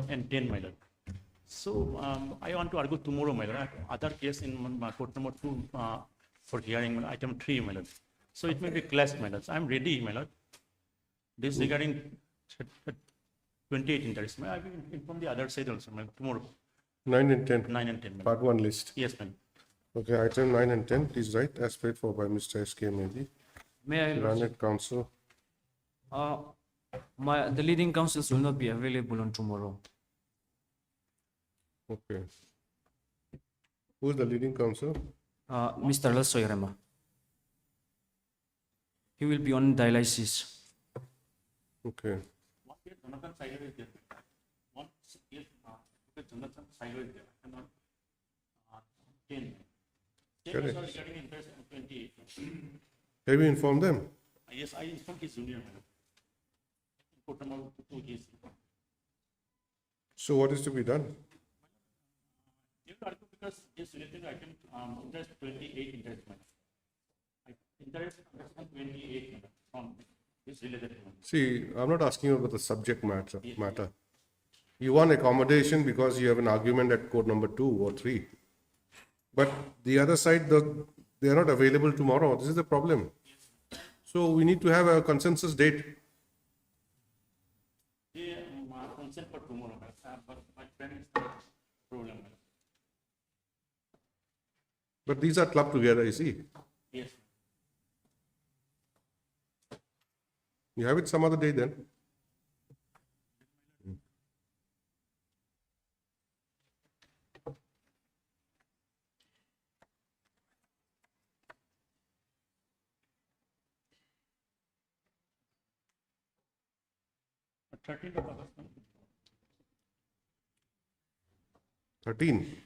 and 10, my lord. So I want to argue tomorrow, my lord. I have other case in court number 2 for hearing item 3, my lord. So it may be clash, my lord. I am ready, my lord. This regarding 28 interest. I will inform the other side also, my lord, tomorrow. 9 and 10. 9 and 10, my lord. Part 1 list. Yes, ma'am. Okay, item 9 and 10, please write as paid for by Mr. S.K. Mehdi, May I, Lordship? Learned Counsel. The leading counsels will not be available on tomorrow. Okay. Who is the leading counsel? Mr. Lasoyrema. He will be on dialysis. Okay. One year Jonathan Silo is there. 1 year Jonathan Silo is there. I cannot 10. 10 Correct. also regarding interest on 28. Have you informed them? Yes, I informed his junior, my lord. Court number 2 case. So what is to be done? You have to argue because this related item interest 28 interest, my lord. Interest on 28, my lord, from this related, my lord. See, I'm not asking you about the subject matter. You want accommodation because you have an argument at court number 2 or 3. But the other side, they are not available tomorrow. This is the problem. So we need to have a consensus date. They consent for tomorrow, my lord. But my friend is the problem, my lord. But these are clubbed together, you see. Yes. You have it some other day then. But 13th of August, my lord. 13.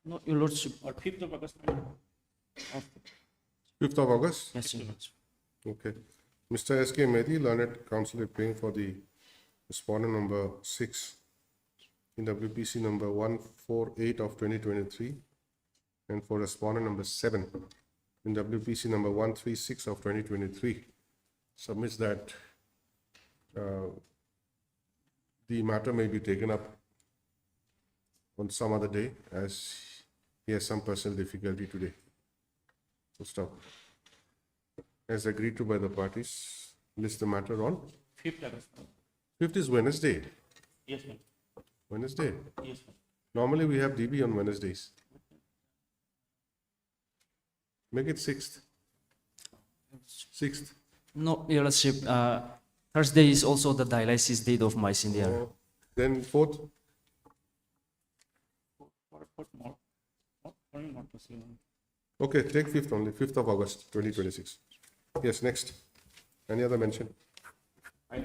No, Your Lordship. Or 5th of August, my lord. 5th of August. Yes, Your Lordship. Okay. Mr. S.K. Mehdi, Learned Counsel, is paying for the respondent number 6 in WPC number 148 of 2023 and for respondent number 7 in WPC number 136 of 2023 submits that the matter may be taken up on some other day as he has some personal difficulty today. So stop. As agreed to by the parties, list the matter on 5th August, my lord. 5th is Wednesday. Yes, ma'am. Wednesday. Yes, ma'am. Normally we have DB on Wednesdays. Make it 6th. 6th. No, Your Lordship. Thursday is also the dialysis date of my senior. Oh, then 4th. For tomorrow. For me not to see, my lord. Okay, take 5th only. 5th of August 2026. Yes, next. Any other mention? I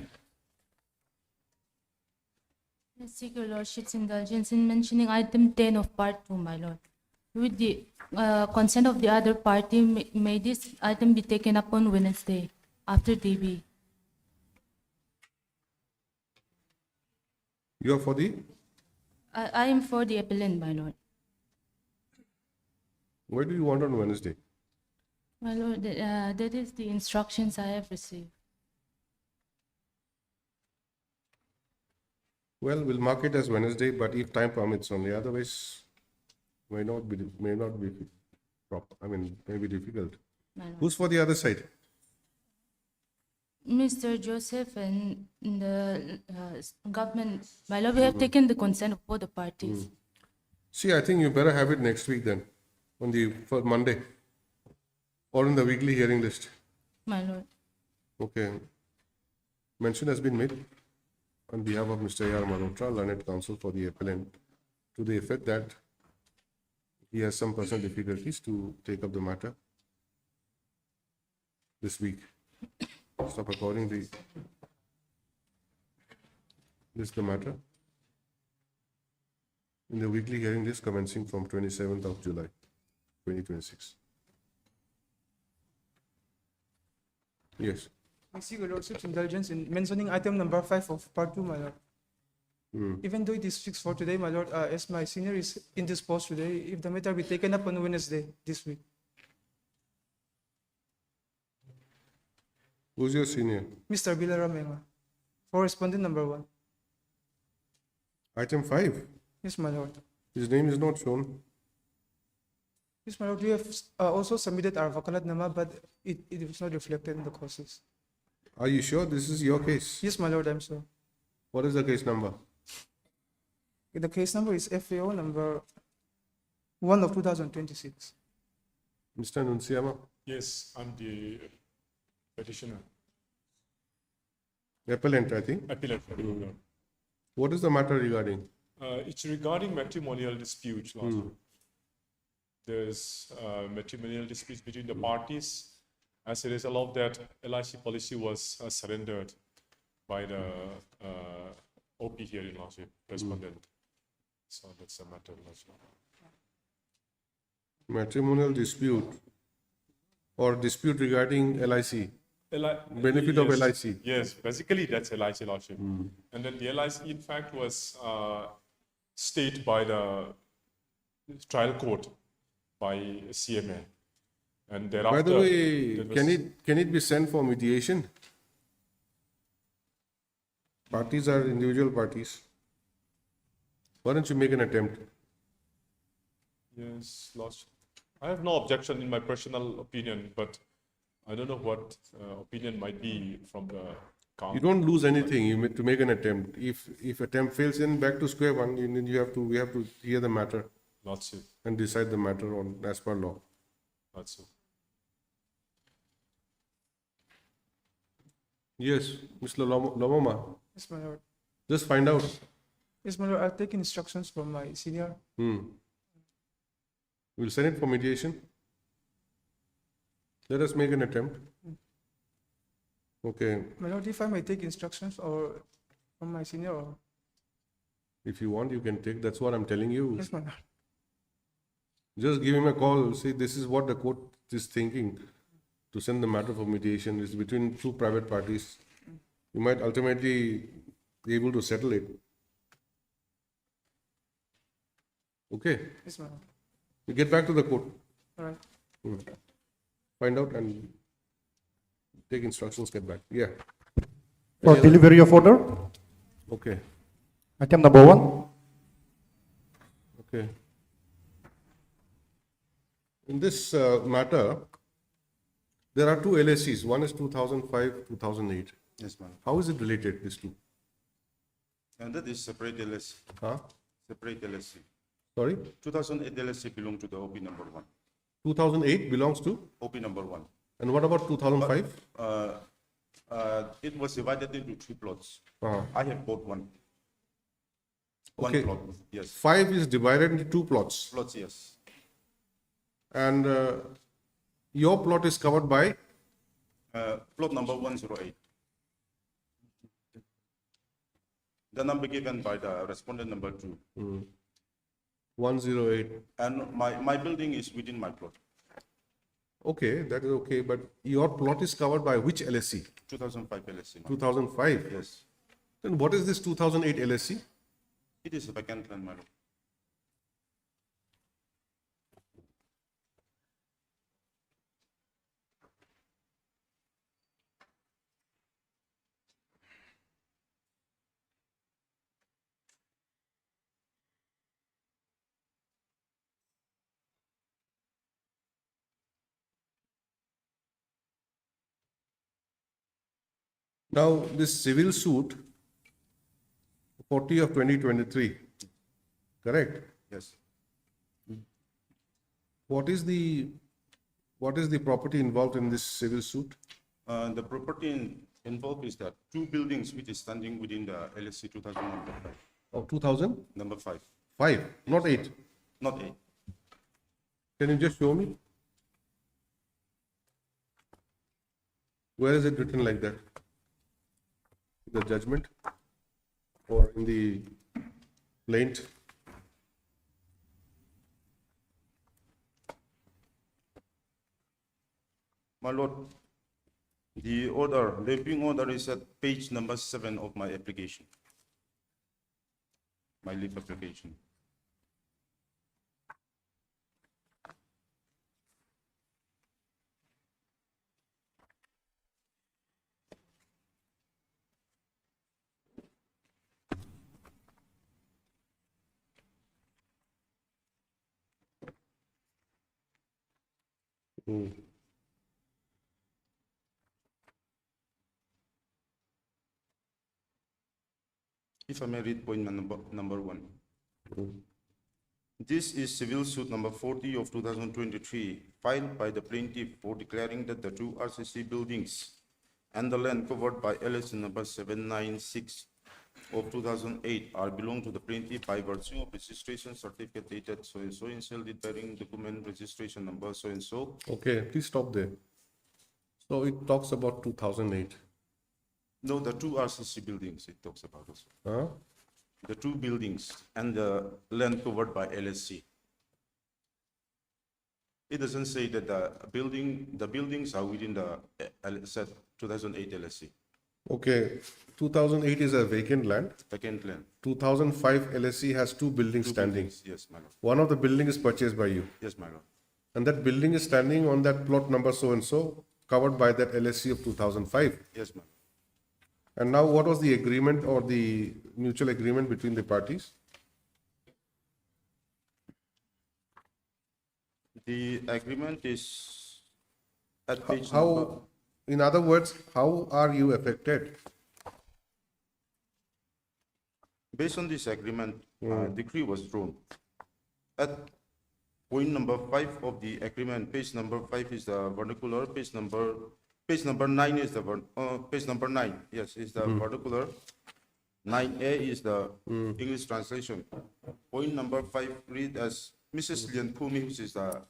seek your lordship's indulgence in mentioning item 10 of part 2, my lord. With the consent of the other party, may this item be taken up on Wednesday after DB. You are for the? I am for the appellant, my lord. What do you want on Wednesday? My lord, that is the instructions I have received. Well, we'll mark it as Wednesday, but if time permits only. Otherwise, may not be proper. I mean, may be difficult. My lord. Who's for the other side? Mr. Joseph and the government, my lord, we have taken the consent of both the parties. See, I think you better have it next week then, for Monday, or in the weekly hearing list. My lord. Okay. Mention has been made on behalf of Mr. A.R. Malhotra, Learned Counsel for the appellant, to the effect that he has some personal difficulties to take up the matter this week. Stop accordingly. This is the matter. In the weekly hearing list commencing from 27th of July, 2026. Yes. I seek your lordship's indulgence in mentioning item number 5 of part 2, my lord. Even though it is fixed for today, my lord, as my senior is indisposed today, if the matter be taken up on Wednesday this week. Who's your senior? Mr. Villaramenga, for respondent number 1. Item 5. Yes, my lord. His name is not shown. Yes, my lord, we have also submitted our vakalat nama, but it was not reflected in the causes. Are you sure this is your case? Yes, my lord, I'm sure. What is the case number? The case number is FAO number 1 of 2026. Mr. Nunciama? Yes, I'm the petitioner, Appellant, I think. appellant. Your Honor. What is the matter regarding? It's regarding matrimonial disputes. Last week. There's matrimonial disputes between the parties. As a result of that, LIC policy was surrendered by the OP here in last week, respondent. So that's the matter. Last week. Matrimonial dispute or dispute regarding LIC? Benefit of Yes. LIC? Yes, basically that's LIC lordship. And then the LIC in fact was stayed by the trial court by CMA. And thereafter, By the way, there was- can it be sent for mediation? Parties are individual parties. Why don't you make an attempt? Yes, last. I have no objection in my personal opinion, but I don't know what opinion might be from the You council. don't lose anything. You make to make an attempt. If attempt fails, then back to square one. We have to hear the matter Not so, and decide the matter on as per law. not so. Yes, Mr. Lomoma, Yes, my lord. just find out. Yes, my lord, I'll take instructions from my senior. We'll send it for mediation. Let us make an attempt. Okay, My lord, if I may take instructions or from my senior or... if you want, you can take. That's what I'm telling you. Yes, my lord. Just give him a call. Say this is what the court is thinking to send the matter for mediation. It's between two private parties. You might ultimately be able to settle it. Okay, Yes, my lord. you get back to the court. All right. Find out and take instructions. Get back. Yeah. For Any other- delivery of order, Okay. item number 1. Okay. In this matter, there are two LSCs. One is 2005, 2008. Yes, ma'am. How is it related, these two? And that is separate LSC. Huh? Separate LSC. Sorry? 2008 LSC belong to the OP number 1. 2008 belongs to? OP number 1. And what about 2005? It was divided into 3 plots. Uh-huh. I have bought one. One Okay. plot. Yes. 5 is divided into 2 plots. Plots, yes. And your plot is covered by? Plot number 108. The number given by the respondent number 2. 108. And my building is within my plot. Okay, that is okay. But your plot is covered by which LSC? 2005 LSC. ma'am. 2005. Yes. Then what is this 2008 LSC? It is a vacant land, my lord. Now, this civil suit, 40 of 2023, correct? Yes. What is the property involved in this civil suit? The property involved is that 2 buildings which is standing within the LSC 2005. Of 2005, Number 5, not 8. not 8. Can you just show me? Where is it written like that? In the judgment or in the plaint? My lord, the order, the viewing order is at page number 7 of my application. My leave application. If I may read point number one. This is civil suit number 40 of 2023, filed by the plaintiff for declaring that the two RCC buildings and the land covered by LS number 796 of 2008 are belong to the plaintiff by virtue of registration certificate dated so and so in sealed bearing document registration number so and so. Okay, please stop there. So it talks about 2008. No, the two RCC buildings it talks about also. Huh? The two buildings and the land covered by LSC. It doesn't say that the buildings are within the set 2008 LSC. Okay, 2008 is a vacant land. Vacant land. 2005 LSC has two buildings Two standing. buildings. Yes, my lord. One of the building is purchased by you. Yes, my lord. And that building is standing on that plot number so and so, covered by that LSC of 2005. Yes, my lord. And now what was the agreement or the mutual agreement between the parties? The agreement is at page number. How, in other words, how are you affected? Based on this agreement, decree was drawn. At point number 5 of the agreement, page number 5 is the vernacular, page number 9 is the page number 9, yes, is the vernacular. 9A is the English translation. Point number 5 read as Mrs. Lian Kumi, which is the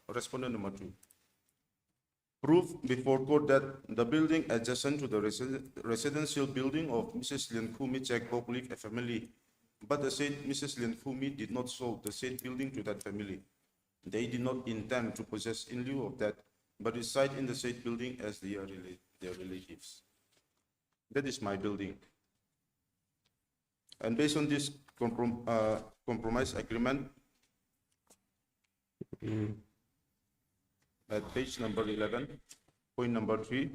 respondent number 2. Proof before court that the building adjacent to the residential building of Mrs. Lian Kumi Chekbok lived a family, but the said Mrs. Lian Kumi did not sold the said building to that family. They did not intend to possess in lieu of that, but reside in the said building as their relatives. That is my building. And based on this compromise agreement, at page number 11, point number 3,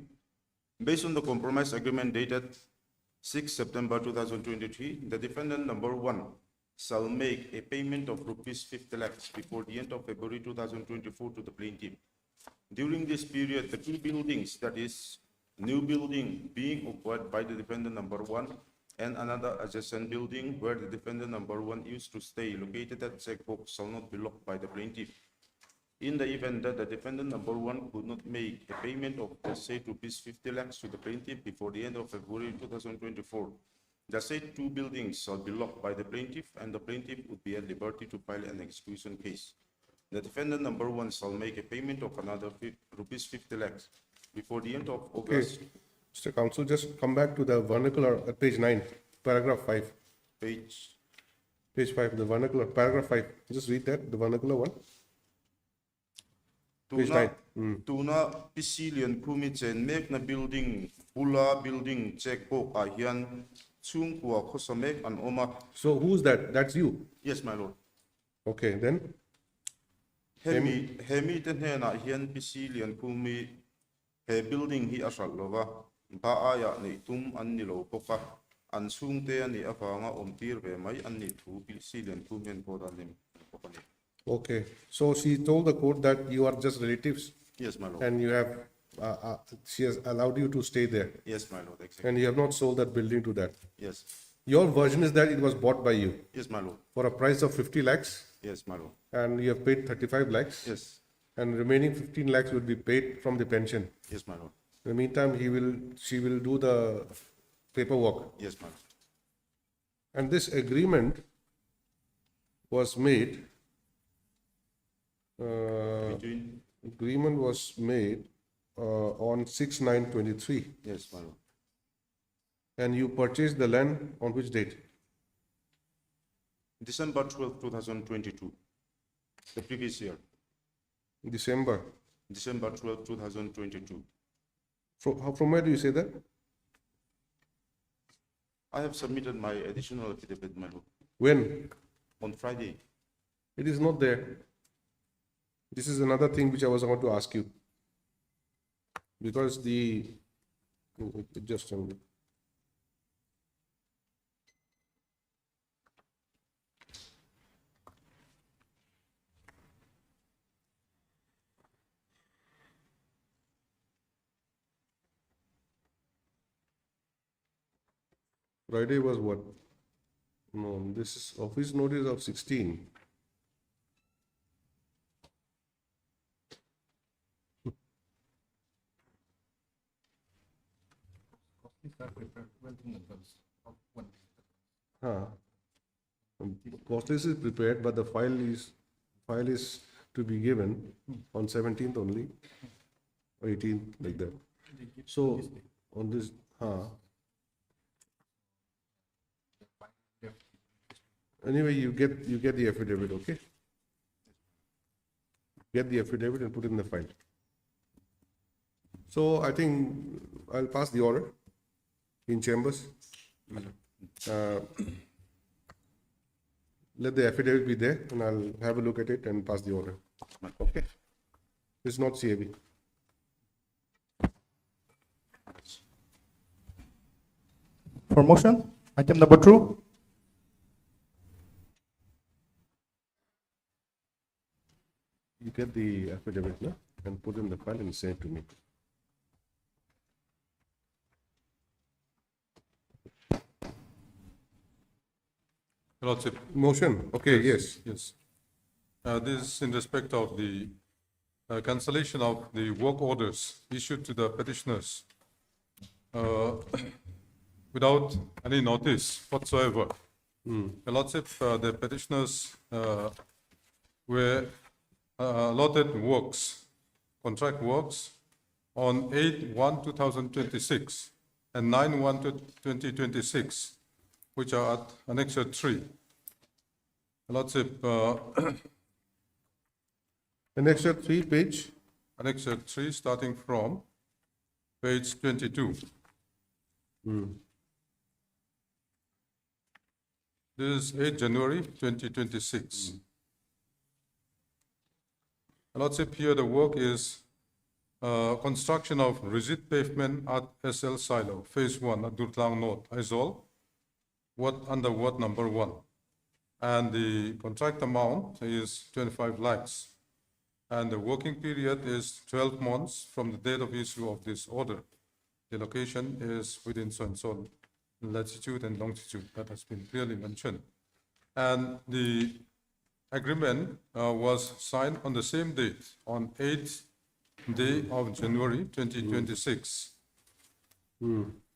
based on the compromise agreement dated 6 September 2023, the defendant number 1 shall make a payment of rupees 50 lakhs before the end of February 2024 to the plaintiff. During this period, the two buildings, that is, new building being acquired by the defendant number 1 and another adjacent building where the defendant number 1 used to stay, located at Chekbok, shall not be locked by the plaintiff. In the event that the defendant number 1 could not make a payment of the said rupees 50 lakhs to the plaintiff before the end of February 2024, the said two buildings shall be locked by the plaintiff and the plaintiff would be at liberty to file an execution case. The defendant number 1 shall make a payment of another rupees 50 lakhs before the end of August. Okay. Mr. Counsel, just come back to the vernacular at page 9, paragraph 5. Page 5, the vernacular, paragraph 5. Just read that, the vernacular one. Page 9. Tuna Pisilian Kumichen make na building, Pula building, Chekbok Ahian, Chung Kua Kosamek and Oma. So who's that? That's you. Yes, my lord. Okay, then Hemi ten hena hian Pisilian Kumi he building hi asalova. Ba aya ni tum an nilo poka. An sung te ani afanga omtir ve mai an ni tu Pisilian Kumian Kodalim. okay. So she told the court that you are just relatives Yes, my lord. and you have she has allowed you to stay there Yes, my lord. Exactly. and you have not sold that building to that. Yes. Your version is that it was bought by you Yes, my lord. for a price of 50 lakhs Yes, my lord. and you have paid 35 lakhs Yes. and remaining 15 lakhs will be paid from the pension. Yes, my lord. In the meantime, she will do the paperwork. Yes, my lord. And this agreement was made, Between. agreement was made on 6/9/23. Yes, my lord. And you purchased the land on which date? December 12, 2022. The previous year. December. December 12, 2022. From where do you say that? I have submitted my additional affidavit, my lord, When? on Friday. It is not there. This is another thing which I was about to ask you. Because just a minute. Friday was what? No, this is office notice of 16. Huh. Cost list is prepared, but the file is to be given on 17th only, or 18th, like that. So on this, anyway, you get the affidavit, okay? Get the affidavit and put it in the file. So I think I'll pass the order in chambers. Let the affidavit be there, and I'll have a look at it and pass the order. Okay? It's not CAV. For motion, item number 2. You get the affidavit, no? And put in the file and send it to me. Lordship, Motion, okay, yes. yes. This is in respect of the cancellation of the work orders issued to the petitioners without any notice whatsoever. Lordship, the petitioners were allotted works, contract works, on 8/1/2026 and 9/1/2026, which are at Annexure 3. Lordship, Annexure 3, page. Annexure 3, starting from page 22. This is 8 January 2026. Lordship, here the work is construction of rigid pavement at SL Silo, Phase 1 at Durtlang North, Aizawl, under ward number 1. And the contract amount is 25 lakhs. And the working period is 12 months from the date of issue of this order. The location is within so-and-so latitude and longitude. That has been clearly mentioned. And the agreement was signed on the same date, on 8th day of January 2026.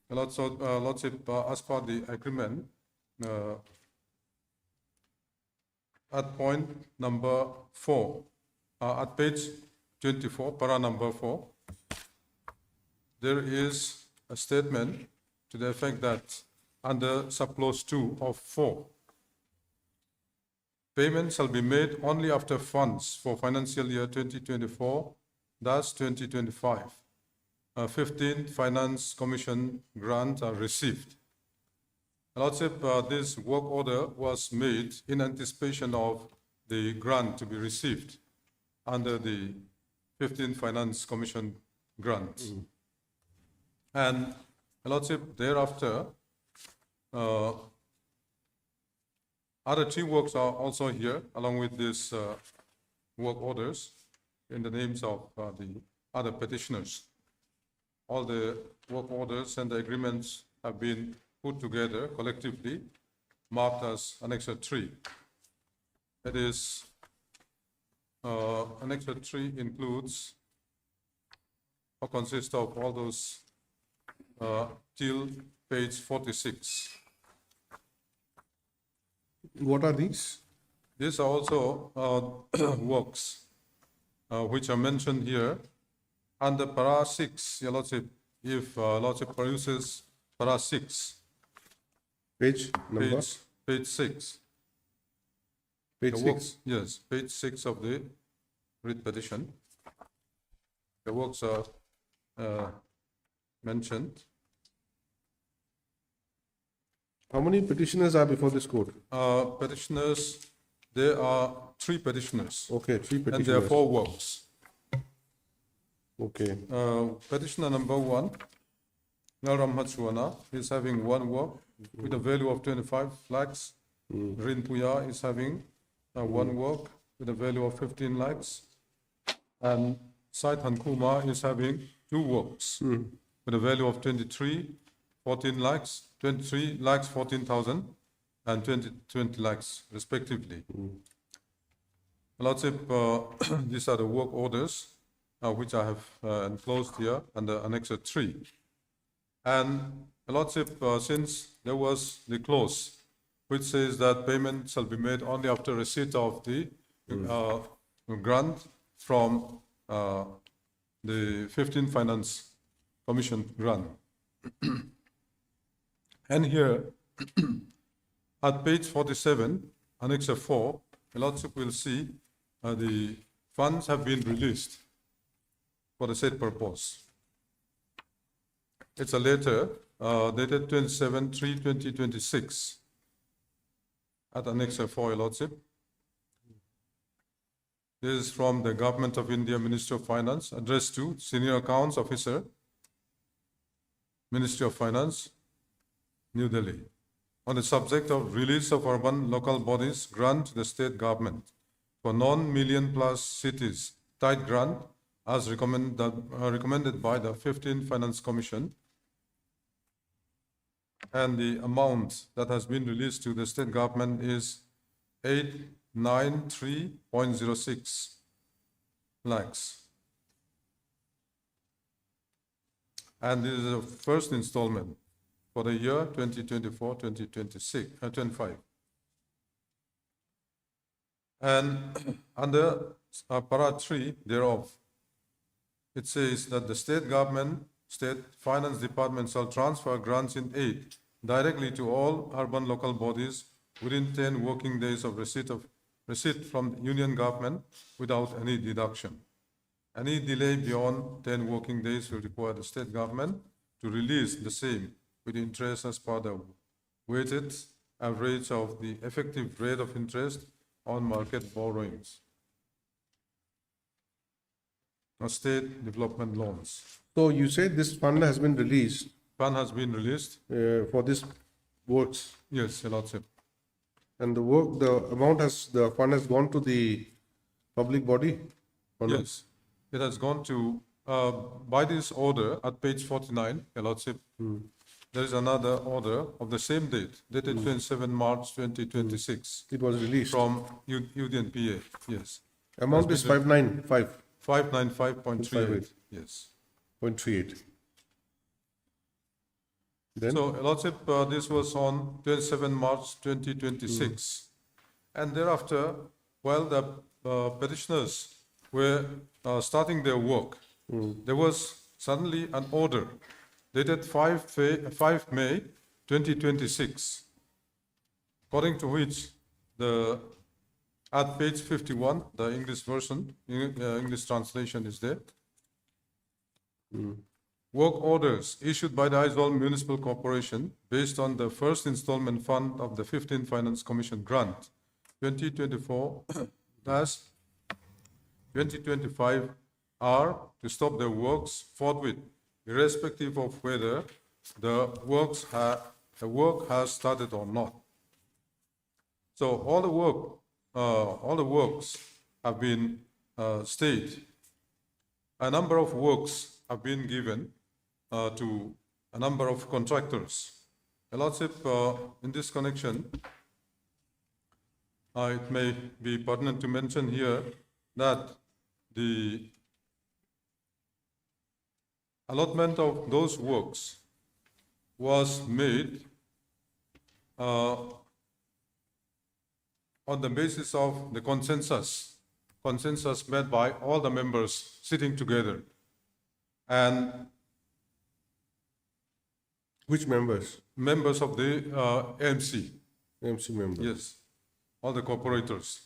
Lordship, as per the agreement, at point number 4, at page 24, para number 4, there is a statement to the effect that under subclause 2 of 4, payment shall be made only after funds for financial year 2024-2025, 15th Finance Commission grants are received. Lordship, this work order was made in anticipation of the grant to be received under the 15th Finance Commission grant. And Lordship, thereafter, other 3 works are also here, along with these work orders in the names of the other petitioners. All the work orders and the agreements have been put together collectively, marked as Annexure 3. It is, Annexure 3 includes or consists of all those till page 46. What are these? These are also works which are mentioned here under para 6, Your Lordship, if Lordship produces para 6, Page number? page 6. Page The 6. works, yes, page 6 of the writ petition. The works are mentioned. How many petitioners are before this court? Petitioners, there are 3 petitioners. Okay, 3 And there are petitioners. 4 works. Okay. Petitioner number 1, Naram Hachuana, is having 1 work with a value of 25 lakhs. Rin Puya is having 1 work with a value of 15 lakhs. And Said Hankuma is having 2 works with a value of 23 14 lakhs, 23 lakhs 14,000, and 20 lakhs respectively. Lordship, these are the work orders which I have enclosed here under Annexure 3. And Lordship, since there was the clause which says that payment shall be made only after receipt of the grant from the 15th Finance Commission grant. And here, at page 47, Annexure 4, Lordship will see the funds have been released for the said purpose. It's a letter dated 27/3/2026 at Annexure 4, Lordship. This is from the Government of India Ministry of Finance, addressed to Senior Accounts Officer, Ministry of Finance, New Delhi, on the subject of release of urban local bodies grant to the state government for non-million plus cities, tight grant as recommended by the 15th Finance Commission, and the amount that has been released to the state government is 893.06 lakhs. And this is the first installment for the year 2024-2025. And under para 3 thereof, it says that the state government, state finance department shall transfer grants in aid directly to all urban local bodies within 10 working days of receipt from the union government without any deduction. Any delay beyond 10 working days will require the state government to release the same with interest as per the weighted average of the effective rate of interest on market borrowings or state development loans. So you said this fund has been released Fund has been released. for this works, Yes, Your Lordship. and the fund has gone to the public body? or not? Yes, it has gone to, by this order at page 49, Your Lordship, there is another order of the same date, dated 27 March 2026, It was released. from UDNPA, yes. Amount is 595.38. 595.38, yes. Then, So, Your Lordship, this was on 27 March 2026. And thereafter, while the petitioners were starting their work, there was suddenly an order dated 5 May 2026, according to which at page 51, the English version, English translation is there. Work orders issued by the Aizawl Municipal Corporation based on the first installment fund of the 15th Finance Commission grant 2024-2025 are to stop the works forthwith, irrespective of whether the work has started or not. So all the works have been stayed. A number of works have been given to a number of contractors. Your Lordship, in this connection, it may be pertinent to mention here that the allotment of those works was made on the basis of the consensus made by all the members sitting together. And which members? members of the AMC, AMC members. yes, all the corporators.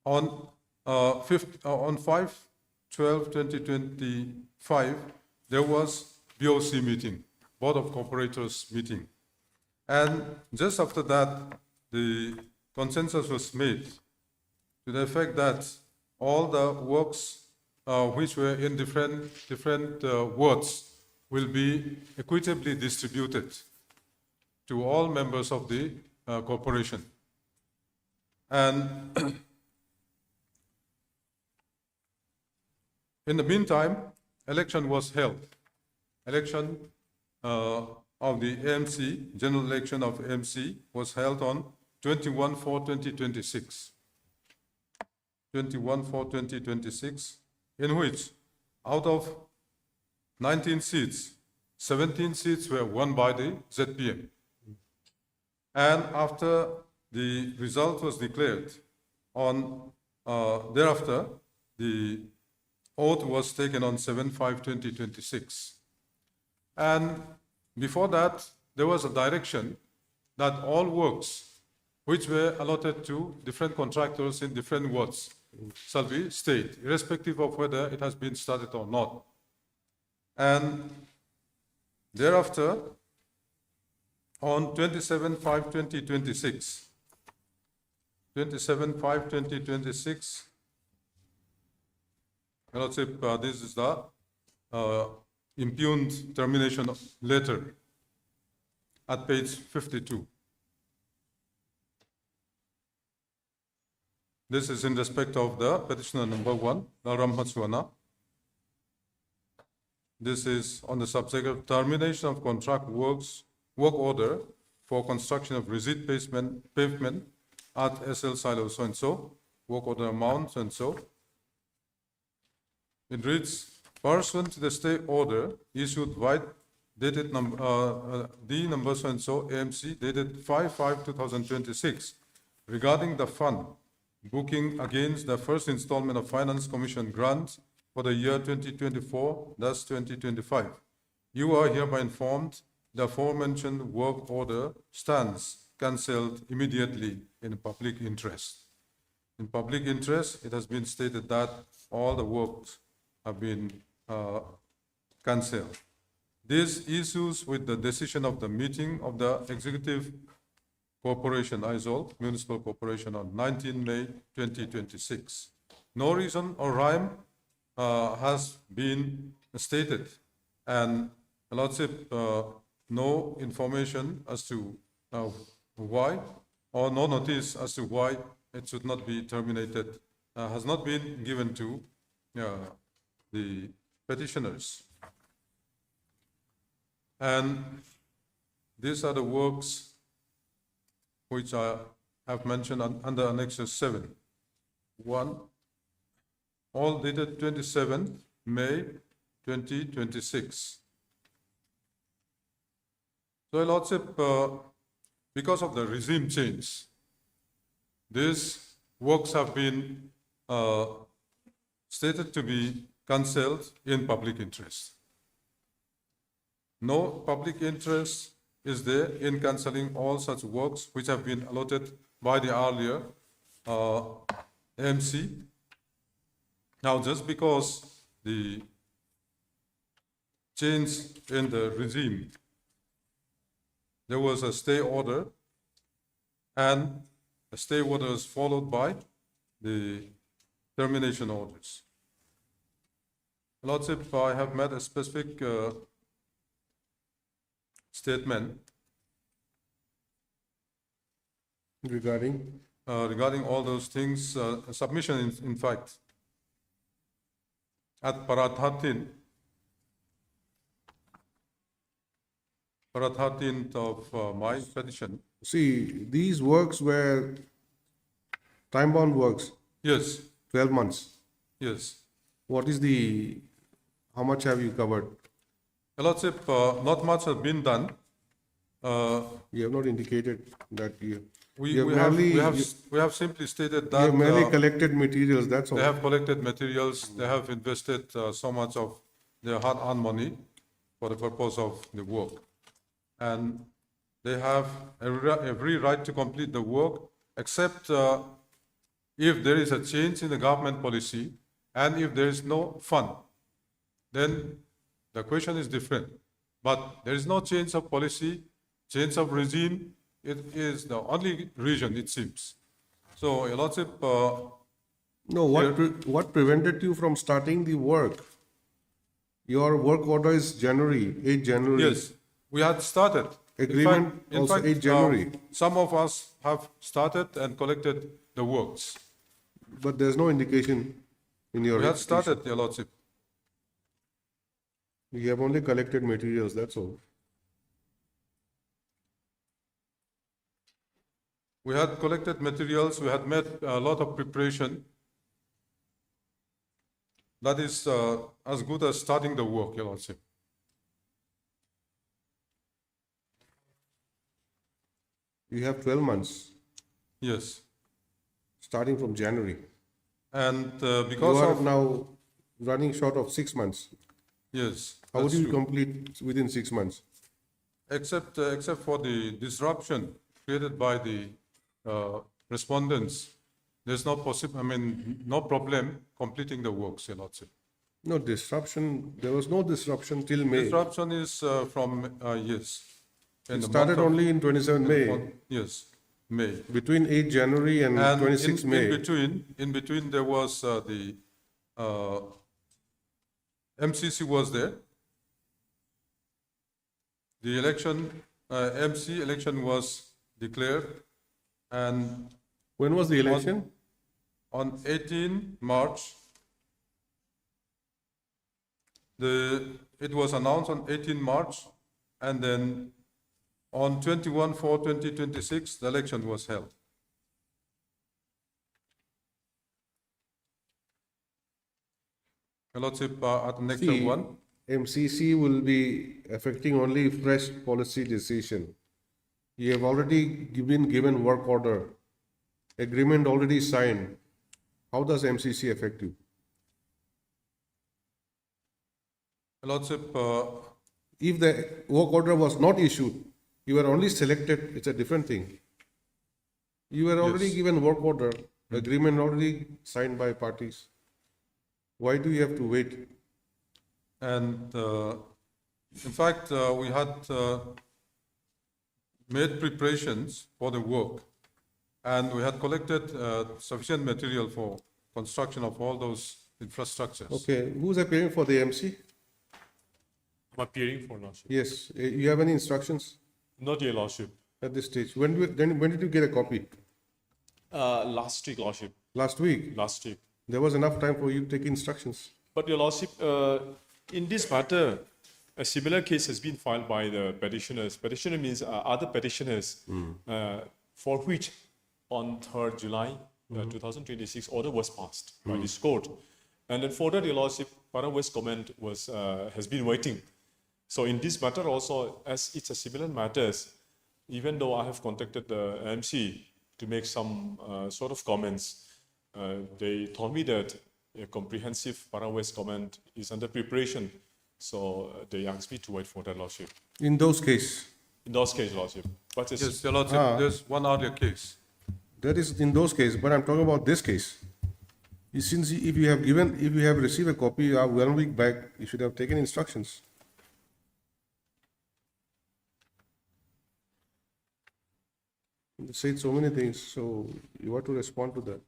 On 5/12/2025, there was BOC meeting, Board of Corporators meeting. And just after that, the consensus was made to the effect that all the works which were in different wards will be equitably distributed to all members of the corporation. And in the meantime, election was held. Election of the AMC, general election of AMC, was held on 21/4/2026. 21/4/2026, in which out of 19 seats, 17 seats were won by the ZPM. And after the result was declared on, thereafter, the oath was taken on 7/5/2026. And before that, there was a direction that all works which were allotted to different contractors in different wards shall be stayed, irrespective of whether it has been started or not. And thereafter, on 27/5/2026, 27/5/2026, Lordship, this is the impugned termination letter at page 52. This is in respect of the petitioner number 1, Ram Hatswana. This is on the subject of termination of contract work order for construction of rigid pavement at SL silo so and so, work order amount so and so. It reads, pursuant to the stay order issued by dated D number so and so AMC dated 5/5/2026 regarding the fund booking against the first installment of Finance Commission grant for the year 2024-2025. You are hereby informed the aforementioned work order stands cancelled immediately in public interest. In public interest, it has been stated that all the works have been cancelled. This issues with the decision of the meeting of the Executive Corporation, ISOL, Municipal Corporation on 19 May 2026. No reason or rhyme has been stated, and Lordship, no information as to why, or no notice as to why it should not be terminated, has not been given to the petitioners. And these are the works which I have mentioned under Annexure 7. 1, all dated 27 May 2026. So, Lordship, because of the regime change, these works have been stated to be cancelled in public interest. No public interest is there in cancelling all such works which have been allotted by the earlier MC. Now, just because the change in the regime, there was a stay order, and the stay order is followed by the termination orders. Lordship, I have made a specific statement regarding regarding all those things, submission in fact, at Para 13th of my petition. See, these works were time-bound works, Yes, 12 months. yes. What is the, how much have you covered? Lordship, not much has been done. You have not indicated that you We have merely, have simply stated you that have merely collected materials, that's all. they have collected materials, they have invested so much of their hard-earned money for the purpose of the work. And they have every right to complete the work, except if there is a change in the government policy and if there is no fund, then the question is different. But there is no change of policy, change of regime. It is the only reason, it seems. So, Your Lordship, No, what prevented you from starting the work? Your work order is January, 8 January. yes, we had started. Agreement also 8 January. Some of us have started and collected the works. But there's no indication in your. We had application. started, Your Lordship. You have only collected materials, that's all. We had collected materials, we had made a lot of preparation. That is as good as starting the work, Your Lordship. You have 12 months, Yes. starting from January. And You because are of, now running short of 6 months. yes, How that's do you true. complete within 6 months? Except for the disruption created by the respondents, there's no no problem completing the works, Your Lordship. No disruption, there was no disruption till May. Disruption is from, yes. in It the started month of- only in 27 May. Yes, May. Between 8 January and And 26 May. in between there was the MCC was there. The election, MC election was declared, and When was the election? on 18 March, it was announced on 18 March, and then on 21/4/2026, the election was held. Your Lordship, at next See, one, MCC will be affecting only fresh policy decision. You have already given work order, agreement already signed. How does MCC affect you? Your Lordship, If the work order was not issued, you were only selected, it's a different thing. You were already Yes. given work order, agreement already signed by parties. Why do you have to wait? and in fact, we had made preparations for the work, and we had collected sufficient material for construction of all those infrastructures. Okay, who's appearing for the MC? I'm appearing for Lordship. Yes, you have any instructions Not Your Lordship. at this stage? When did you get a copy? Last week, Lordship. Last week? Last week. There was enough time for you to take instructions. But Your Lordship, in this matter, a similar case has been filed by the petitioners. Petitioner means other petitioners, for which on 3rd July 2026 order was passed by this court. And then for that, Your Lordship, Parawest's comment has been waiting. So in this matter also, as it's a similar matters, even though I have contacted the MC to make some sort of comments, they told me that a comprehensive Parawest comment is under preparation. So they asked me to wait for that, Lordship. In those cases, In those cases, Lordship. But it's, Yes, Your Lordship, there's one earlier case. that is in those cases, but I'm talking about this case. Since if you have received a copy 1 week back, you should have taken instructions. You said so many things, so you have to respond to that.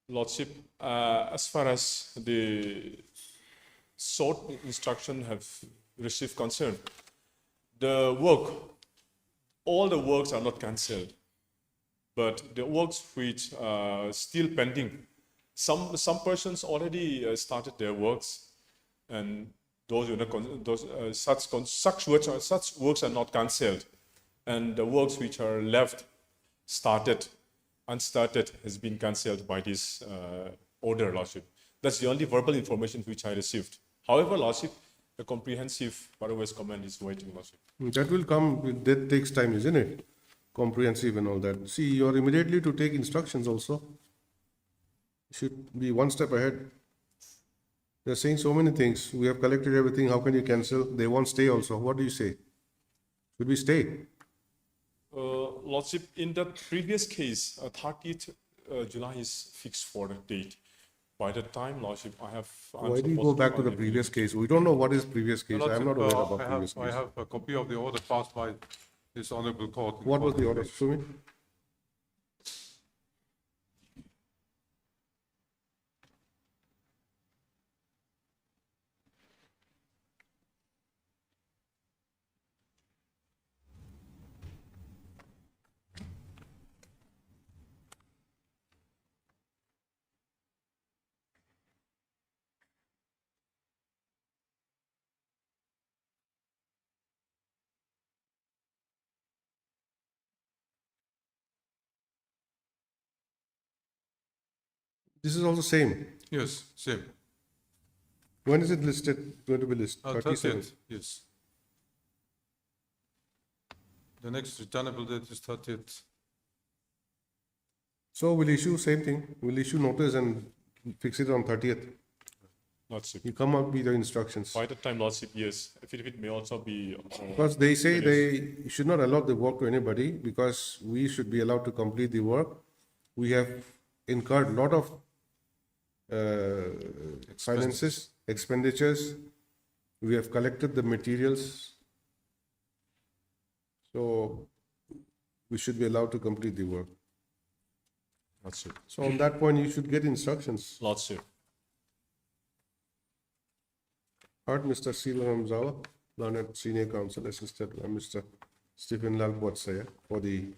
Lordship, as far as the short instruction have received concern, all the works are not cancelled, but the works which are still pending, some persons already started their works, and such works are not cancelled, and the works which are left unstarted has been cancelled by this order, Lordship. That's the only verbal information which I received. However, Lordship, a comprehensive Parawest comment is waiting, Lordship. That will come, that takes time, isn't it? Comprehensive and all that. See, you are immediately to take instructions also. Should be one step ahead. They're saying so many things. We have collected everything. How can you cancel? They won't stay also. What do you say? Should we stay? Lordship, in the previous case, 30th July is fixed for the date. By that time, Lordship, I'm Why do you go supposed back to the file previous case? We don't know what is previous case. Your I am not Lordship, aware about I previous have, I case. have a copy of the order passed by this honorable court. What was the order? Show me. This is also same. Yes, same. When is it listed, going to be listed? 37. 30th, yes. The next returnable date is 30th. So we'll issue same thing. We'll issue notice and fix it on 30th. Lordship. You come up with the instructions. By the time, Lordship, yes, it may also be. Because they say finished. they should not allow the work to anybody because we should be allowed to complete the work. We have incurred a lot of finances, expenditures. We have collected the materials. So we should be allowed to complete the work. Lordship. So on that point, you should get instructions. Lordship. Heard Mr. Silaram Zawa, Learned Senior Counsel, assisted by Mr. Stephen Lal Botsaya for the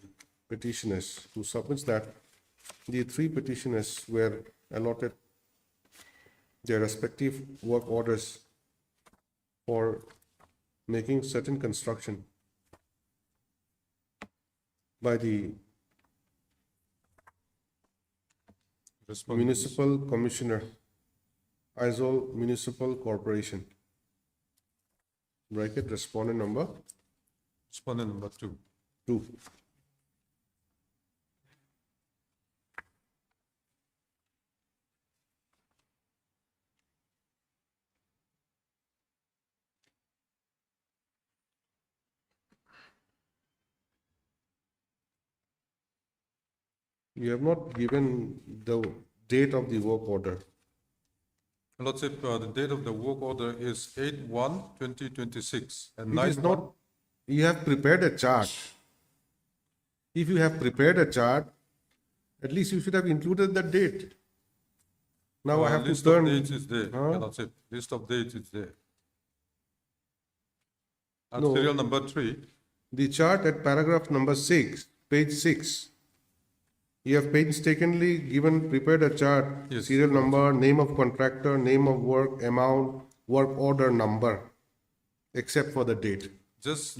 petitioners who submits that the three petitioners were allotted their respective work orders for making certain construction by the Municipal Commissioner, Aizawl Municipal Corporation. Bracket respondent number Respondent number 2. 2. You have not given the date of the work order. Lordship, the date of the work order is 8/1/2026 and It is 9/1. not, you have prepared a chart. If you have prepared a chart, at least you should have included the date. Now I have to List of turn, dates is there, Huh? Lordship. List of dates is there. At No. serial number 3, the chart at paragraph number 6, page 6. You have painstakingly prepared a chart, Yes. serial number, name of contractor, name of work, amount, work order number, except for the date. just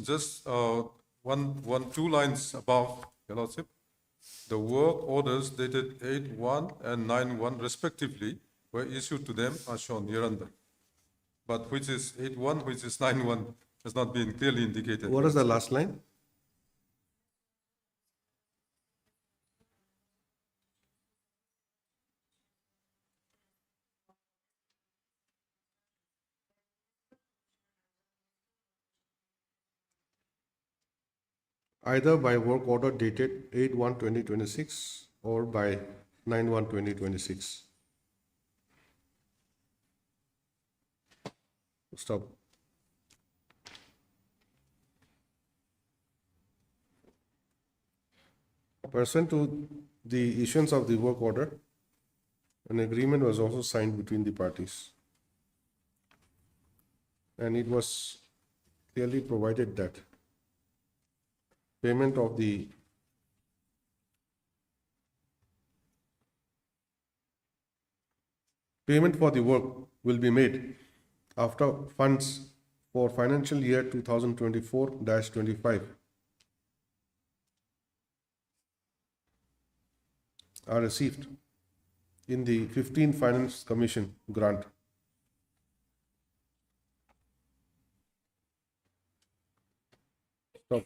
two lines above, Your Lordship. The work orders dated 8/1 and 9/1 respectively were issued to them as shown hereunder. But which is 8/1, which is 9/1 has not been clearly indicated. What is the last line? Either by work order dated 8/1/2026 or by 9/1/2026. Stop. Pursuant to the issuance of the work order, an agreement was also signed between the parties. And it was clearly provided that payment for the work will be made after funds for financial year 2024-25 are received in the 15 Finance Commission grant. Stop.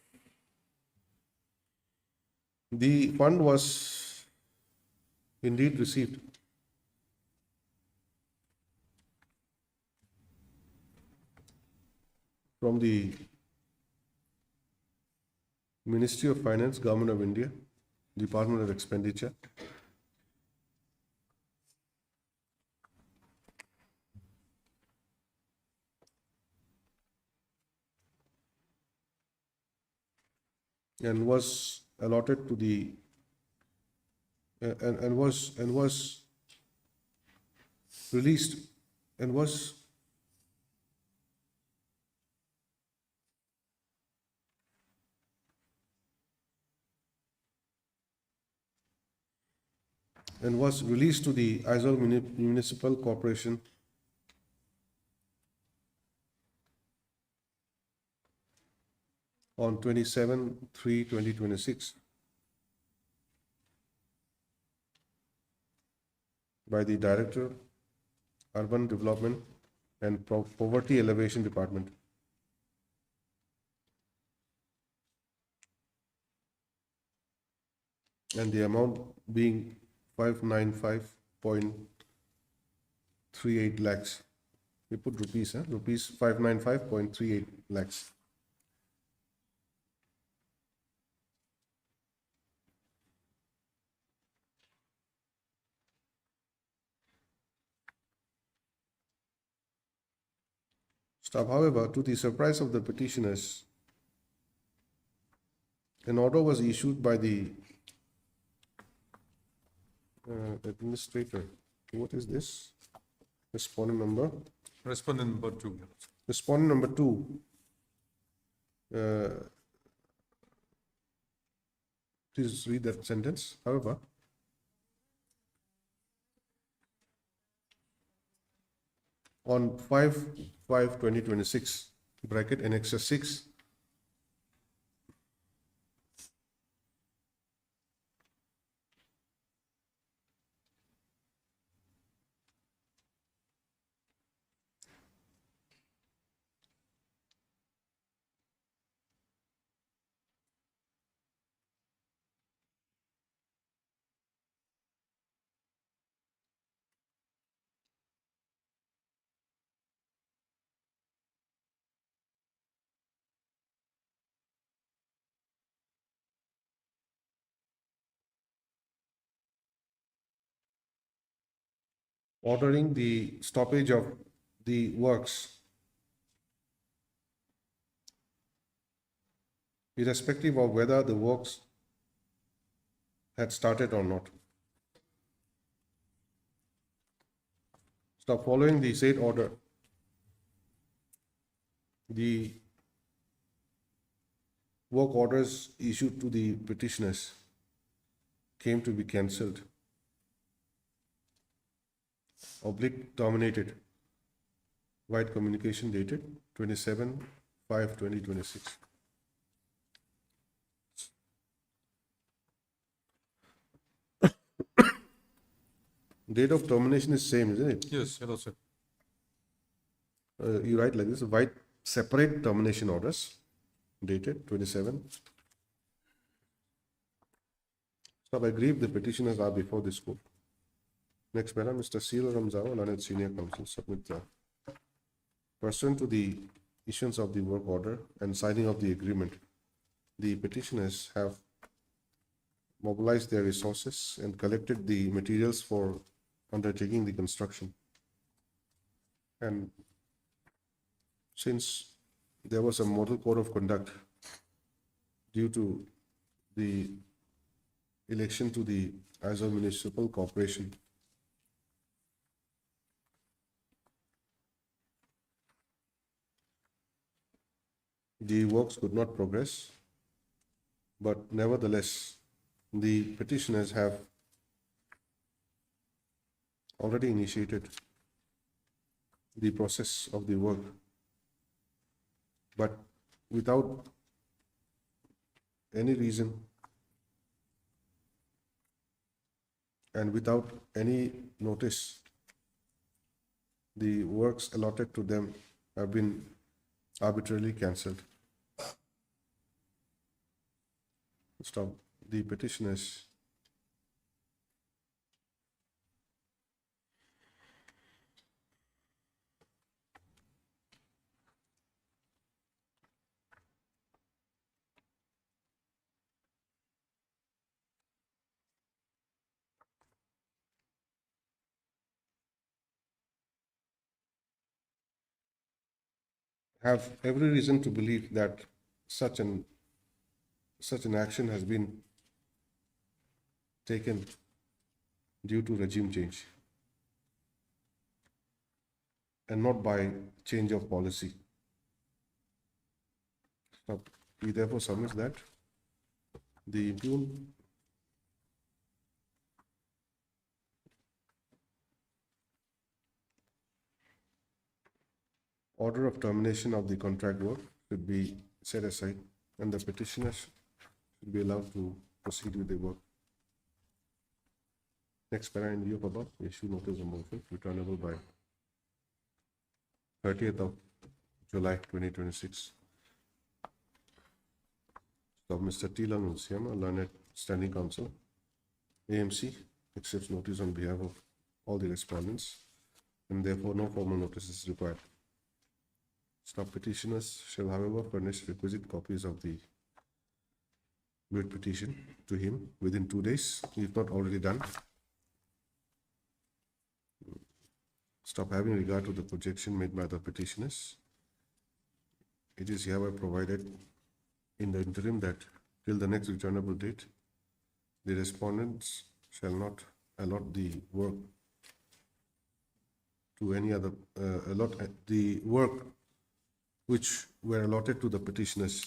The fund was indeed received from the Ministry of Finance, Government of India, Department of Expenditure. And was allotted to the and was released and was released to the Aizawl Municipal Corporation on 27/3/2026. by the Director, Urban Development and Poverty Elevation Department. And the amount being 595.38 lakhs. We put rupees, rupees 595.38 lakhs. Stop. However, to the surprise of the petitioners, an order was issued by the administrator. What is this? Respondent number. Respondent number 2. Respondent number 2. Please read that sentence. However, on 5/5/2026, bracket Annexure 6, ordering the stoppage of the works, irrespective of whether the works had started or not. Stop. Following the said order, the work orders issued to the petitioners came to be cancelled, terminated. White communication dated 27/5/2026. Date of termination is same, isn't it? Yes, hello, sir. You write like this: white separate termination orders dated 27. So I grieve the petitioners are before this court. Next matter, Mr. Cyril Ramzao, learned senior counsel, submit the pursuant to the issuance of the work order and signing of the agreement, the petitioners have mobilized their resources and collected the materials for undertaking the construction. And since there was a model code of conduct due to the election to the Aizawl Municipal Corporation, the works could not progress, but nevertheless, the petitioners have already initiated the process of the work, but without any reason and without any notice, the works allotted to them have been arbitrarily cancelled. Stop. The petitioners have every reason to believe that such an action has been taken due to regime change and not by change of policy. So we therefore submit that the impugned order of termination of the contract work should be set aside and the petitioners should be allowed to proceed with the work. Next para in view of above, issue notice of motion returnable by 30th of July 2026. So Mr. T. Lanunciama, learned standing counsel, AMC, accepts notice on behalf of all the respondents, and therefore no formal notice is required. Stop petitioners shall, however, furnish requisite copies of the writ petition to him within 2 days, if not already done. Stop having regard to the projection made by the petitioners. It is hereby provided in the interim that till the next returnable date, the respondents shall not allot the work to any other, allot the work which were allotted to the petitioners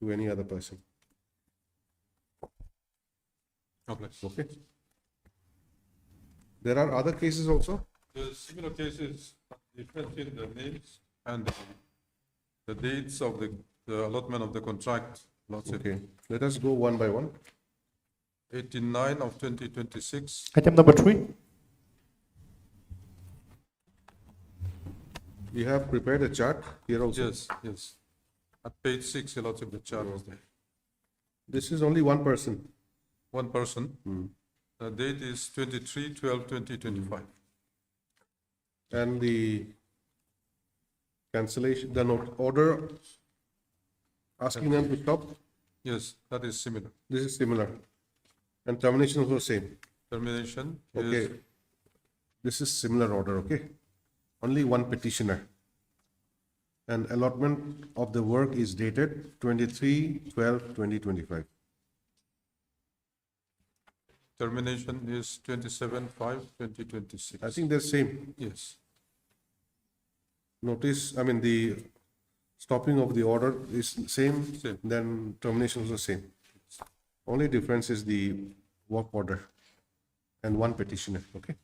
to any other person. Okay. Okay. There are other cases also. The similar cases different in the names and the dates of the allotment of the contract. Lots of Okay. Let us go one by one. 89 of 2026. Item number 3. We have prepared a chart here also. Yes, yes. At page 6, a lot of the chart is there. This is only one person. One person. The date is 23/12/2025. And the cancellation, the note order asking them to stop, Yes, that is similar. this is similar. And termination also same. Termination Okay. is This is similar order, okay? Only one petitioner. And allotment of the work is dated 23/12/2025. termination is 27/5/2026. I think they're same. Yes. Notice, I mean, the stopping of the order is same, Same. then termination is the same. Only difference is the work order and one petitioner, okay?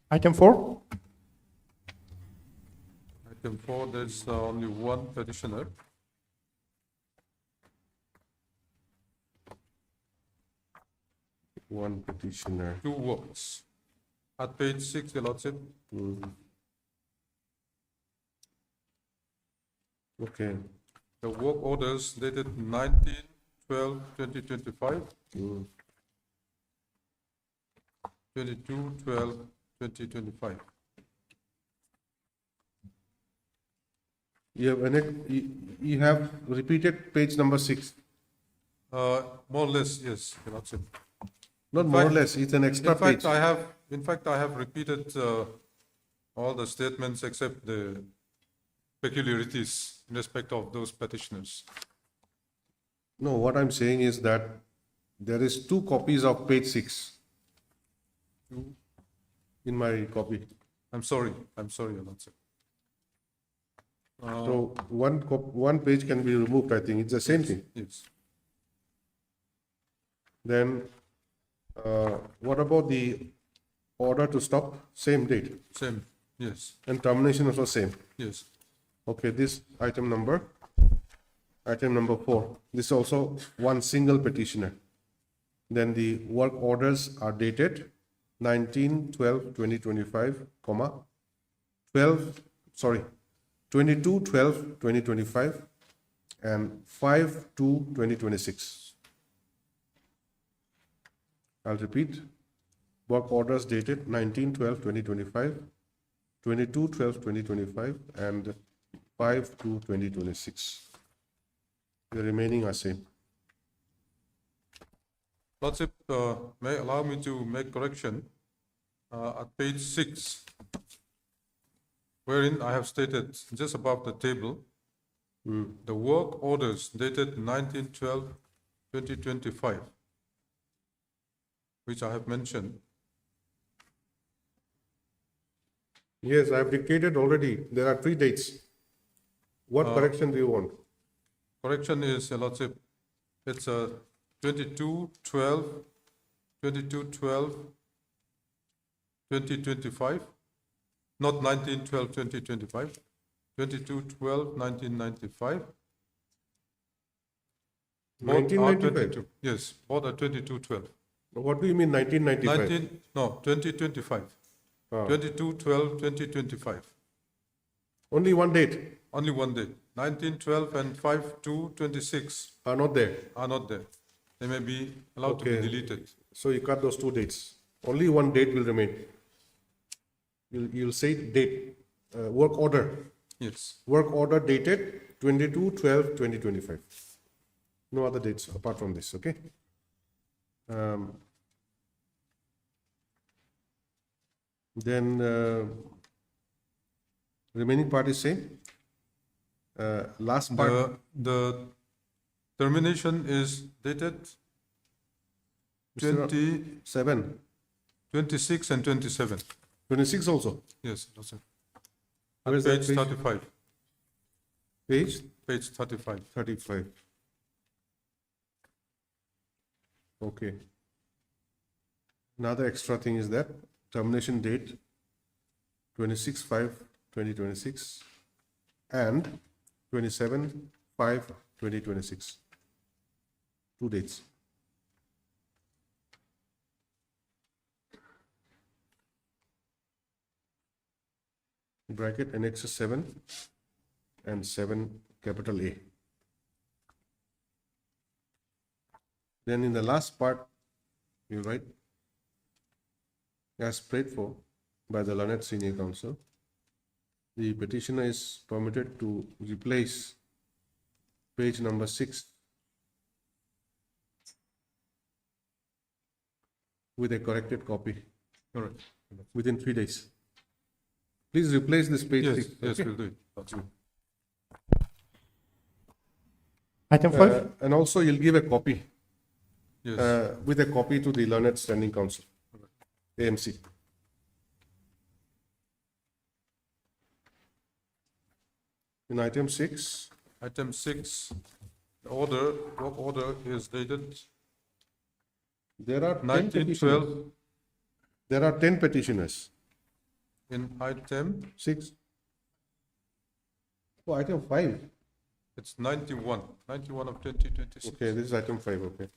Item 4. Item 4, there's only one petitioner. One petitioner. 2 works. At page 6, Your Lordship, Okay. the work orders dated 19/12/2025, 22/12/2025. You have repeated page number 6. More or less, yes, Your Lordship. Not more or less, it's an extra In fact, page. I have repeated all the statements except the peculiarities in respect of those petitioners. No, what I'm saying is that there is 2 copies of page 6 in my copy. I'm sorry, Your Lordship. So one page can be removed, I think. It's the same thing. Yes. Then, what about the order to stop? Same date. Same, yes, And termination also same. yes. Okay, this item number 4. This is also one single petitioner. Then the work orders are dated 19/12/2025, 22/12/2025 and 5/2/2026. I'll repeat. Work orders dated 19/12/2025, 22/12/2025 and 5/2/2026. The remaining are same. Lordship, may allow me to make correction at page 6, wherein I have stated just above the table, the work orders dated 19/12/2025, which I have mentioned. Yes, I have dictated already. There are 3 dates. What correction do you want? Correction is, Your Lordship, it's 22/12/2025, not 19/12/2025, 22/12/1995, Both are 1995? 22. Yes, both are 2212. What do you mean 1995? 2025. Ah. 2212, 2025. Only one date Only one day. 1912 and 5226 are not there. are not there. They may be allowed to be Okay. deleted. So you cut those two dates. Only one date will remain. You'll say date, work order. Yes. Work order dated 22/12/2025. No other dates apart from this, okay? Then remaining part is same. Last part, The termination is dated Mr. 7, 26 and 27. 26 also. Yes, that's it. Where is that Page page? 35. Page Page 35. 35. Okay. Another extra thing is that termination date 26/5/2026 and 27/5/2026. Two dates. Bracket annexes 7 and 7 capital A. Then in the last part, you write, as prayed for by the learned senior counsel, the petitioner is permitted to replace page number 6 with a corrected copy Correct. within 3 days. Please replace this page Yes, 6. yes, okay? we'll do it. That's good. Item 5. And also you'll give a copy, Yes. with a copy to the learned standing counsel, AMC. In item 6, Item 6, the order, work order is dated there are 10 petitioners. 1912 There are 10 petitioners. in item, 6. Oh, item 5. it's 91 of 2026. Okay, this is item 5, okay.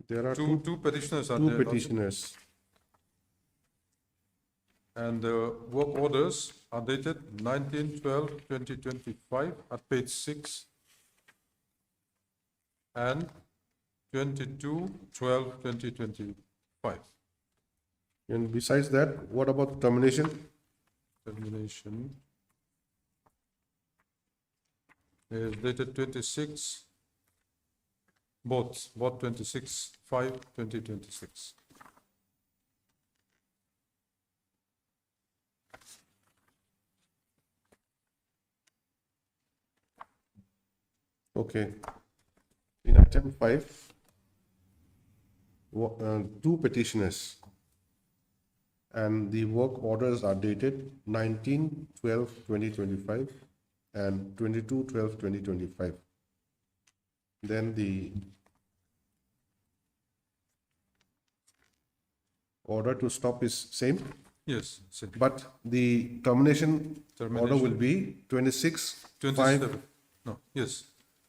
There are Two petitioners are two there. petitioners. And the work orders are dated 19/12/2025 at page 6 and 22/12/2025. And besides that, what about termination? Termination is dated 26, both 26/5/2026. Okay. In item 5, two petitioners. And the work orders are dated 19/12/2025 and 22/12/2025. Then the order to stop is same, Yes, same. but the termination order will be 26/5 27. No, yes,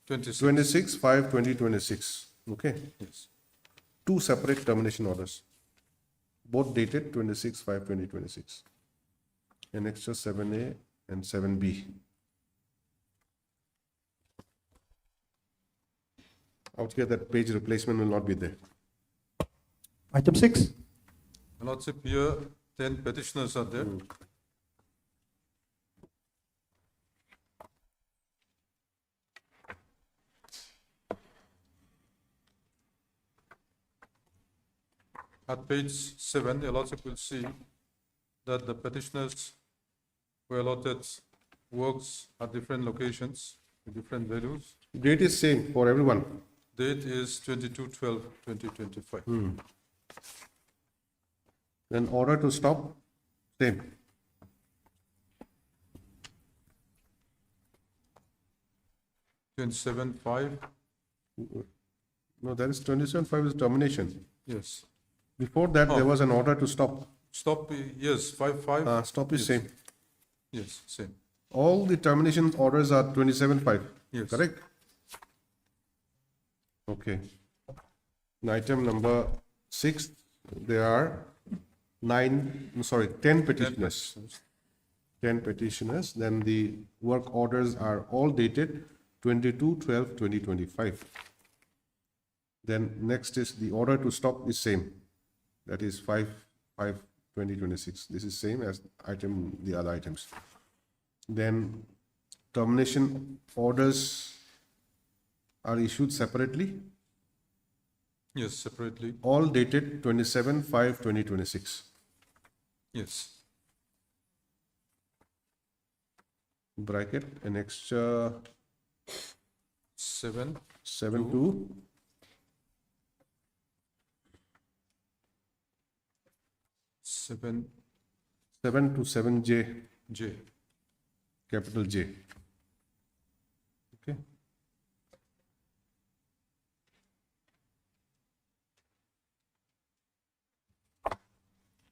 26. 26/5/2026. Okay, Yes. two separate termination orders, both dated 26/5/2026. Annexure 7A and 7B. Out here, that page replacement will not be there. Item 6. Lordship, here 10 petitioners are there. At page 7, the Lordship will see that the petitioners were allotted works at different locations, with different values. Date is same for everyone. Date is 22/12/2025. Then order to stop, same. Twenty-seven 5, No, that is 27/5 is termination. yes. Before that, there Oh. was an order to stop. Stop, yes, 5 5. Stop is Yes. same. Yes, same. all the termination orders are 27/5, Yes. correct? Okay. In item number 6, there are 10 petitioners. 10 petitioners, then the work orders are all dated 22/12/2025. Then next is the order to stop is same, that is 5/5/2026. This is same as the other items. Then termination orders are issued separately, Yes, separately. all dated 27/5/2026. Yes. Bracket, annexure 7, 7 to 7 7 to 7J, J. capital J. Okay.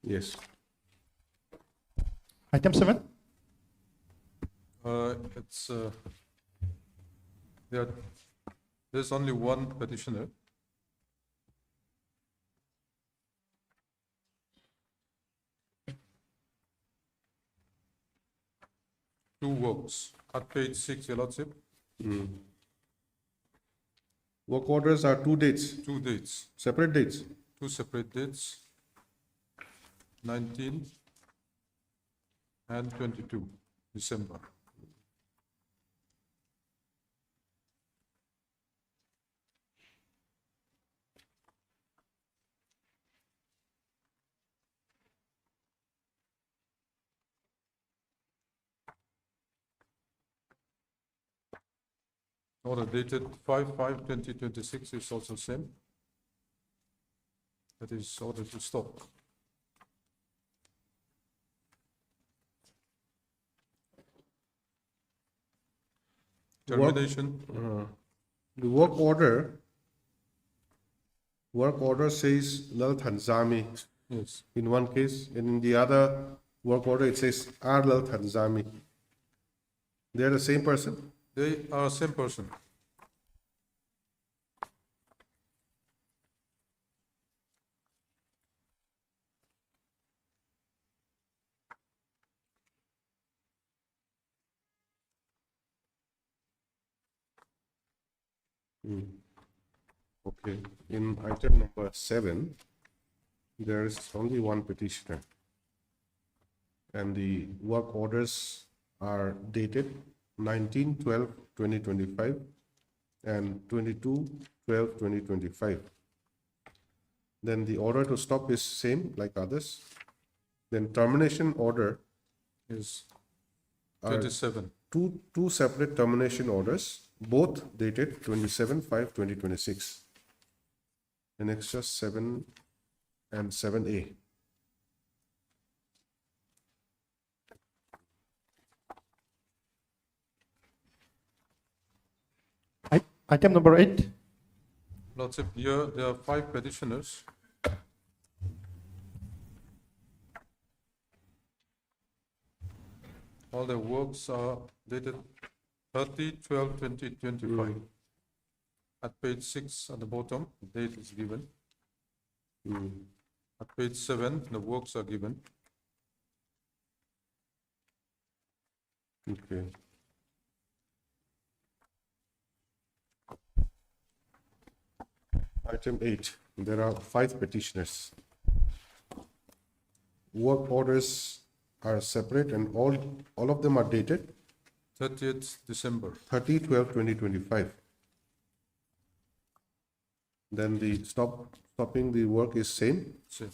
Yes. Item 7. It's, there's only one petitioner. Two works at page 6, Your Lordship, Work orders are two dates, two dates, separate dates. two separate dates, 19 and 22 December. Order dated 5/5/2026 is also same. That is order to stop. Termination, The work order says Lal Thanzami yes. in one case, and in the other work order it says R Lal Thanzami. They are the same person? They are same person. Okay. In item number 7, there is only one petitioner. And the work orders are dated 19/12/2025 and 22/12/2025. Then the order to stop is same like others. Then termination order Is are 27. two separate termination orders, both dated 27/5/2026. Annexure 7 and 7A. Item number 8. Lordship, here there are 5 petitioners. All the works are dated 30/12/2025. At page 6 at the bottom, date is given. At page 7, the works are given. Okay. Item 8, there are 5 petitioners. Work orders are separate and all of them are dated 30th December. 30/12/2025. Then the stopping the work is same. Same.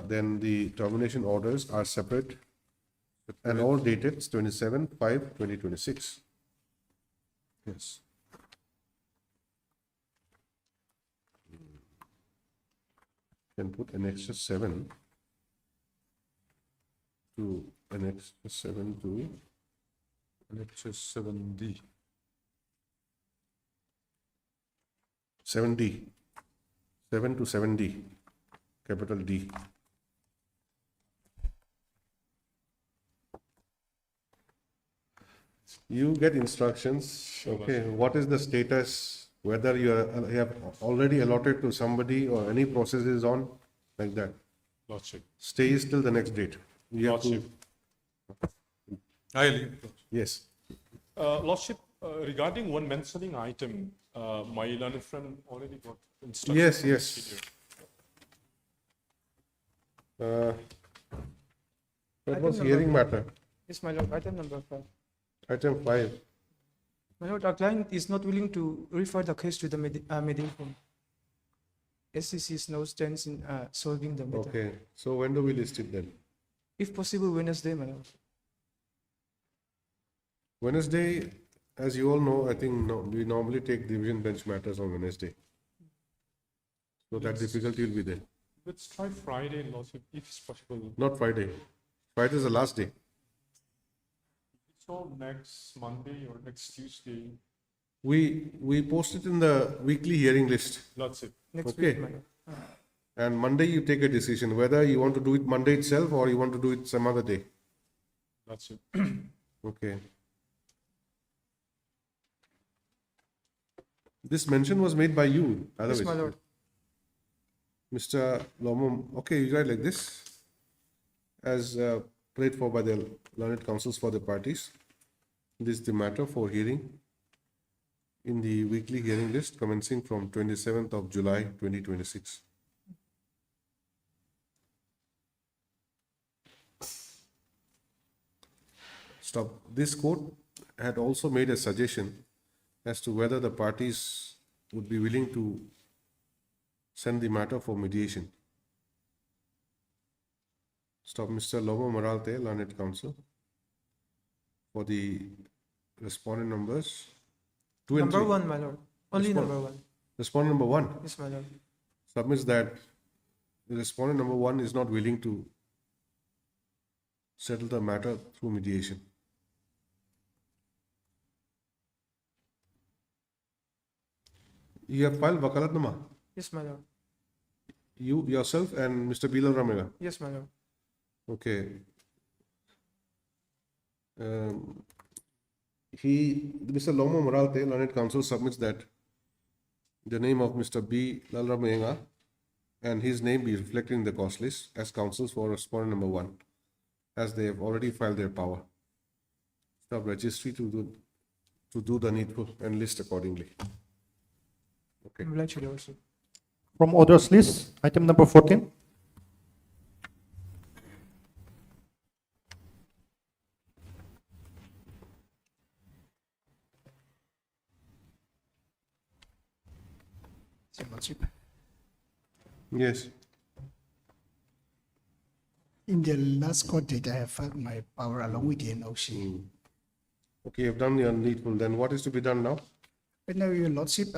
Then the termination orders are separate and all dated 27/5/2026. Yes. Can put annexure 7 to annexure 7 to Annexure 7D. 7D. 7 to 7D, capital D. You get instructions, okay, what is the status, whether you have already allotted to somebody or any process is on, like that. Lordship. Stays till the next date. You have to, Lordship. I leave. yes. Lordship, regarding one mentioning item, my learned friend already got instructions. Yes, from yes. senior. That Item was number hearing five. matter, Yes, my lord, item number 5. item 5. My lord, our client is not willing to refer the case to the mediation. SC sees no stance in solving the matter. Okay, so when do we list it then? If possible, Wednesday, my lord. Wednesday, as you all know, I think we normally take division bench matters on Wednesday. So that difficulty will be there. Let's try Friday, Lordship, if it's possible. Not Friday. Friday is the last day. So next Monday or next Tuesday, We post it in the weekly hearing list. Lordship. Next Okay. week, my lord. And Monday you take a decision whether you want to do it Monday itself or you want to do it some other day. Lordship. Okay. This mention was made by you, Yes, otherwise. my lord. Mr. Lomum, okay, you write like this. As prayed for by the learned counsels for the parties, this is the matter for hearing in the weekly hearing list commencing from 27th of July 2026. Stop. This court had also made a suggestion as to whether the parties would be willing to send the matter for mediation. Stop. Mr. Lobo Moralte, learned counsel, for the respondent numbers 2 and Number 3. 1, my lord. Only Respond. number 1. Respondent number 1 Yes, my lord. submits that the respondent number 1 is not willing to settle the matter through mediation. You have filed Vakalatnama. Yes, my lord. You yourself and Mr. Bilal Ramega. Yes, my lord. Okay. Mr. Lomo Moralte, learned counsel, submits that the name of Mr. B. Lalramenga and his name be reflected in the cost list as counsels for respondent number 1, as they have already filed their power. Stop registry to do the needful and list accordingly. Okay. I'm glad you also. From orders list, item number 14. Your Lordship, Yes. in the last court date, I have filed my power along with the NOC. Okay, you've done the needful. Then what is to be done now? Right now, Your Lordship,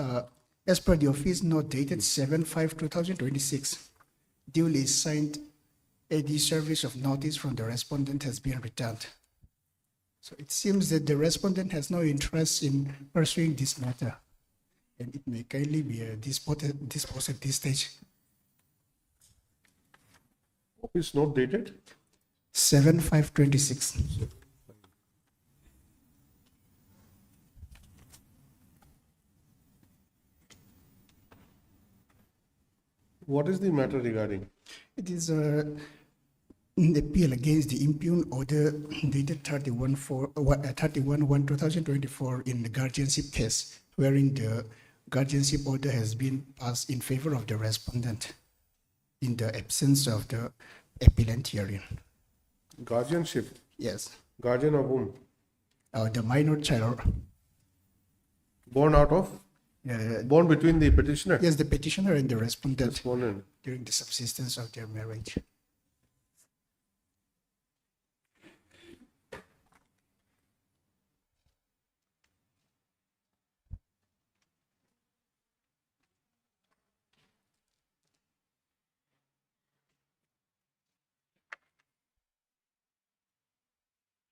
as per the office note dated 7/5/2026, duly signed AD service of notice from the respondent has been returned. So it seems that the respondent has no interest in pursuing this matter, and it may kindly be disposed at this stage. Office note dated 7/5/26. What is the matter regarding? It is an appeal against the impugned order dated 31/1/2024 in the guardianship case, wherein the guardianship order has been passed in favor of the respondent in the absence of the appellant herein. Guardianship. Yes, Guardian of whom? the minor child, Born out of? Born between the petitioner? yes, the petitioner and the respondent Respondent. during the subsistence of their marriage.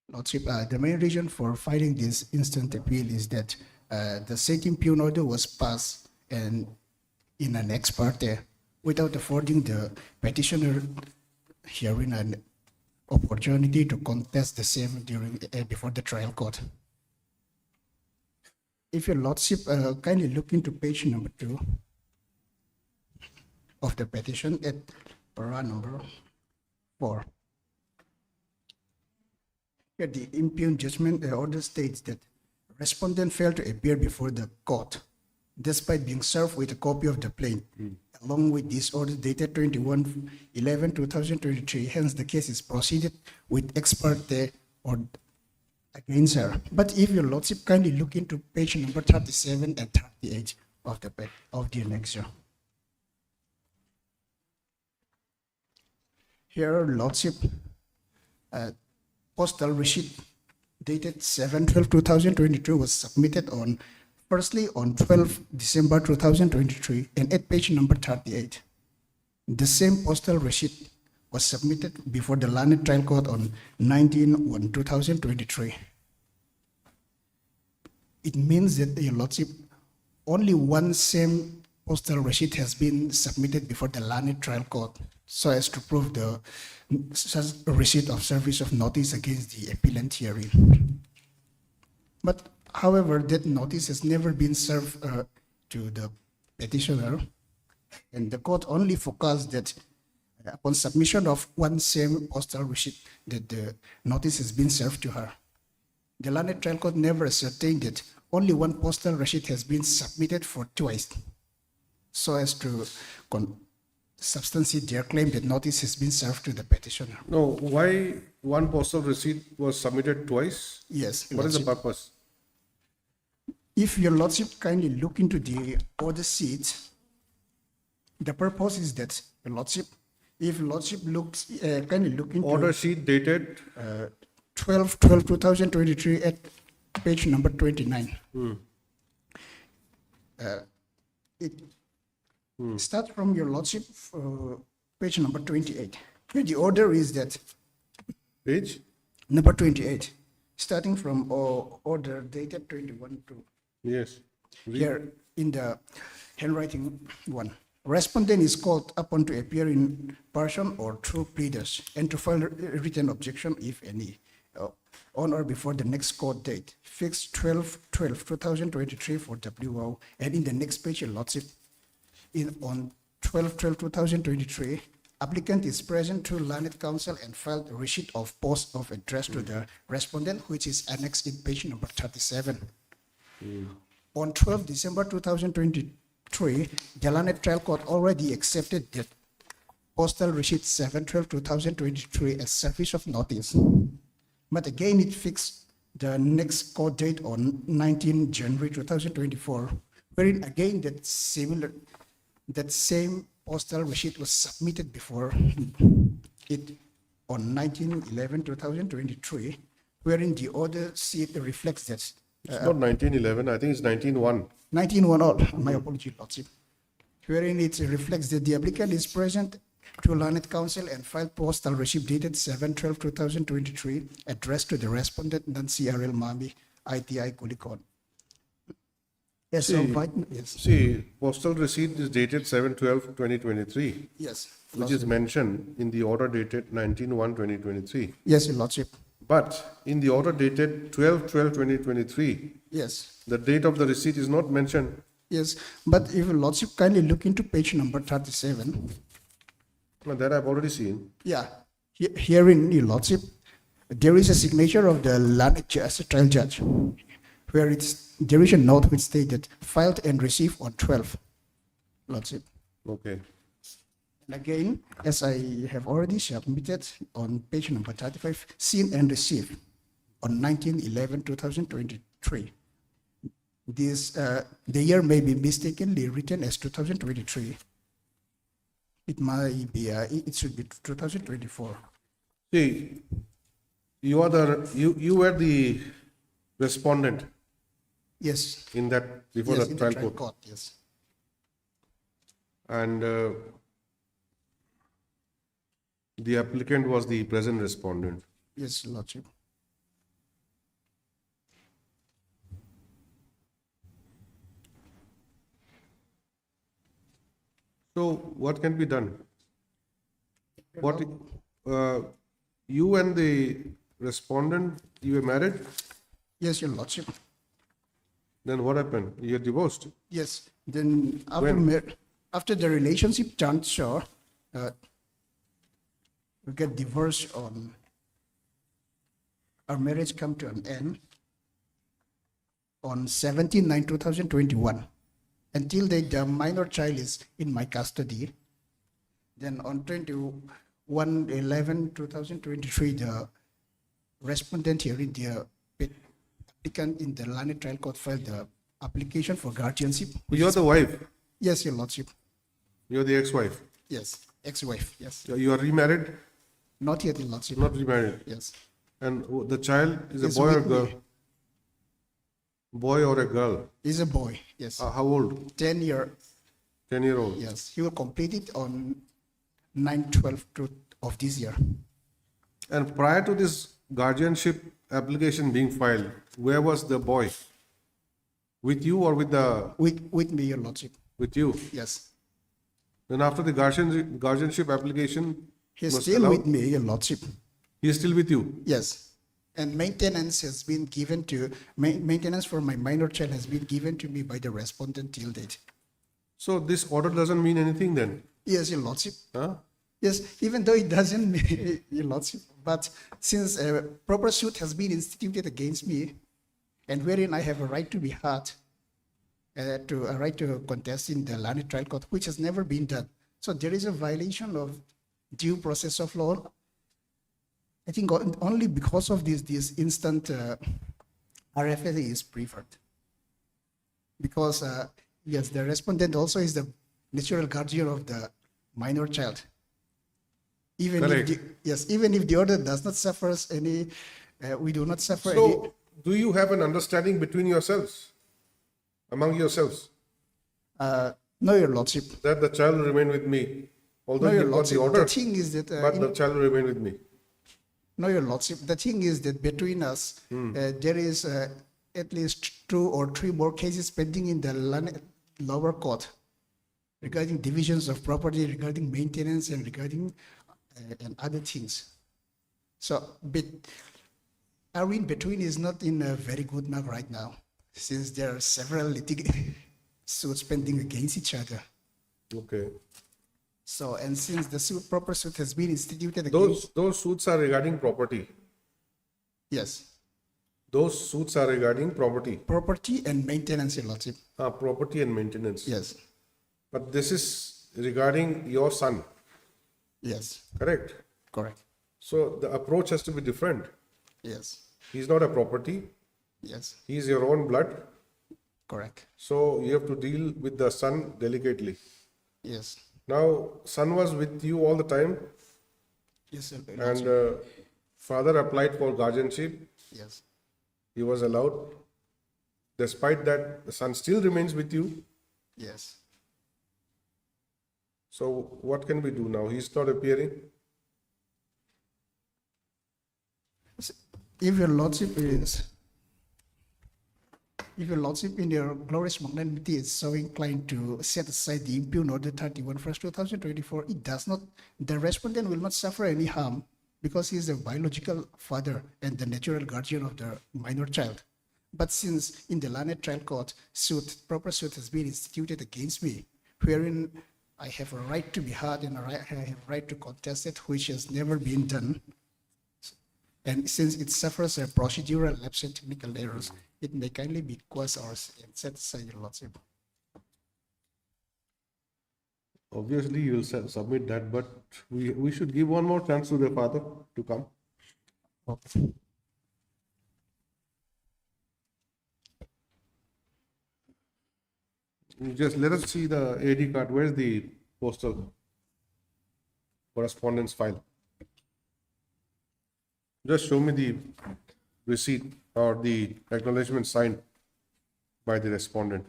Lordship, the main reason for filing this instant appeal is that the said impugned order was passed and in an ex parte without affording the petitioner hearing an opportunity to contest the same during before the trial court. if your lordship kindly look into page number 2 of the petition at para number 4. Here the impugned judgment order states that respondent failed to appear before the court despite being served with a copy of the plaint. Along with this order dated 21/11/2023, hence the case is proceeded with ex parte or against her. But if your lordship kindly look into page number 37 and 38 of the annexure. Here, lordship, postal receipt dated 7/12/2022 was submitted on, firstly on 12 December 2023 and at page number 38. The same postal receipt was submitted before the Learned Trial Court on 19/1/2023. It means that, your lordship, only one same postal receipt has been submitted before the Learned Trial Court so as to prove the receipt of service of notice against the appellant herein. But however, that notice has never been served to the petitioner, and the court only focused that upon submission of one same postal receipt that the notice has been served to her. The Learned Trial Court never ascertained that only one postal receipt has been submitted for twice, so as to substantiate their claim that notice has been served to the petitioner. No, why one postal receipt was submitted twice? Yes. What is the Lordship. purpose? If your lordship kindly look into the order sheet, the purpose is that, your lordship, if lordship looks, kindly look into Order sheet dated 12/12/2023 at page number 29. It starts from your lordship, page number 28. Here the order is that page? number 28, starting from order dated 21 to Yes. here in the handwriting one. Respondent is called upon to appear in person or through pleaders and to file a written objection, if any, on or before the next court date, fixed 12/12/2023 for WO. And in the next page, your lordship, on 12/12/2023, applicant is present through Learned Counsel and filed a receipt of post of address to the respondent, which is annexed in page number 37. On 12 December 2023, the Learned Trial Court already accepted that postal receipt 7/12/2023 as service of notice. But again, it fixed the next court date on 19 January 2024, wherein again that same postal receipt was submitted before it on 19/11/2023, wherein the order sheet reflects that. It's not 1911, I think it's 1901. 19-1 all, my apology, lordship. Wherein it reflects that the applicant is present to Learned Counsel and filed postal receipt dated 7/12/2023, addressed to the respondent Nancy R.L. Mami, ITI Kulikon. Yes, so, yes, See, postal receipt is dated 7/12/2023, yes, which is mentioned in the order dated 19/1/2023. yes, your lordship, But in the order dated 12/12/2023, yes, the date of the receipt is not mentioned. yes. But if your lordship kindly look into page number 37, Well, that I've already seen. yeah, herein, your lordship, there is a signature of the Learned trial judge, where there is a note which stated filed and received on 12, lordship. Okay. And again, as I have already submitted on page number 35, seen and received on 19/11/2023. This, the year may be mistakenly written as 2023. It might be, it should be 2024. See, you were the respondent Yes. in that, before Yes, the in trial trial court. court, yes. And the applicant was the present respondent. Yes, lordship. So what can be done? What, you and the respondent, you were married? Yes, your lordship. Then what happened? You divorced? Yes, then after, When? after the relationship turned sour, we get divorced on, our marriage come to an end on 17/9/2021. Until the minor child is in my custody. Then on 21/11/2023, the respondent hearing the applicant in the Land Trial Court filed the application for guardianship. You're the wife. Yes, Your Lordship. You're the ex-wife. Yes, ex-wife. Yes, You are remarried, not yet, Your Lordship. not remarried. Yes, And the child is a Is boy or with girl? me. Boy or a girl? he's a boy. Yes, How old? 10-year. 10-year-old. Yes, he will complete it on 9/12 of this year. And prior to this guardianship application being filed, where was the boy? With you or with With me, Your Lordship. with you? Yes, Then after the guardianship application he's was still allowed, with me, Your Lordship. he is still with you. Yes. And maintenance has been given to, maintenance for my minor child has been given to me by the respondent till date. So this order doesn't mean anything then? Yes, Your Lordship. Huh? Yes, even though it doesn't mean, Your Lordship, but since a proper suit has been instituted against me, and wherein I have a right to be heard, a right to contest in the Land Trial Court, which has never been done. So there is a violation of due process of law. I think only because of this instant RFA is preferred. Because, yes, the respondent also is the natural guardian of the minor child. Even Correct. if even if the order does not suffer any, we do not suffer any. So do you have an understanding between yourselves, among yourselves, No, Your Lordship. that the child will remain with me? Although No, Your you got the Lordship. order, The thing is that, but the child will remain with me. no, Your Lordship. The thing is that between us, there is at least 2 or 3 more cases pending in the lower court regarding divisions of property, regarding maintenance, and regarding and other things. So, our in between is not in a very good mark right now, since there are several suits pending against each other. Okay. So, and since the proper suit has been instituted against, Those suits are regarding property. yes, Those suits are regarding property. property and maintenance, Your Lordship. Property and maintenance. Yes, But this is regarding your son, yes, correct? correct. So the approach has to be different. Yes, He's not a property. yes, He's your own blood. correct. So you have to deal with the son delicately. Yes, Now, son was with you all the time, yes, Your Lordship. and father applied for guardianship. Yes, He was allowed. Despite that, the son still remains with you. yes. So what can we do now? He's not appearing. If Your Lordship is, if Your Lordship in your glorious magnanimity is so inclined to set aside the impugned order 31/1/2024, it does not, the respondent will not suffer any harm because he is a biological father and the natural guardian of the minor child. But since in the Land Trial Court, proper suit has been instituted against me, wherein I have a right to be heard and I have a right to contest it, which has never been done. And since it suffers a procedural lapse and technical errors, it may kindly be quashed or set aside, Your Lordship. Obviously, you will submit that, but we should give one more chance to the father to come. Okay. Just let us see the AD card. Where's the postal correspondence file? Just show me the receipt or the acknowledgement signed by the respondent.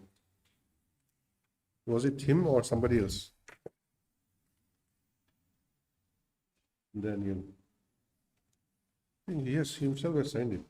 Was it him or somebody else? Daniel. Yes, he himself has signed it.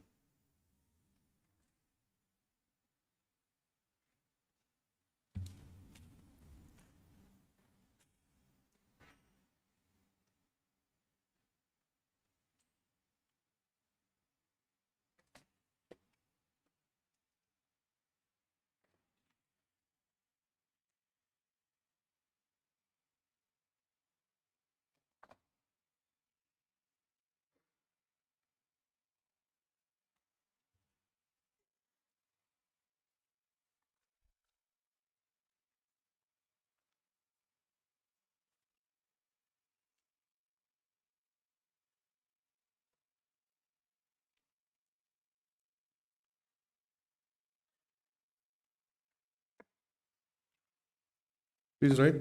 Please write.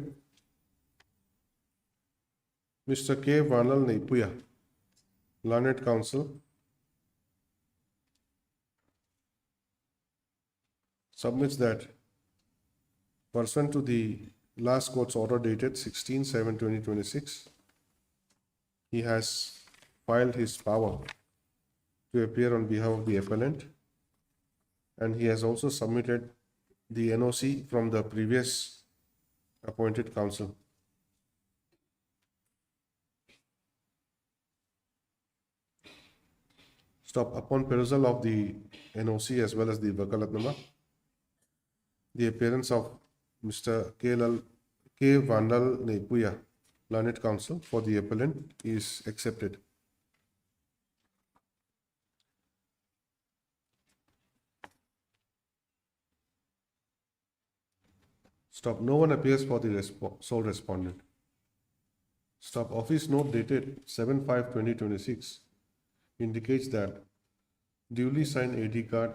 Mr. K. Vanal Naipuya, Learned Counsel, submits that pursuant to the last court's order dated 16/7/2026, he has filed his power to appear on behalf of the appellant, and he has also submitted the NOC from the previous appointed counsel. Stop. Upon perusal of the NOC as well as the Vakalatnama, the appearance of Mr. K. Vandal Nepuya, Learned Counsel, for the appellant is accepted. Stop. No one appears for the sole respondent. Stop. Office note dated 7/5/2026 indicates that duly signed AD card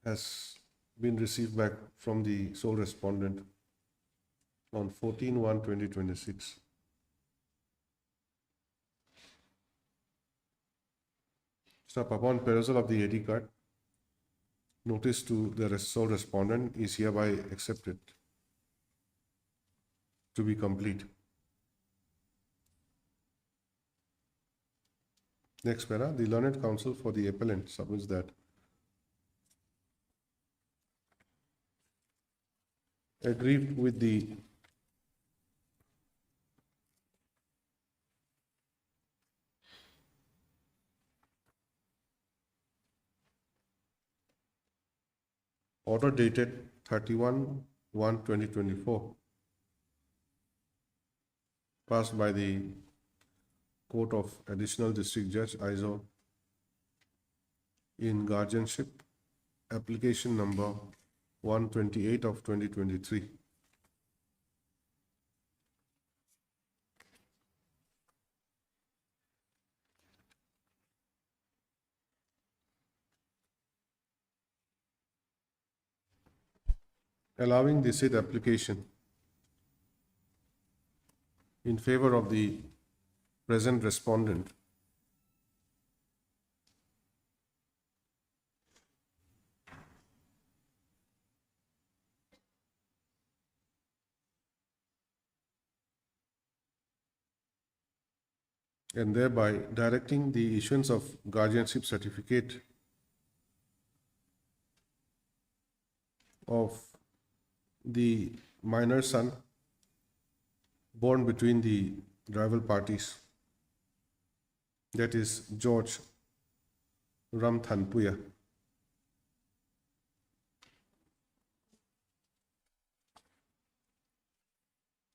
has been received back from the sole respondent on 14/1/2026. Stop. Upon perusal of the AD card, notice to the sole respondent is hereby accepted to be complete. Next para, the learned counsel for the appellant submits that aggrieved with the order dated 31/1/2024 passed by the Court of Additional District Judge Aizawl in guardianship, application number 128 of 2023. Allowing the said application in favor of the present respondent and thereby directing the issuance of guardianship certificate of the minor son born between the rival parties, that is George Ramthanpuya.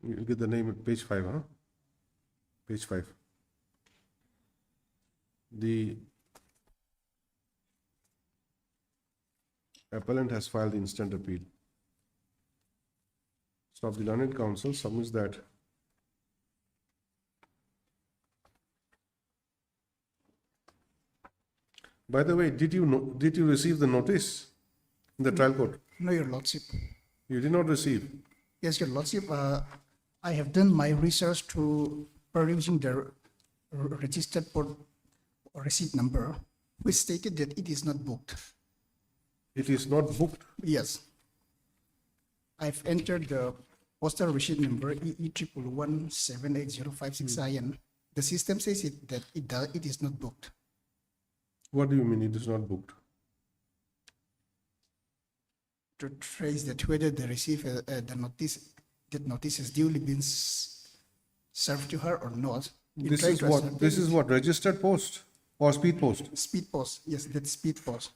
You'll get the name at page 5, huh? Page 5. The appellant has filed instant appeal. So the learned counsel submits that by the way, did you receive the notice in the trial court? No, Your Lordship. You did not receive. Yes, Your Lordship. I have done my research to perusing the registered port or receipt number, which stated that it is not booked. It is not booked. Yes. I've entered the postal receipt number EE111780569. The system says that it is not booked. What do you mean it is not booked? To trace that whether they receive that notice has duly been served to her or not. This is what registered post or speed post? Speed post. Yes, that's speed post.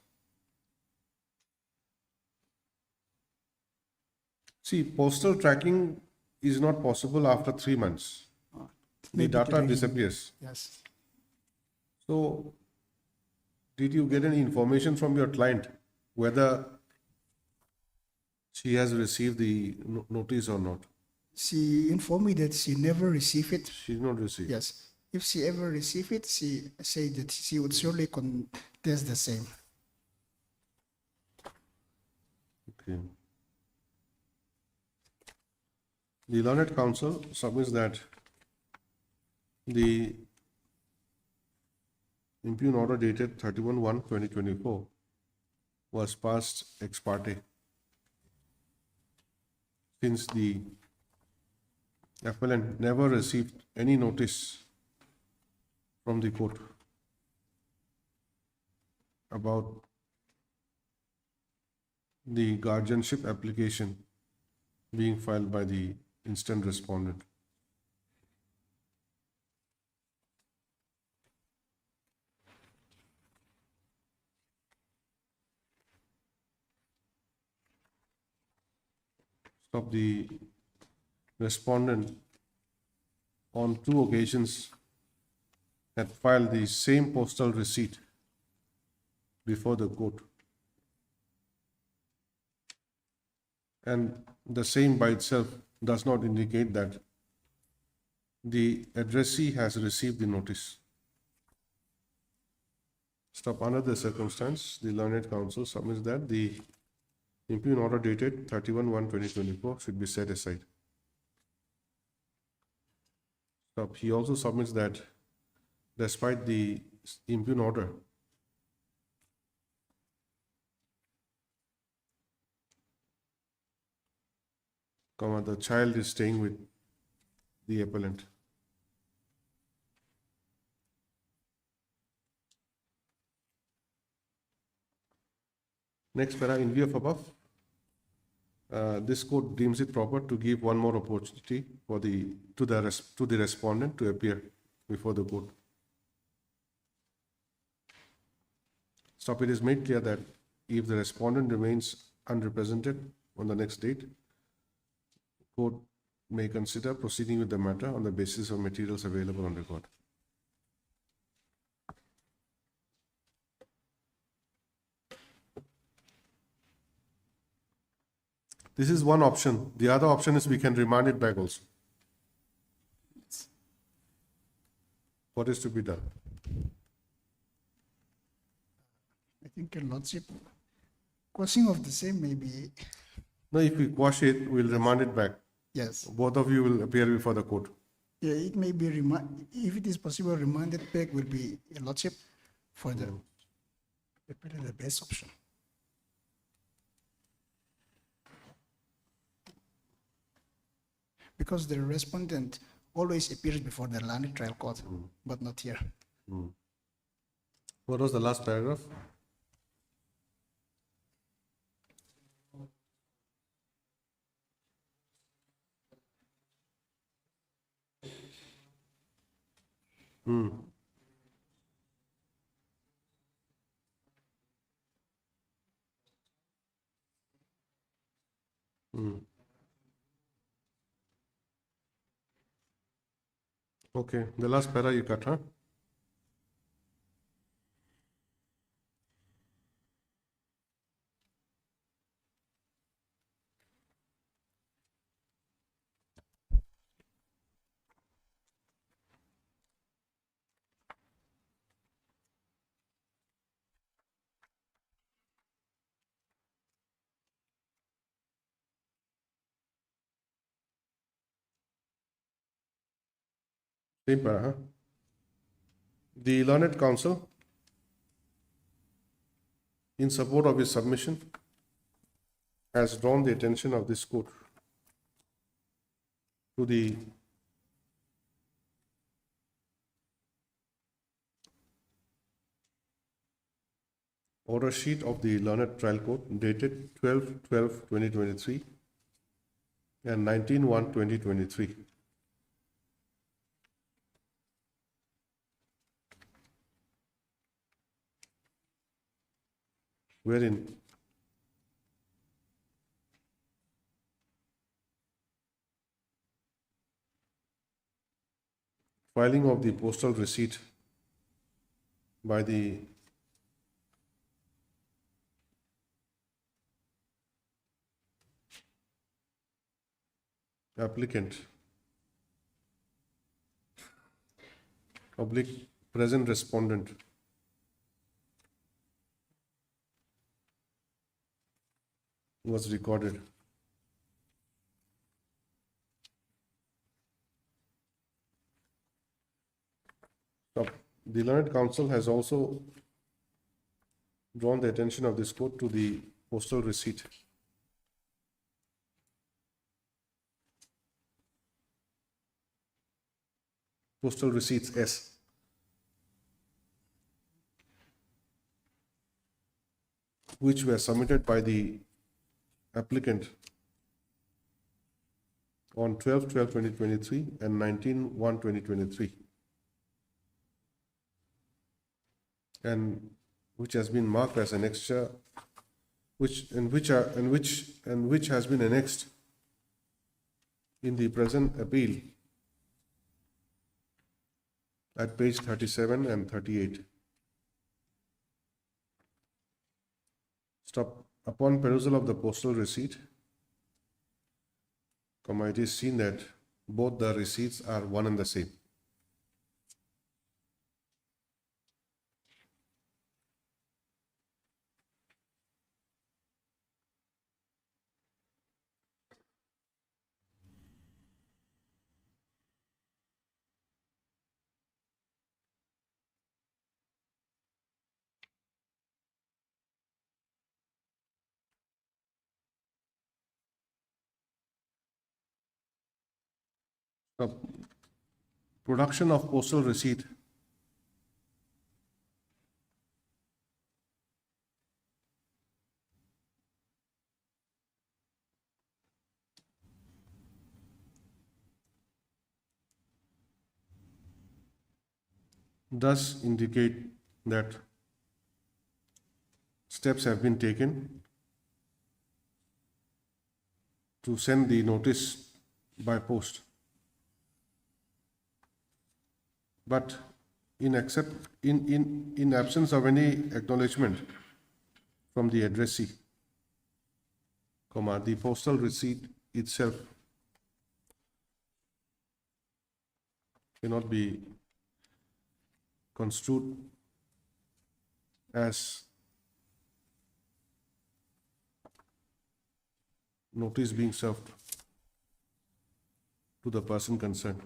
See, postal tracking is not possible after 3 months. The Maybe data today. disappears. Yes. So, did you get any information from your client whether she has received the notice or not? She informed me that she never received it. She did not receive. Yes. If she ever received it, she said that she would surely contest the same. Okay. The learned counsel submits that the impugned order dated 31/1/2024 was passed ex parte, since the appellant never received any notice from the court about the guardianship application being filed by the instant respondent. Of the respondent on 2 occasions had filed the same postal receipt before the court, and the same by itself does not indicate that the addressee has received the notice. Stop. Under the circumstance, the learned counsel submits that the impugned order dated 31/1/2024 should be set aside. Stop. He also submits that despite the impugned order, the child is staying with the appellant. Next para, in view of above, this court deems it proper to give one more opportunity for to the respondent to appear before the court. Stop. It is made clear that if the respondent remains unrepresented on the next date, court may consider proceeding with the matter on the basis of materials available on record. This is one option. The other option is we can remand it back also. What is to be done? I think Your Lordship, quashing of the same may be, No, if we quash it, we'll remand it back. yes. Both of you will appear before the court. Yeah, it may be if it is possible, remanded back will be, Your Lordship, for the best option. Because the respondent always appears before the learned trial court, but not here. What was the last paragraph? Okay, the last para you cut, huh? Same para, huh? The learned counsel, in support of his submission, has drawn the attention of this court to the order sheet of the learned trial court dated 12/12/2023 and 19/1/2023. Wherein filing of the postal receipt by the applicant / present respondent was recorded. The learned counsel has also drawn the attention of this court to the postal receipt. Postal receipts S, which were submitted by the applicant on 12/12/2023 and 19/1/2023, and which has been marked as an extra, which has been annexed in the present appeal at page 37 and 38. Upon perusal of the postal receipt, it is seen that both the receipts are one and the same. Production of postal receipt does indicate that steps have been taken to send the notice by post. But in absence of any acknowledgement from the addressee, the postal receipt itself cannot be construed as notice being served to the person concerned.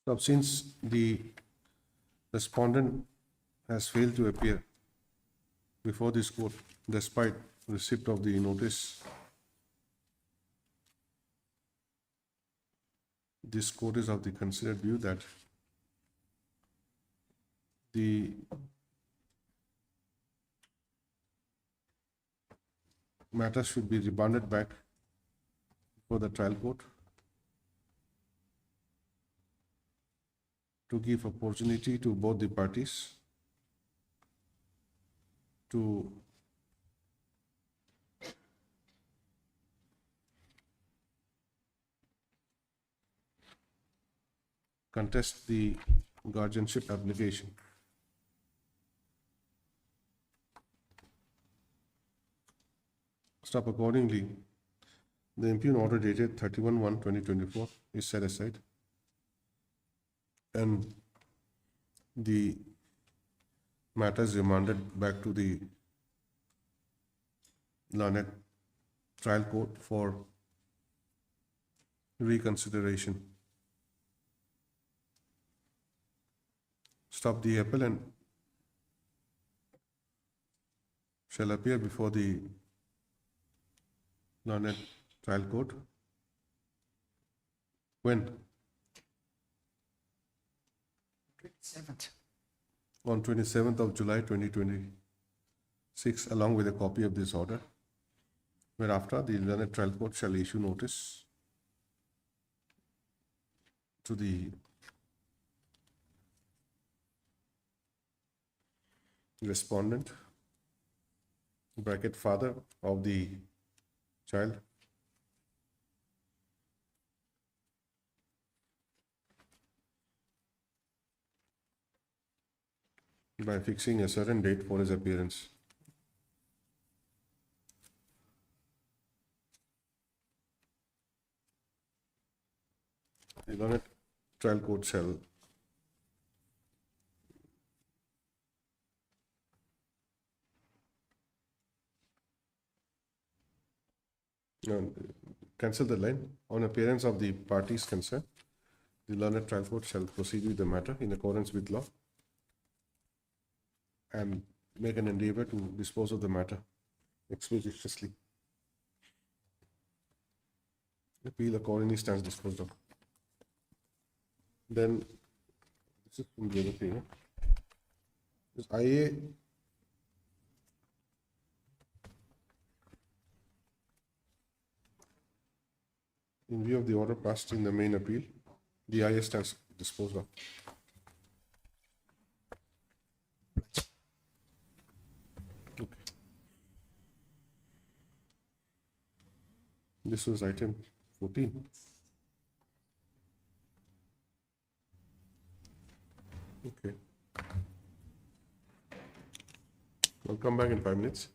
So since the respondent has failed to appear before this court despite receipt of the notice, this court is of the considered view that the matter should be remanded back for the trial court to give opportunity to both the parties to contest the guardianship application. Accordingly, the impugn order dated 31/1/2024 is set aside, and the matter is remanded back to the learned trial court for reconsideration. The appellant shall appear before the learned trial court when? 7th. On 27th of July 2026, along with a copy of this order, whereafter the learned trial court shall issue notice to the respondent, father of the child, by fixing a certain date for his appearance. The learned trial court shall no, cancel the line. On appearance of the parties concerned, the learned trial court shall proceed with the matter in accordance with law and make an endeavor to dispose of the matter expeditiously. Appeal accordingly stands disposed of. Then, this is from the other thing. This IA in view of the order passed in the main appeal, the IA stands disposed of. Okay. This was item 14. Okay. I'll come back in 5 minutes.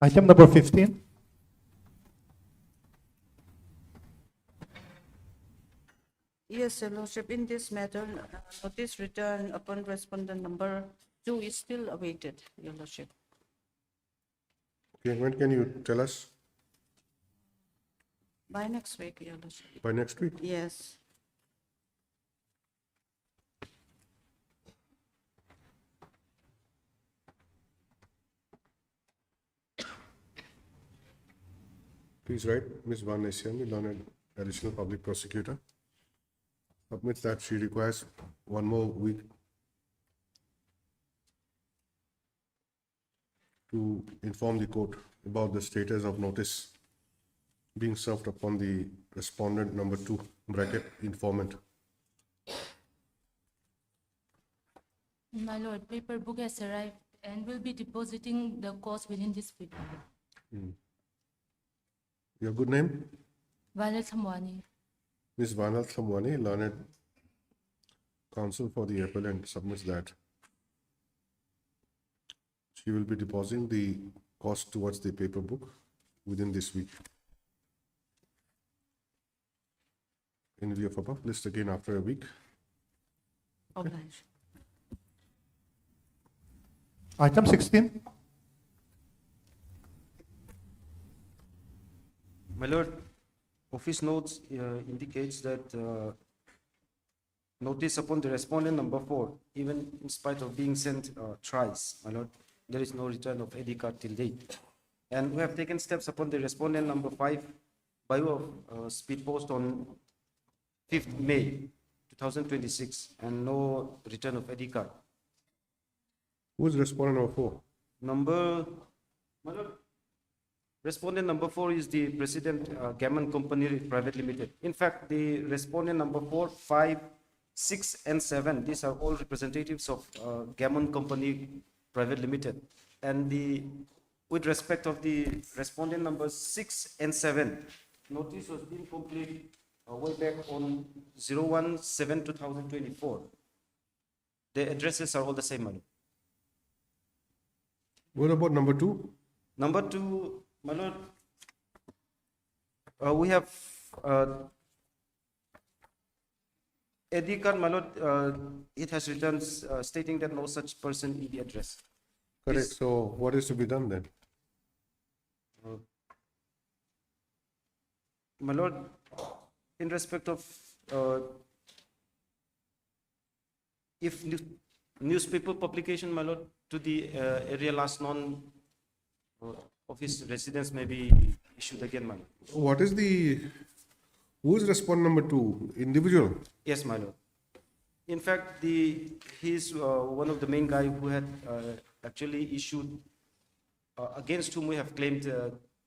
Item number 15. Yes, Your Lordship, in this matter, notice return upon respondent number 2 is still awaited, Your Lordship. Okay, when can you tell us? By next week, Your Lordship. By next week? Yes. Please write, Ms. Van Nesiami, learned additional public prosecutor, submits that she requires one more week to inform the court about the status of notice being served upon the respondent number 2, bracket informant. My lord, paper book has arrived and will be depositing the cost within this week. Your good name? Violet Samwani. Ms. Vanal Thamwani, learned counsel for the appellant, submits that she will be depositing the cost towards the paper book within this week. In view of above, list again after a week. Obliged. Item 16. My lord, office notes indicates that notice upon the respondent number 4, even in spite of being sent thrice, my lord, there is no return of ID card till date. And we have taken steps upon the respondent number 5 by way of speed post on 5th May 2026, and no return of ID card. Who is respondent number 4? My lord, respondent number 4 is the President Gammon Company Private Limited. In fact, the respondent number 4, 5, 6, and 7, these are all representatives of Gammon Company Private Limited. And with respect of the respondent numbers 6 and 7, notice was incomplete way back on 01/7/2024. The addresses are all the same, madam. What about number 2? Number 2, my lord, we have ID card, my lord, it has returned stating that no such person in the address. Correct. Is- So what is to be done then? My lord, in respect of if newspaper publication, my lord, to the area last known of his residence may be issued again, my lord. What is who is respondent number 2? Individual? Yes, my lord. In fact, he's one of the main guy who had actually issued, against whom we have claimed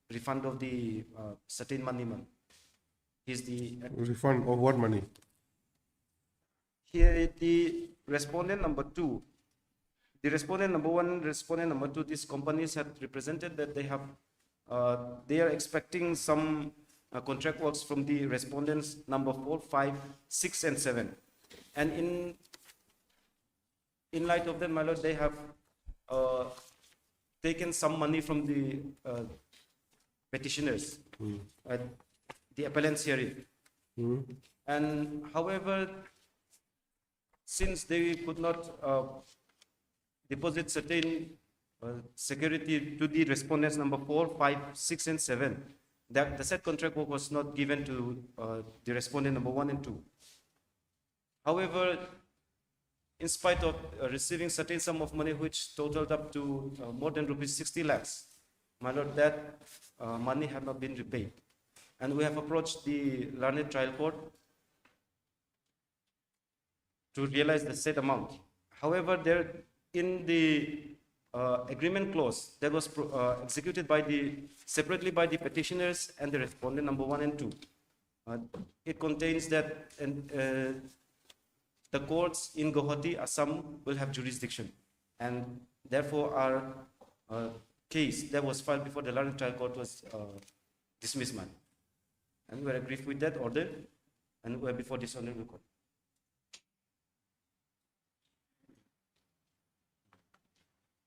refund of the certain money, man. He's the Refund of what money? here the respondent number 2. The respondent number 1, respondent number 2, these companies had represented that they have, they are expecting some contract works from the respondents number 4, 5, 6, and 7. And in light of that, my lord, they have taken some money from the petitioners, the appellants hearing. And however, since they could not deposit certain security to the respondents number 4, 5, 6, and 7, that the said contract work was not given to the respondent number 1 and 2. However, in spite of receiving certain sum of money which totaled up to more than rupees 60 lakhs, my lord, that money had not been repaid. And we have approached the learned trial court to realize the said amount. However, there in the agreement clause that was executed separately by the petitioners and the respondent number 1 and 2, it contains that the courts in Gauhati, Assam will have jurisdiction, and therefore our case that was filed before the learned trial court was dismissed, man. And we are aggrieved with that order, and we are before this honorable court.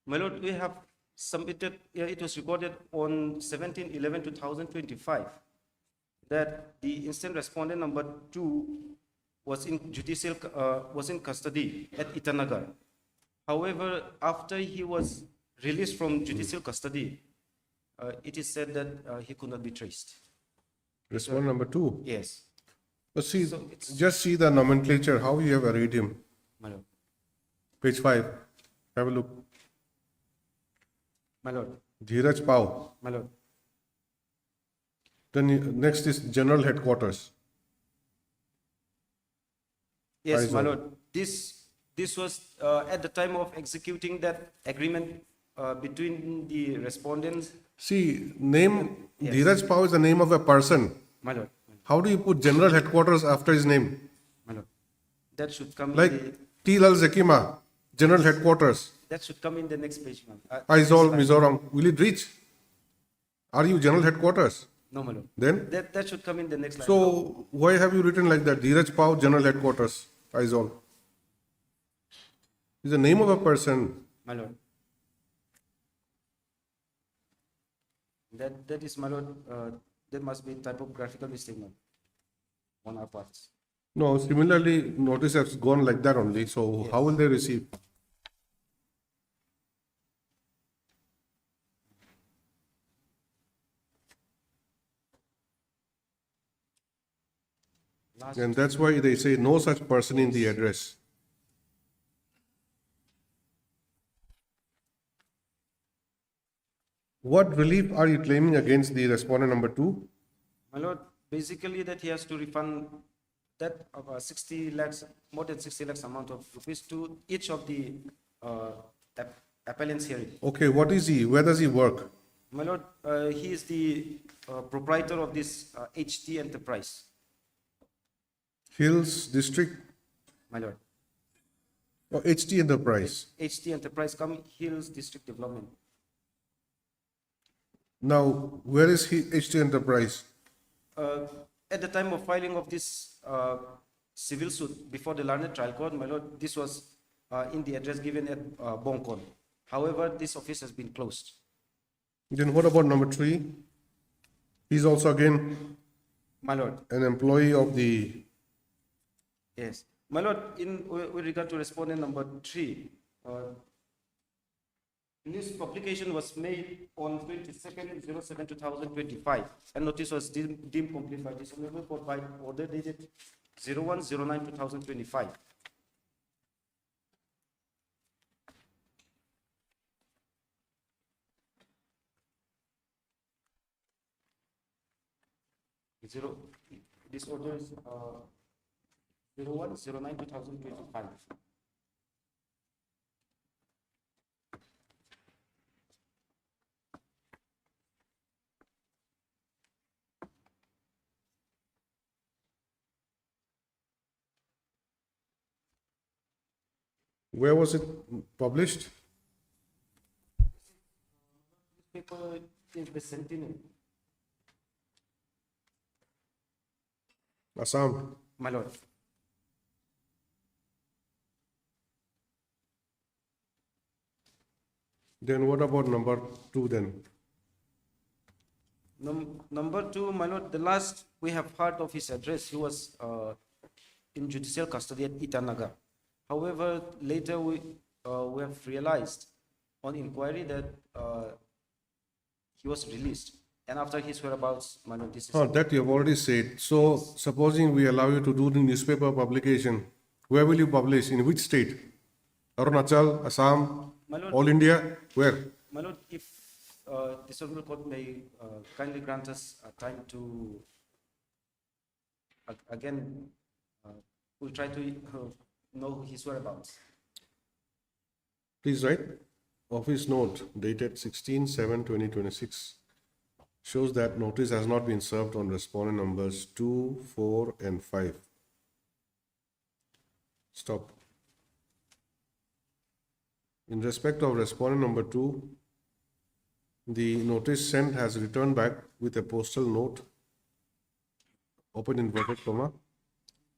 My lord, we have submitted, it was recorded on 17/11/2025 that the instant respondent number 2 was in was in custody at Itanagar. However, after he was released from judicial custody, it is said that he could not be traced. Respondent number 2. Yes, But see, So it's- just see the nomenclature, how you have arrayed him. my lord. Page 5. Have a look. My lord, Dheeraj Pau. my lord. Then next is General Headquarters. Yes, my Aizol. lord. This was at the time of executing that agreement between the respondents. See, name, Yes. Dheeraj Pau is the name of a person. My lord, How do you put General Headquarters after his name? my lord. That should come Like in the, T. Lal Zekima, General Headquarters, that should come in the next page, ma'am. Aizol, Mizoram. Will it reach? Are you General Headquarters? No, my lord. Then? That should come in the next line. So why have you written like that? Dheeraj Pau, General Headquarters, Aizol. It's the name of a person. My lord. That is, my lord, there must be typographical mistake, ma'am, on our parts. No, similarly, notice has gone like that only. So how will they receive? Last, And that's why they say no such person in the address. What relief are you claiming against the respondent number 2? my lord, basically that he has to refund that 60 lakhs, more than 60 lakhs amount of rupees to each of the appellants hearing. Okay, what is he? Where does he work? My lord, he is the proprietor of this HT enterprise. Hills District My lord, or HT Enterprise? HT enterprise come Hills District Development. Now, where is he, HT Enterprise? At the time of filing of this civil suit before the learned trial court, my lord, this was in the address given at Bongkon. However, this office has been closed. Then what about number 3? He's also again My lord, an employee of the, yes. My lord, with regard to respondent number 3, news publication was made on 22nd/07/2025, and notice was deemed complete by this honorable court by order dated 01/09/2025. This order is 01/09/2025. where was it published? Paper is the Sentinel. Assam. My lord, Then what about number 2 then? number 2, my lord, the last we have heard of his address, he was in judicial custody at Itanagar. However, later we have realized on inquiry that he was released, and after his whereabouts, my lord, this is That you have already said. So supposing we allow you to do the newspaper publication, where will you publish? In which state? Arunachal, Assam, my lord. All India? Where? My lord, if this honorable court may kindly grant us time to again, we'll try to know his whereabouts. Please write. Office note dated 16/7/2026 shows that notice has not been served on respondent numbers 2, 4, and 5. Stop. In respect of respondent number 2, the notice sent has returned back with a postal note, open inverted comma,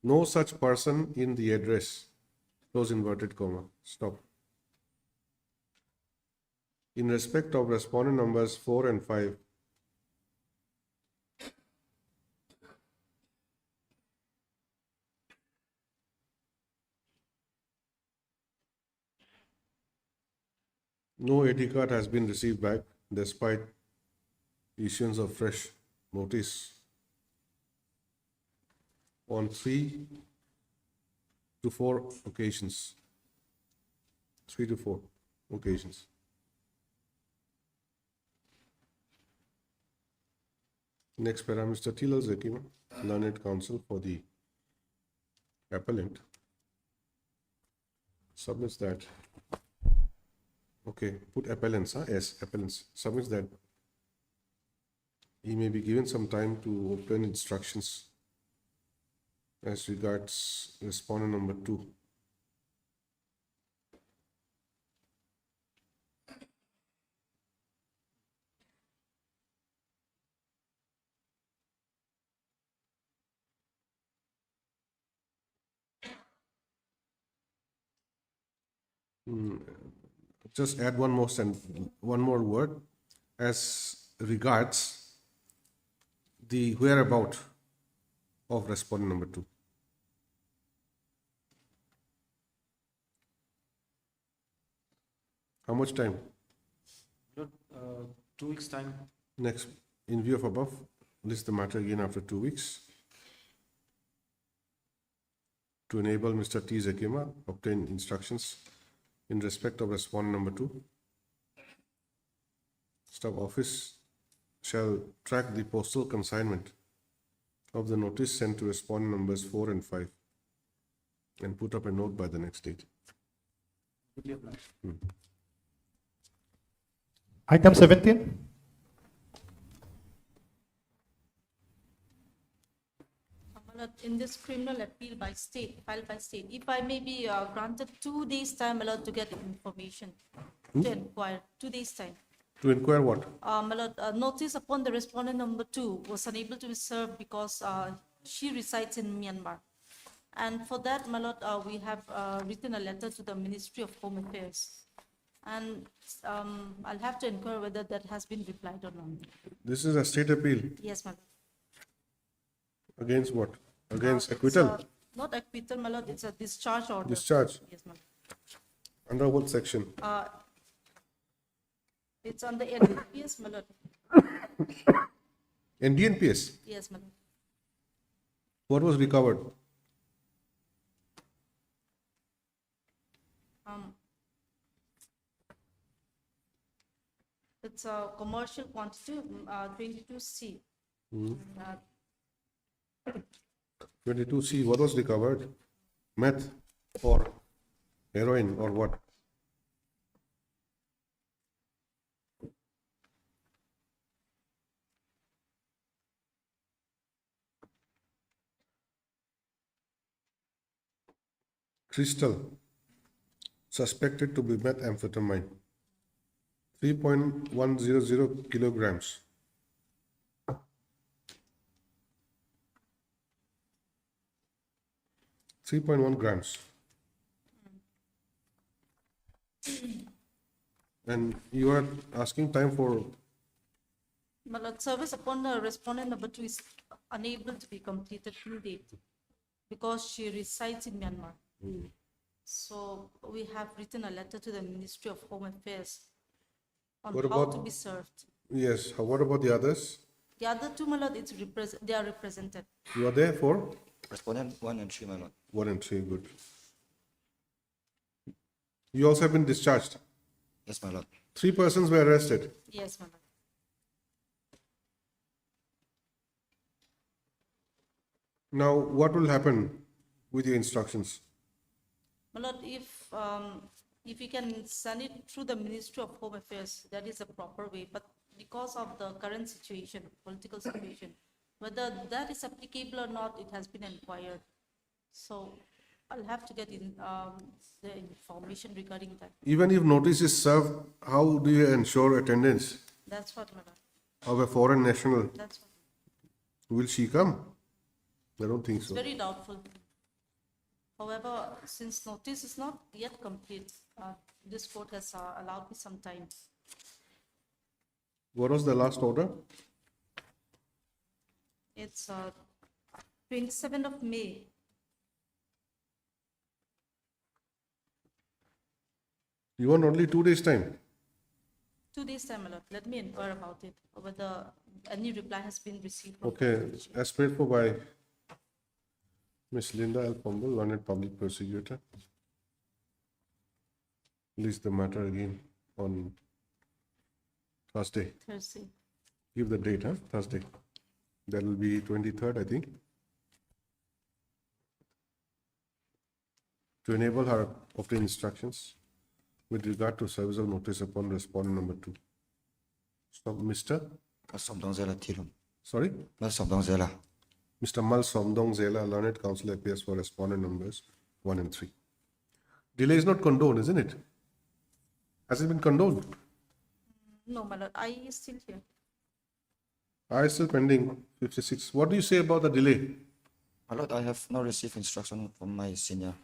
no such person in the address, close inverted comma. Stop. in respect of respondent numbers 4 and 5, no AD card has been received back despite issuance of fresh notice on 3 to 4 occasions. 3 to 4 occasions. Next para, Mr. Tilal Zakima, learned counsel for the appellant, submits that, okay, put appellants, yes, appellants, submits that he may be given some time to obtain instructions as regards respondent number 2. Just add one more word, as regards the whereabout of respondent number 2. How much time? Lord, 2 weeks' time. Next, in view of above, list the matter again after 2 weeks. To enable Mr. T. Zakima obtain instructions in respect of respondent number 2. Staff office shall track the postal consignment of the notice sent to respondent numbers 4 and 5 and put up a note by the next date. Item 17. My lord, in this criminal appeal by state, filed by state, if I may be granted 2 days' time, my lord, to get information, to inquire, 2 days' time. To inquire what? My lord, notice upon the respondent number 2 was unable to be served because she resides in Myanmar. And for that, my lord, we have written a letter to the Ministry of Home Affairs. And I'll have to inquire whether that has been replied or not. This is a state appeal. Yes, my lord. Against what? Against It's, acquittal? not acquittal, my lord, it's a discharge order. Discharge? Yes, my lord. Under what section? It's on the NDPS, my lord. NDNPS? Yes, my lord. What was recovered? It's a commercial quantity, 22C. 22C, what was recovered? Meth or heroin or what? Crystal, suspected to be methamphetamine, 3.100 kilograms. 3.1 grams. And you are asking time for, My lord, service upon the respondent number 2 is unable to be completed till date because she resides in Myanmar. So we have written a letter to the Ministry of Home Affairs on What how about- to be served. yes, what about the others? The other two, my lord, they are represented. You are there for? Respondent 1 and 3, my lord. 1 and 3, good. You also have been discharged. Yes, my lord. 3 persons were arrested. Yes, my lord. Now, what will happen with your instructions? My lord, if you can send it through the Ministry of Home Affairs, that is a proper way. But because of the current situation, political situation, whether that is applicable or not, it has been inquired. So I'll have to get the information regarding that. Even if notice is served, how do you ensure attendance That's what, my lord. of a foreign national? That's what. Will she come? I don't think It's so. very doubtful. However, since notice is not yet complete, this court has allowed me some time What was the last order? It's 27th of May. You want only 2 days' time? 2 days time, my lord. Let me inquire about it, whether any reply has been received. from Okay, the judge. as paid for by Miss Linda L. Pombal, learned public prosecutor. Release the matter again on Thursday. Thursday. Give the date, huh? Thursday. That will be 23rd, I think. To enable her obtain instructions with regard to service of notice upon respondent number 2. So, Mr. Somdong Zela Thirum. Sorry? Somdong Zela. Mr. Mal Somdong Zela, learned counsel, appears for respondent numbers 1 and 3. Delay is not condoned, isn't it? Has it been condoned? No, my lord, I is still here. I still pending 56. What do you say about the delay? My lord, I have not received instruction from my senior.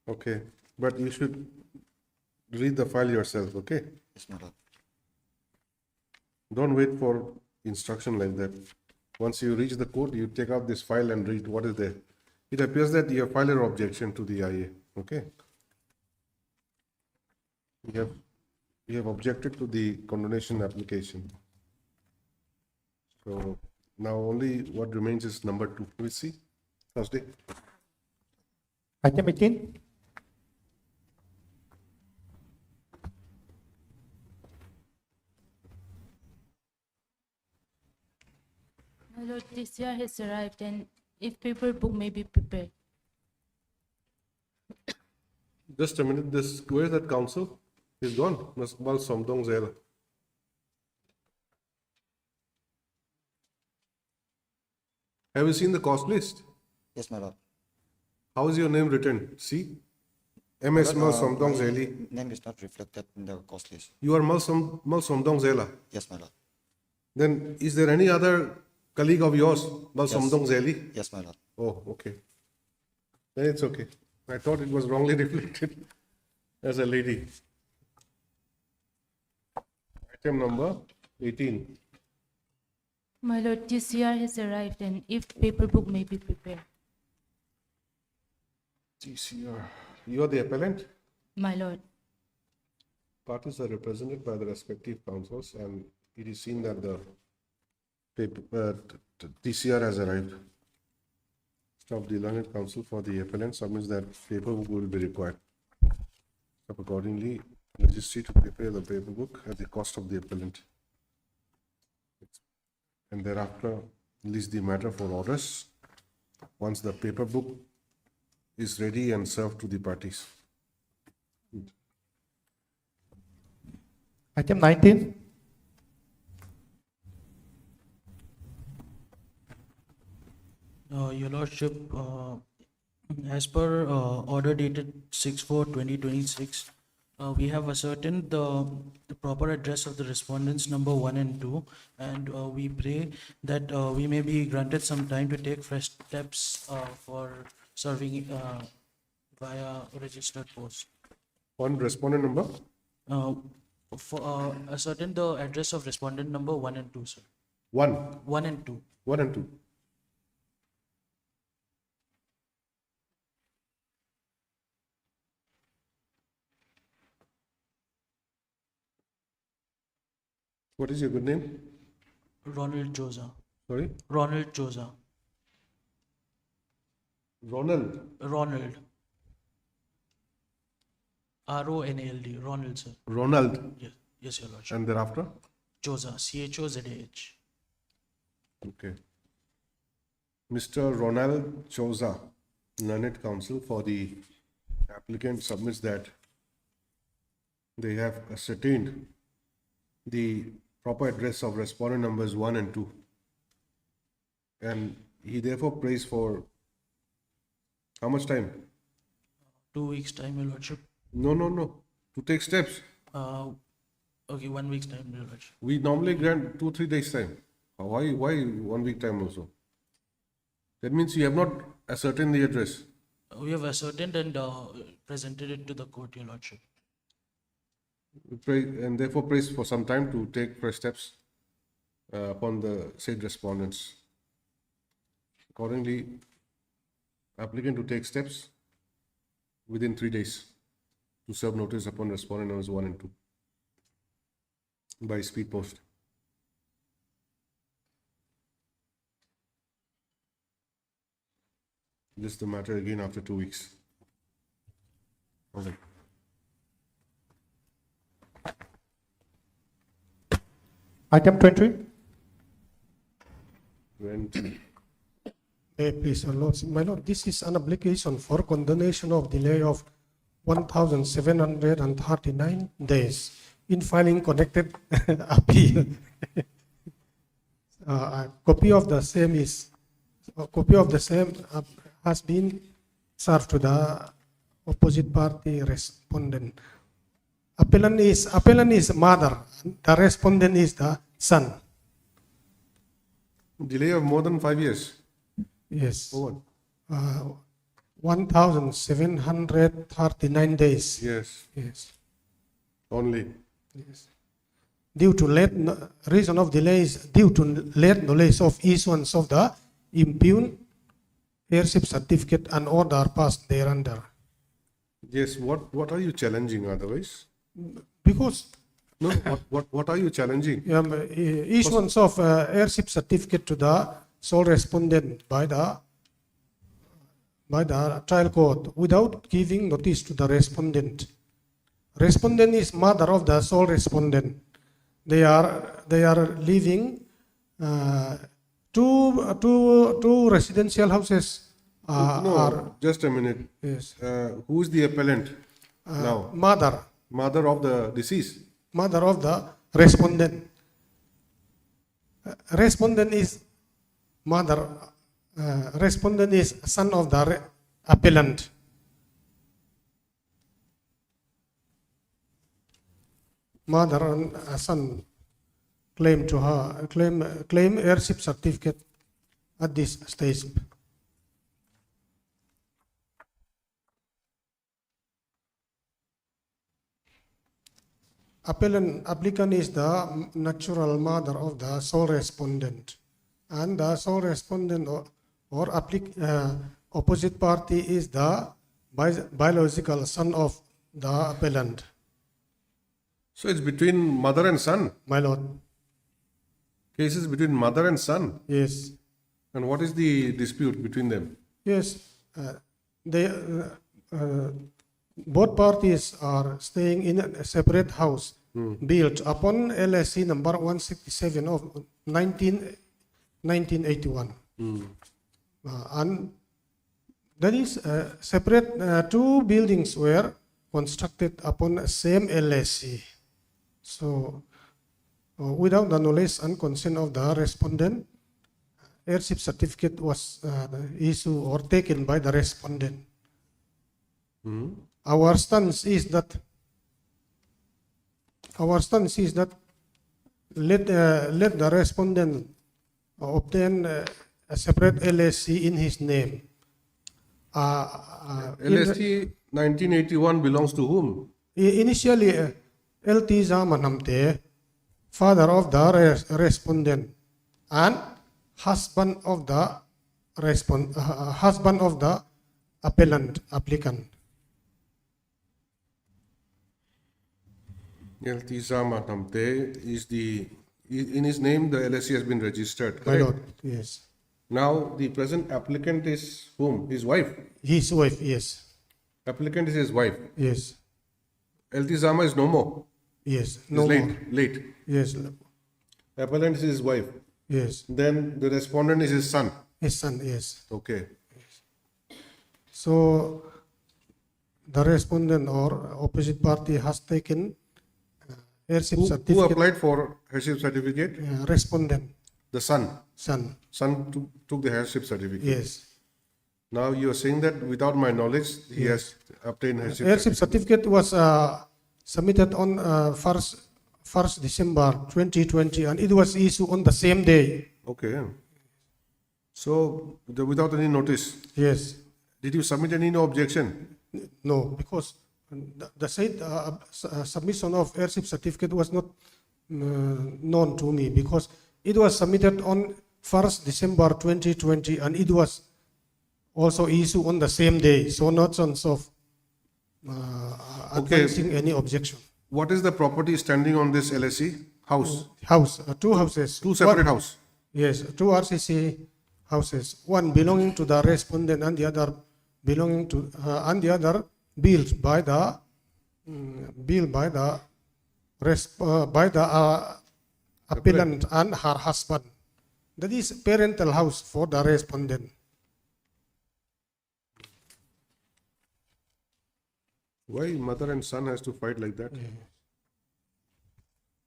Okay, but you should read the file yourself, okay? Yes, my lord. Don't wait for instruction like that. Once you reach the court, you take out this file and read what is there. It appears that you have filed an objection to the IA, okay? You have objected to the condonation application. So now only what remains is number 2. We see Thursday. Item 18. My lord, this year has arrived, and if paper book may be prepared. Just a minute, where is that counsel? He's gone. Mal Somdong Zela. Have you seen the cost list? Yes, my lord. How is your name written? See? MS Mal Somdong My Zeli. name is not reflected in the cost list. You are Mal Somdong Zela. Yes, my lord. Then is there any other colleague of yours, Mal Yes. Somdong Zeli? Yes, my lord. Oh, okay. Then it's okay. I thought it was wrongly reflected as a lady. Item number 18. My lord, this year has arrived, and if paper book may be prepared. TCR. You are the appellant. My lord, Parties are represented by the respective councils, and it is seen that the TCR has arrived. Staff the learned counsel for the appellant submits that paperwork will be required. So accordingly, registry to prepare the paperwork at the cost of the appellant. And thereafter, list the matter for orders once the paper book is ready and served to the parties. Item 19. Your Lordship, as per order dated 6/4/2026, we have ascertained the proper address of the respondents number 1 and 2, and we pray that we may be granted some time to take fresh steps for serving via registered post. On respondent number? For ascertain the address of respondent number 1 and 2, sir. 1. 1 and 2. 1 and 2. What is your good name? Ronald Joza. Sorry? Ronald Joza. Ronald. Ronald. RONALD. Ronald, sir. Ronald. Yes, yes, Your Lordship. And thereafter? Choza. CHOZAH. Okay. Mr. Ronald Choza, learned counsel for the applicant, submits that they have ascertained the proper address of respondent numbers 1 and 2. And he therefore prays for how much time? 2 weeks time, Your Lordship. No. To take steps. Okay, 1 week's time, Your Lordship. We normally grant 2-3 days time. Why 1 week time also? That means you have not ascertained the address. We have ascertained and presented it to the court, Your Lordship. And therefore prays for some time to take fresh steps upon the said respondents. Accordingly, applicant to take steps within 3 days to serve notice upon respondent numbers 1 and 2 by speed post. This is the matter again after 2 weeks. Okay. Item 20. 20. Please, my lord, this is an application for condonation of delay of 1,739 days in filing connected appeal. A copy of the same has been served to the opposite party respondent. Appellant is mother, the respondent is the son. Delay of more than 5 years. Yes. For what? 1,739 days. Yes. Yes. Only. Yes. Due to reason of delays due to late knowledge of issuance of the impugned heirship certificate and order passed thereunder. Yes. What are you challenging otherwise? Because No. What are you challenging? issuance of heirship certificate to the sole respondent by the trial court without giving notice to the respondent. Respondent is mother of the sole respondent. They are living two residential houses. Just a minute. Yes. Who is the appellant now? Mother Mother of the deceased. Mother of the respondent. Respondent is mother. Respondent is son of the appellant. Mother and son claim heirship certificate at this stage. Applicant is the natural mother of the sole respondent, and the sole respondent or opposite party is the biological son of the appellant. So it's between mother and son. My lord. Cases between mother and son. Yes. And what is the dispute between them? Yes. Both parties are staying in a separate house built upon LSC number 167 of 1981. And that is separate, two buildings were constructed upon same LSC. So, without the knowledge and consent of the respondent, heirship certificate was issued or taken by the respondent. Our stance is that let the respondent obtain a separate LSC in his name. LSC 1981 belongs to whom? Initially, LT Zamanamte, father of the respondent and husband of the applicant. Eltizama Namte is in his name the LSC has been registered, My correct? lord, yes. Now the present applicant is whom? His wife? His wife, yes. Applicant is his wife. Yes. Eltizama is no more. Yes. He's No more. late. Yes. Appellant is his wife. Yes. Then the respondent is his son. His son, yes. Okay. So the respondent or opposite party has taken heirship Who certificate. applied for heirship certificate? Respondent. The son. Son. Son took the heirship certificate. Yes. Now you are saying that without my knowledge, he has obtained heirship Heirship certificate was submitted on 1st December 2020 and it was issued on the same day. Okay. So without any notice. Yes. Did you submit any no objection? No, because the said submission of airship certificate was not known to me because it was submitted on 1st December 2020 and it was also issued on the same day. So not sense of advancing any objection. What is the property standing on this LSE? House? House, two houses. Two separate houses? Yes, two RCC houses. One belonging to the respondent and the other belonging to, and the other built by the, appellant and her husband. That is parental house for the respondent. Why mother and son has to fight like that?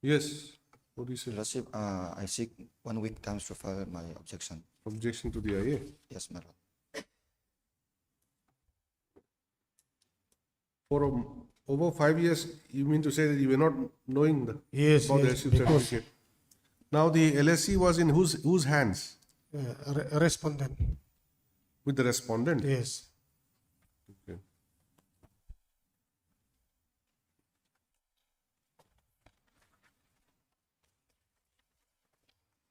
Yes. What do you say? Your Lordship, I seek 1 week time to file my objection. Objection to the IA? Yes, my lord. For over 5 years, you mean to say that you were not knowing the Yes, about the yes, airship because- certificate? Now the LSE was in whose hands? Respondent. With the respondent? Yes. Okay.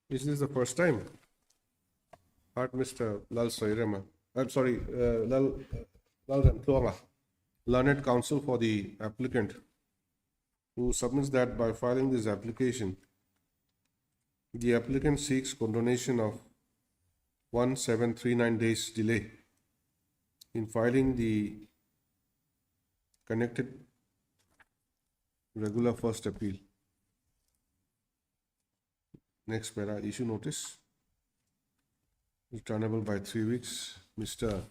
Is this the first time? Heard Mr. Lal Soirema. I'm sorry, Lal Ramtuanga, learned counsel for the applicant, who submits that by filing this application, the applicant seeks condonation of 1739 days delay in filing the connected regular first appeal. Next para, issue notice, returnable by 3 weeks. Mr.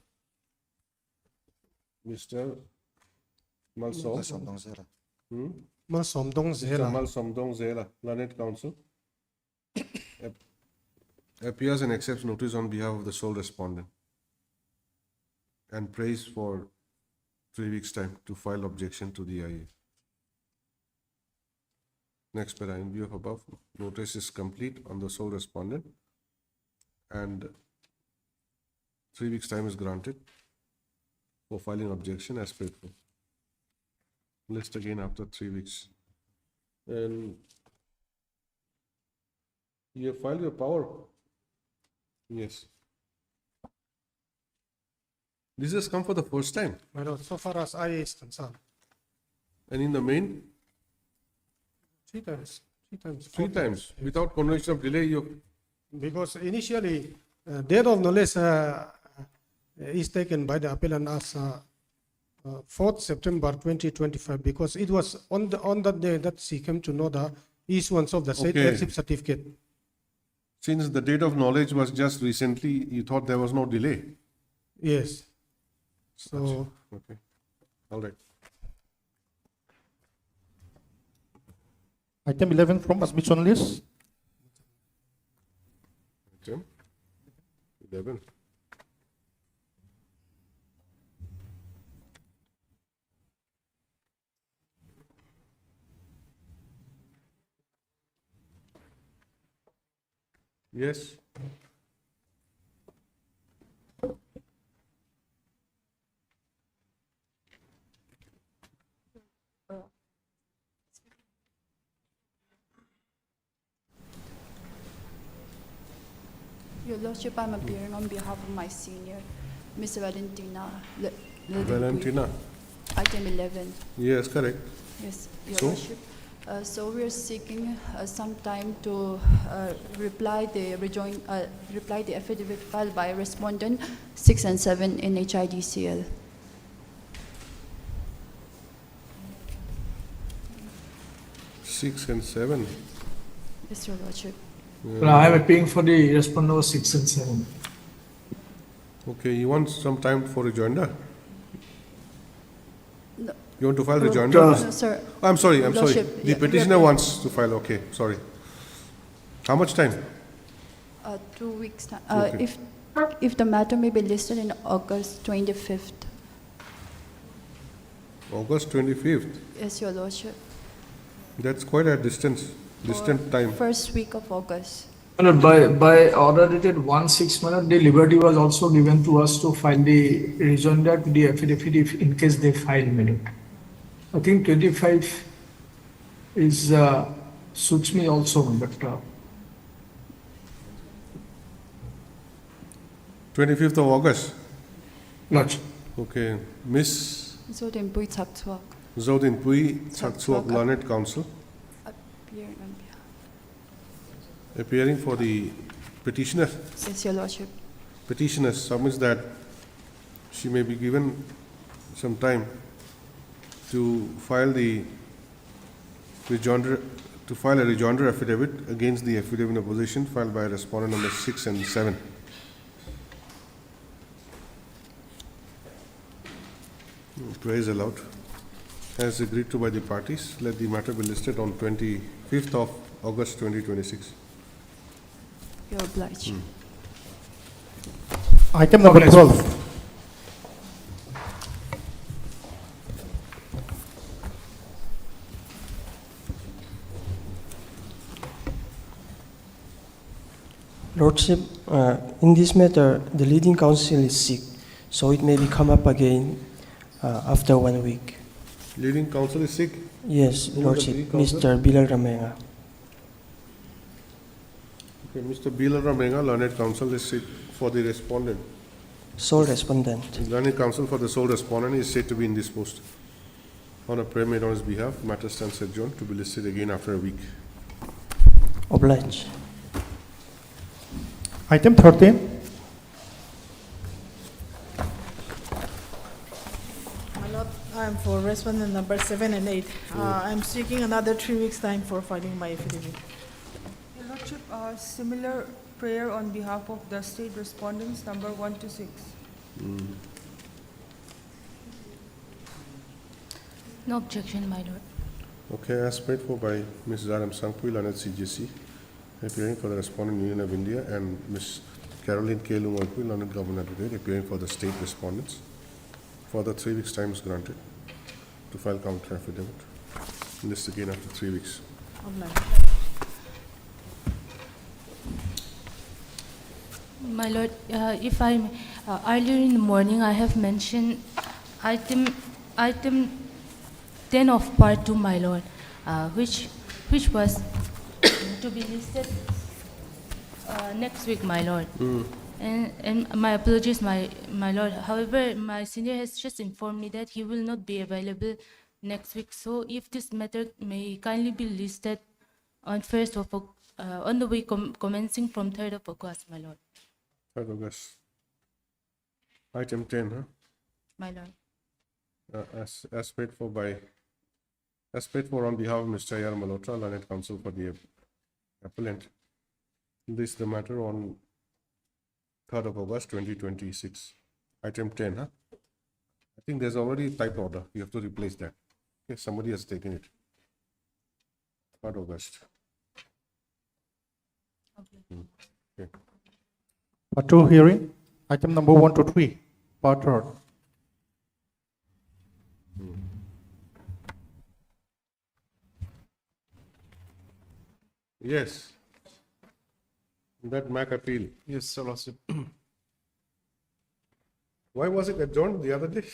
Malsom. Somdong Zera. Malsomdong Mr. Zera. Malsomdong Zera, learned counsel, appears and accepts notice on behalf of the sole respondent and prays for 3 weeks' time to file objection to the IA. Next para, in view of above, notice is complete on the sole respondent and 3 weeks' time is granted for filing objection as paid for. List again after 3 weeks. And you have filed your power. Yes. This has come for the first time. My lord, so far as I is concerned. And in the main, 3 times. 3 times. 3 times. Without condonation of delay, you. Because initially, date of knowledge is taken by the appellant as 4th September 2025 because it was on that day that she came to know the issuance of the said Okay. airship certificate. Since the date of knowledge was just recently, you thought there was no delay. Yes. So, Okay. All right. Item 11 from submission list. Item 11. Yes. Your Lordship, I'm appearing on behalf of my senior, Ms. Valentina. Valentina. Item 11. Yes, correct. Yes, Your So? Lordship. So we are seeking some time to reply the affidavit filed by respondent 6 and 7 in HIDCL. Six and 7. Yes, Your Lordship. I am appealing for the respondent 6 and 7. Okay, you want some time for rejoinder? No. You want to file No, rejoinder? no, sir. Oh, I'm sorry, Your I'm sorry. Lordship, The yeah, petitioner we are- wants to file, okay, sorry. How much time? 2 weeks time. Okay. If the matter may be listed in August 25th. August 25th. Yes, Your Lordship. That's quite a distant time. First week of August. By order dated 1/6, the liberty was also given to us to file the rejoinder to the affidavit if in case they file, madam. I think 25 is, suits me also, but, 25th of August. Lodge. Okay. Miss Zodin Bui Tsaktuak. Zodin Pui, Tsaksuak Learned Counsel, Appear on behalf. appearing for the petitioner. Yes, Your Lordship. Petitioner submits that she may be given some time to file the rejoinder, to file a rejoinder affidavit against the affidavit of opposition filed by respondent number 6 and 7. Praise allowed. As agreed to by the parties, let the matter be listed on 25th of August 2026. You're obliged. Item number 12. Lordship, in this matter, the leading counsel is sick, so it may be come up again after 1 week. Leading counsel is sick? Yes, Who is the Lordship, leading counsel? Mr. Bilal Ramenga. Okay, Mr. Bilal Ramenga, learned counsel, is sick for the respondent. Sole respondent. Learned counsel for the sole respondent is said to be indisposed. On a prayer made on his behalf, matter stands adjourned to be listed again after a week. Obliged. Item 13. My Lord, I am for respondent number 7 and 8. I'm seeking another 3 weeks' time for filing my affidavit. Your Lordship, similar prayer on behalf of the state respondents, number 1 to 6. No objection, my lord. Okay, as paid for by Ms. Zaram Sangpui, learned CJC, appearing for the respondent Union of India, and Ms. Caroline K. Lumolpui, learned governor advocate, appearing for the state respondents. Further 3 weeks' time is granted to file counter affidavit. List again after 3 weeks. My lord, if I may, earlier in the morning I have mentioned item 10 of part 2, my lord, which was to be listed next week, my lord. And my apologies, my lord. However, my senior has just informed me that he will not be available next week. So if this matter may kindly be listed on on the week commencing from 3rd of August, my lord. 3rd August. Item 10, huh? My lord. As paid for on behalf of Mr. Ayar Malhotra, learned counsel for the appellant. This is the matter on 3rd of August 2026. Item 10, huh? I think there's already typed order. You have to replace that. Okay, somebody has taken it. 3rd August. Okay. Part 2 hearing. Item number 1 to 3. Part 3rd. Yes. That MAC appeal. Yes, Sir Lordship. Why was it adjourned the other day?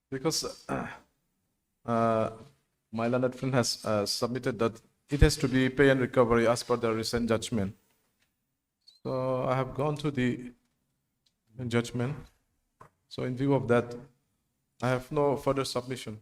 Because my learned friend has submitted that it has to be pay and recovery as per the recent judgment. So I have gone to the judgment. So in view of that, I have no further submission.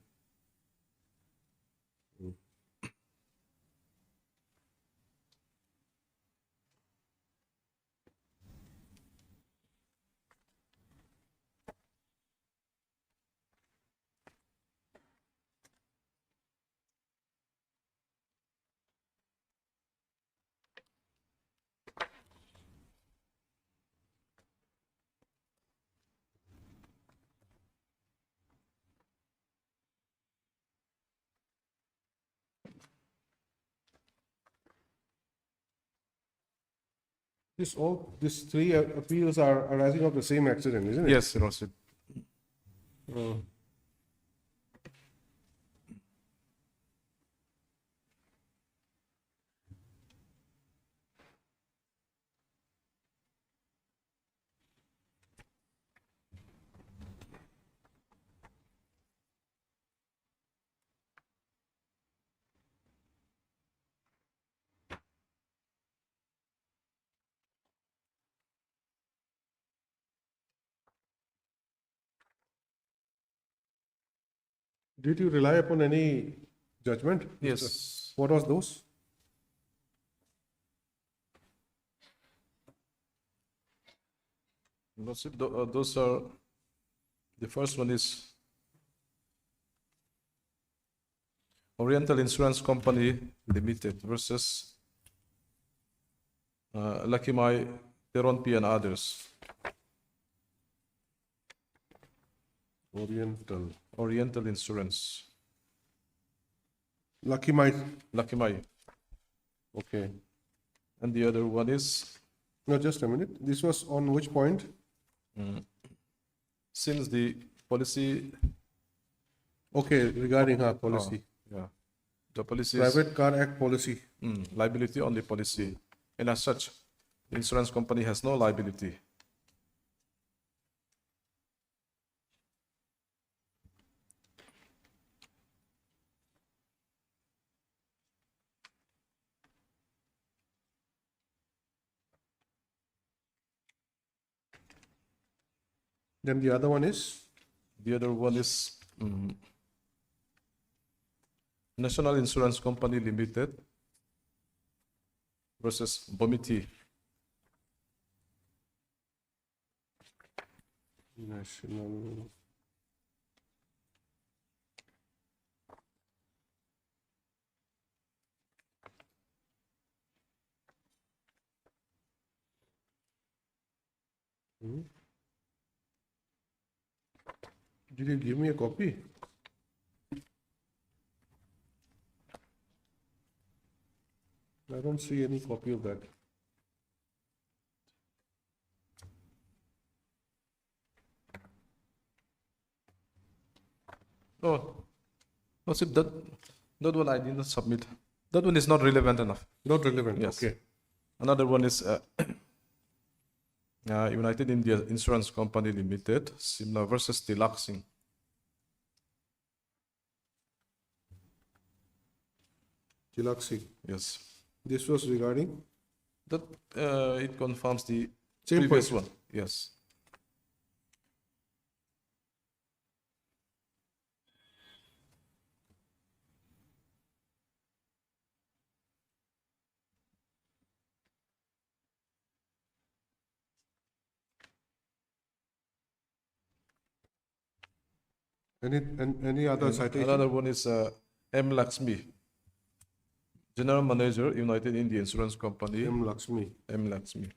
These three appeals are arising of the same accident, isn't it? Yes, Your Lordship. Did you rely upon any judgment? Yes. What was those? Lordship, those are, the first one is Oriental Insurance Company Limited versus Lucky Mai, Teron P and others. Oriental Insurance. Lucky Mai. Lucky Mai. Okay. And the other one is? No, just a minute. This was on which point? Since the policy. Okay, regarding her policy. Yeah. The policy Private Car Act policy. Liability only policy. And as such, the insurance company has no liability. Then the other one is? The other one is National Insurance Company Limited versus Bomiti. National. Did you give me a copy? I don't see any copy of that. Oh, no, see, that one I did not submit. That one is not relevant enough. Not relevant, yes. Okay. Another one is United India Insurance Company Limited, Simla versus Tilaksing. Tilaksing. Yes. This was regarding? That it confirms the Same previous point. one. Yes. Any other And citation? another one is M. Lakshmi, General Manager, United India Insurance Company. M. Lakshmi. M. Lakshmi.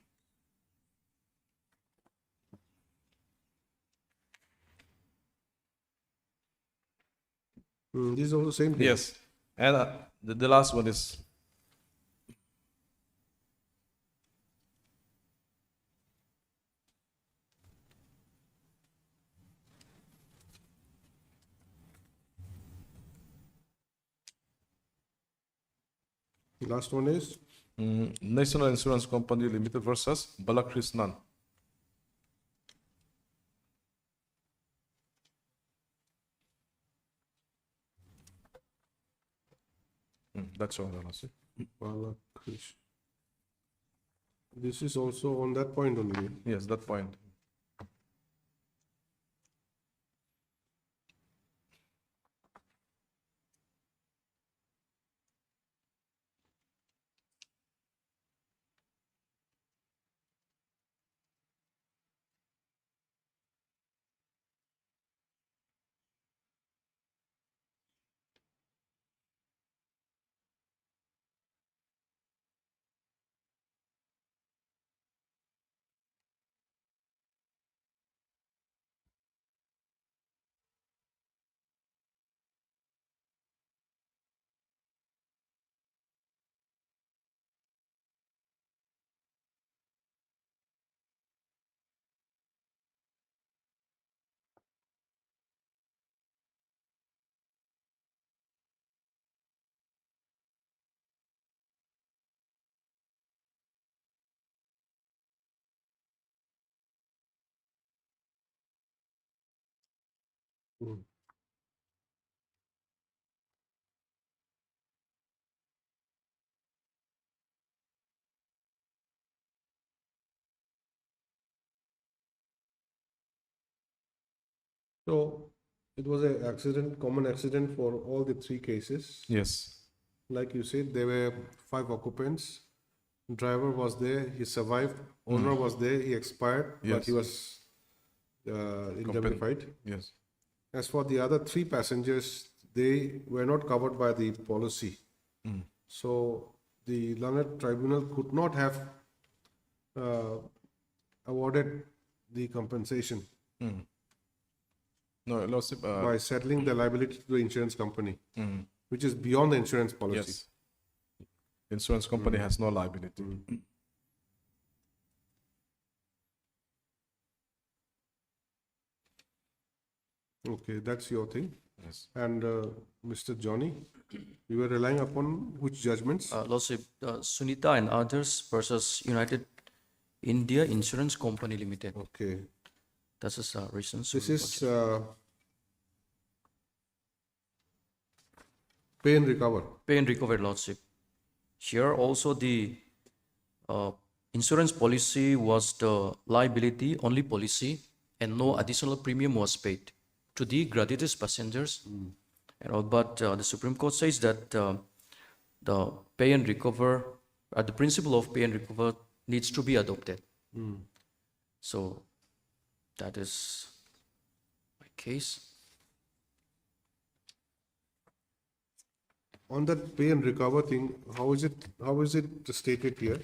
This is also the same thing. Yes. And the last one is The last one is? National Insurance Company Limited versus Balakrishnan. That's all, honestly. Balakrish. This is also on that point only. Yes, that point. So It was an accident, common accident for all the three cases. Yes. Like you said, there were 5 occupants. Driver was there, he survived. Owner was there, he expired, but he Yes. was indemnified. Yes. As for the other 3 passengers, they were not covered by the policy. So the learned tribunal could not have awarded the compensation No, Lordship, by settling the liability to the insurance company, which is beyond the insurance policy. yes. Insurance company has no liability. Okay, that's your thing. Yes. And Mr. Johnny, you were relying upon which judgments? Lordship, Sunita and others versus United India Insurance Company Limited. Okay. That is reasons. This is pay and recover. Pay and recover, Lordship. Here also the insurance policy was the liability only policy and no additional premium was paid to the gratuitous passengers. And all, but the Supreme Court says that the pay and recover, the principle of pay and recover needs to be adopted. So that is my case. On that pay and recover thing, how is it stated here?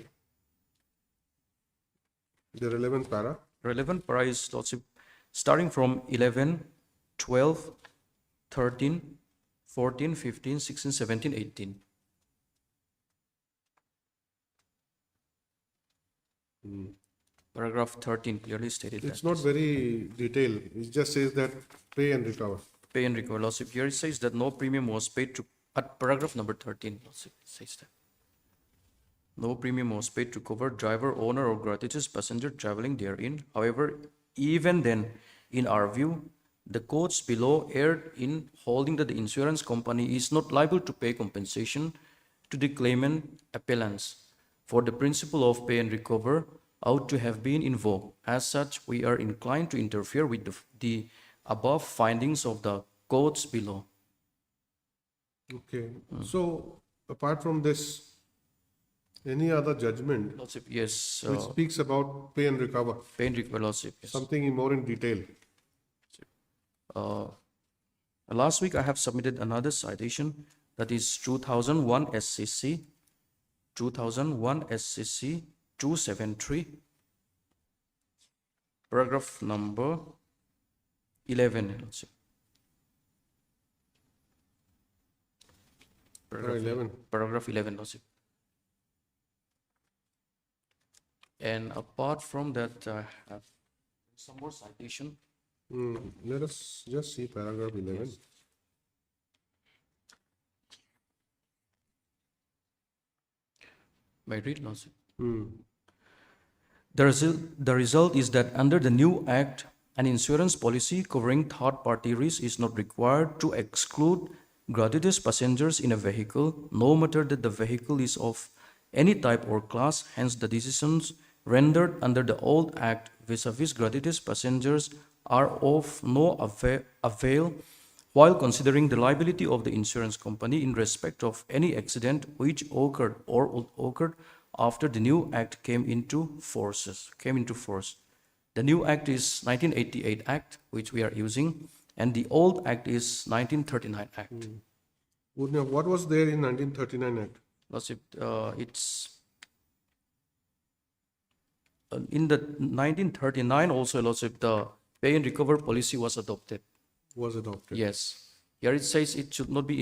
The relevant para? Relevant para is Lordship, starting from 11, 12, 13, 14, 15, 16, 17, 18. Paragraph 13 clearly stated It's that. not very detailed. It just says that pay and recover. Pay and recover, Lordship. Here it says that no premium was paid to, at paragraph number 13, Lordship, it says that. No premium was paid to cover driver, owner, or gratuitous passenger traveling therein. However, even then, in our view, the courts below erred in holding that the insurance company is not liable to pay compensation to the claimant appellants, for the principle of pay and recover ought to have been invoked. As such, we are inclined to interfere with the above findings of the courts below. Okay. So apart from this, any other judgment Lordship, yes. which speaks about pay and recover? Pay and recover, Lordship, yes. Something more in detail. Last week I have submitted another citation, that is 2001 SCC 273, paragraph number 11. Lordship. Paragraph 11, Lordship. And apart from that, I have some more citation. Let us just see paragraph 11. Yes. May I read, Lordship? The result is that under the new Act, an insurance policy covering third-party risk is not required to exclude gratuitous passengers in a vehicle, no matter that the vehicle is of any type or class. Hence, the decisions rendered under the old Act vis-a-vis gratuitous passengers are of no avail while considering the liability of the insurance company in respect of any accident which occurred or occurred after the new Act came into force. The new Act is 1988 Act, which we are using, and the old Act is 1939 Act. What was there in 1939 Act? Lordship, it's in the 1939 also, Lordship, the pay and recover policy was adopted. Was adopted? Yes. Here it says it should not be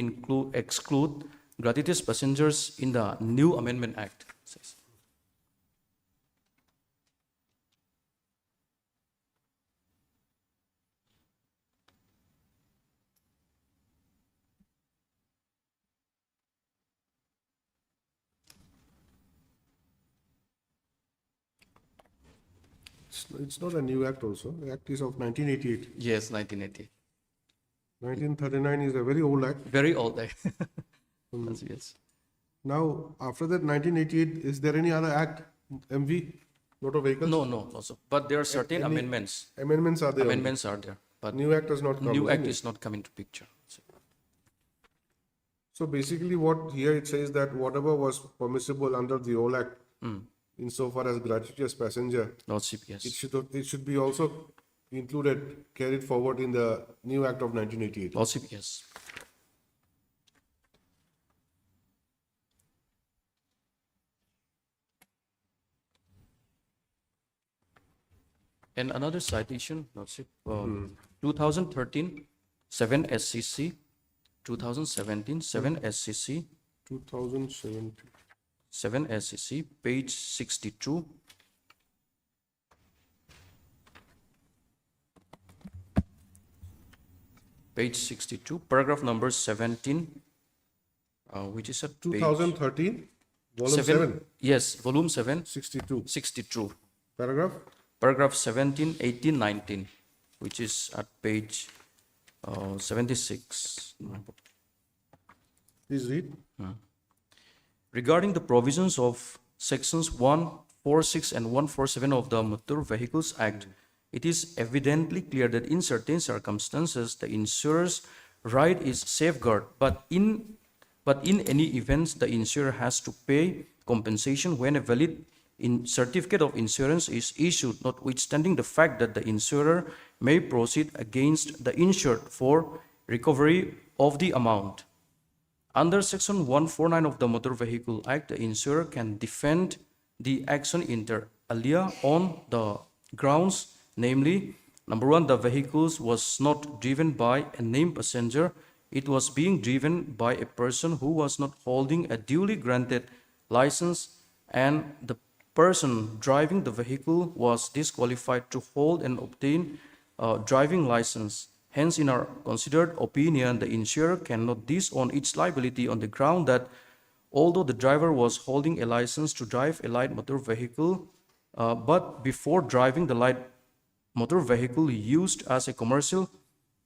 exclude gratuitous passengers in the new Amendment Act. It says. It's not a new act also. The act is of 1988. Yes, 1980. 1939 is a very old act. Very old act. Yes. Now, after that 1988, is there any other act, MV, motor vehicles? No, also. But there are certain amendments. Amendments are there. Amendments are there. but New Act has not come. new isn't act it? is not coming to picture. So basically, what here it says that whatever was permissible under the old Act, Mm. insofar as gratuitous passenger, Lordship, yes. it should be also included, carried forward in the new Act of 1988. Lordship, yes. And another citation, Lordship, 2013, 7 SCC, 2017, 7 SCC, 2017. 7 SCC, page 62. Page 62, paragraph number 17, which is at 2013, volume 7. Yes, volume 7. 62. 62. Paragraph? Paragraph 17, 18, 19, which is at page 76. Please read. Regarding the provisions of sections 146 and 147 of the Motor Vehicles Act, it is evidently clear that in certain circumstances the insurer's right is safeguarded, but in any event the insurer has to pay compensation when a valid certificate of insurance is issued, notwithstanding the fact that the insurer may proceed against the insured for recovery of the amount. Under Section 149 of the Motor Vehicle Act, the insurer can defend the action inter alia on the grounds, namely, number one, the vehicle was not driven by a named passenger, it was being driven by a person who was not holding a duly granted license, and the person driving the vehicle was disqualified to hold and obtain a driving license. Hence, in our considered opinion, the insurer cannot disown its liability on the ground that although the driver was holding a license to drive a light motor vehicle, but before driving the light motor vehicle used as a commercial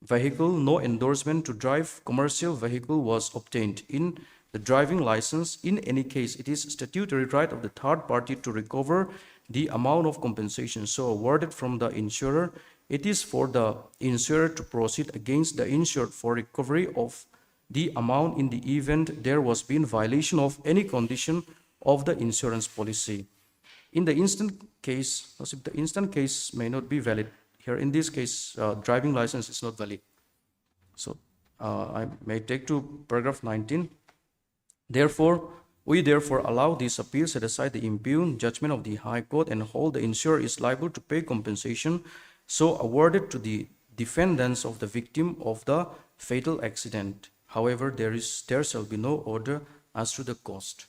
vehicle, no endorsement to drive commercial vehicle was obtained. In the driving license, in any case, it is statutory right of the third party to recover the amount of compensation so awarded from the insurer. It is for the insurer to proceed against the insured for recovery of the amount in the event there was been violation of any condition of the insurance policy. In the instant case, the instant case may not be valid. Here, in this case, driving license is not valid. So, I may take to paragraph 19. Therefore, we therefore allow this appeal, set aside the impugned judgment of the High Court, and hold the insurer is liable to pay compensation so awarded to the defendants of the victim of the fatal accident. However, there shall be no order as to the cost.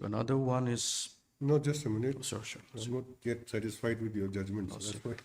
Another one is... No, just a minute. Sure, sure. I'm not yet satisfied with your judgments. That's why.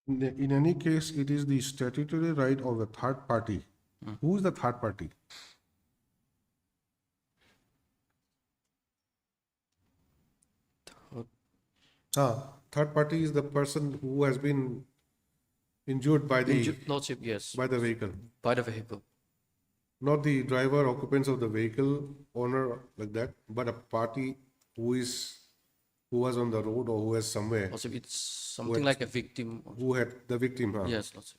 In any case, it is the statutory right of the third party. Who is the third party? Third party is the person who has been injured by the Lordship, yes, by the vehicle, by the vehicle. not the driver, occupants of the vehicle, owner, like that, but a party who was on the road or who was somewhere. Lordship, it's something like a victim. Who had the victim? Huh? Yes, Lordship.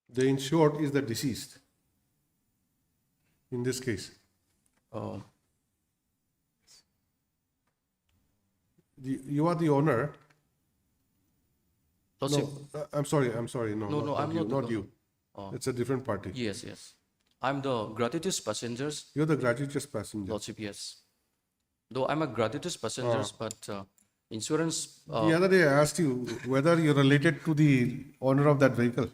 The insured is the deceased. In this case, Oh, you are the owner. Lordship. No, I'm sorry. No, No, not I'm you. not the Not owner. you. Oh. It's a different party. Yes, yes. I'm the gratuitous passengers. You're the gratuitous passenger. Lordship, yes. Though I'm a gratuitous passengers, but insurance. The other day I asked you whether you're related to the owner of that vehicle.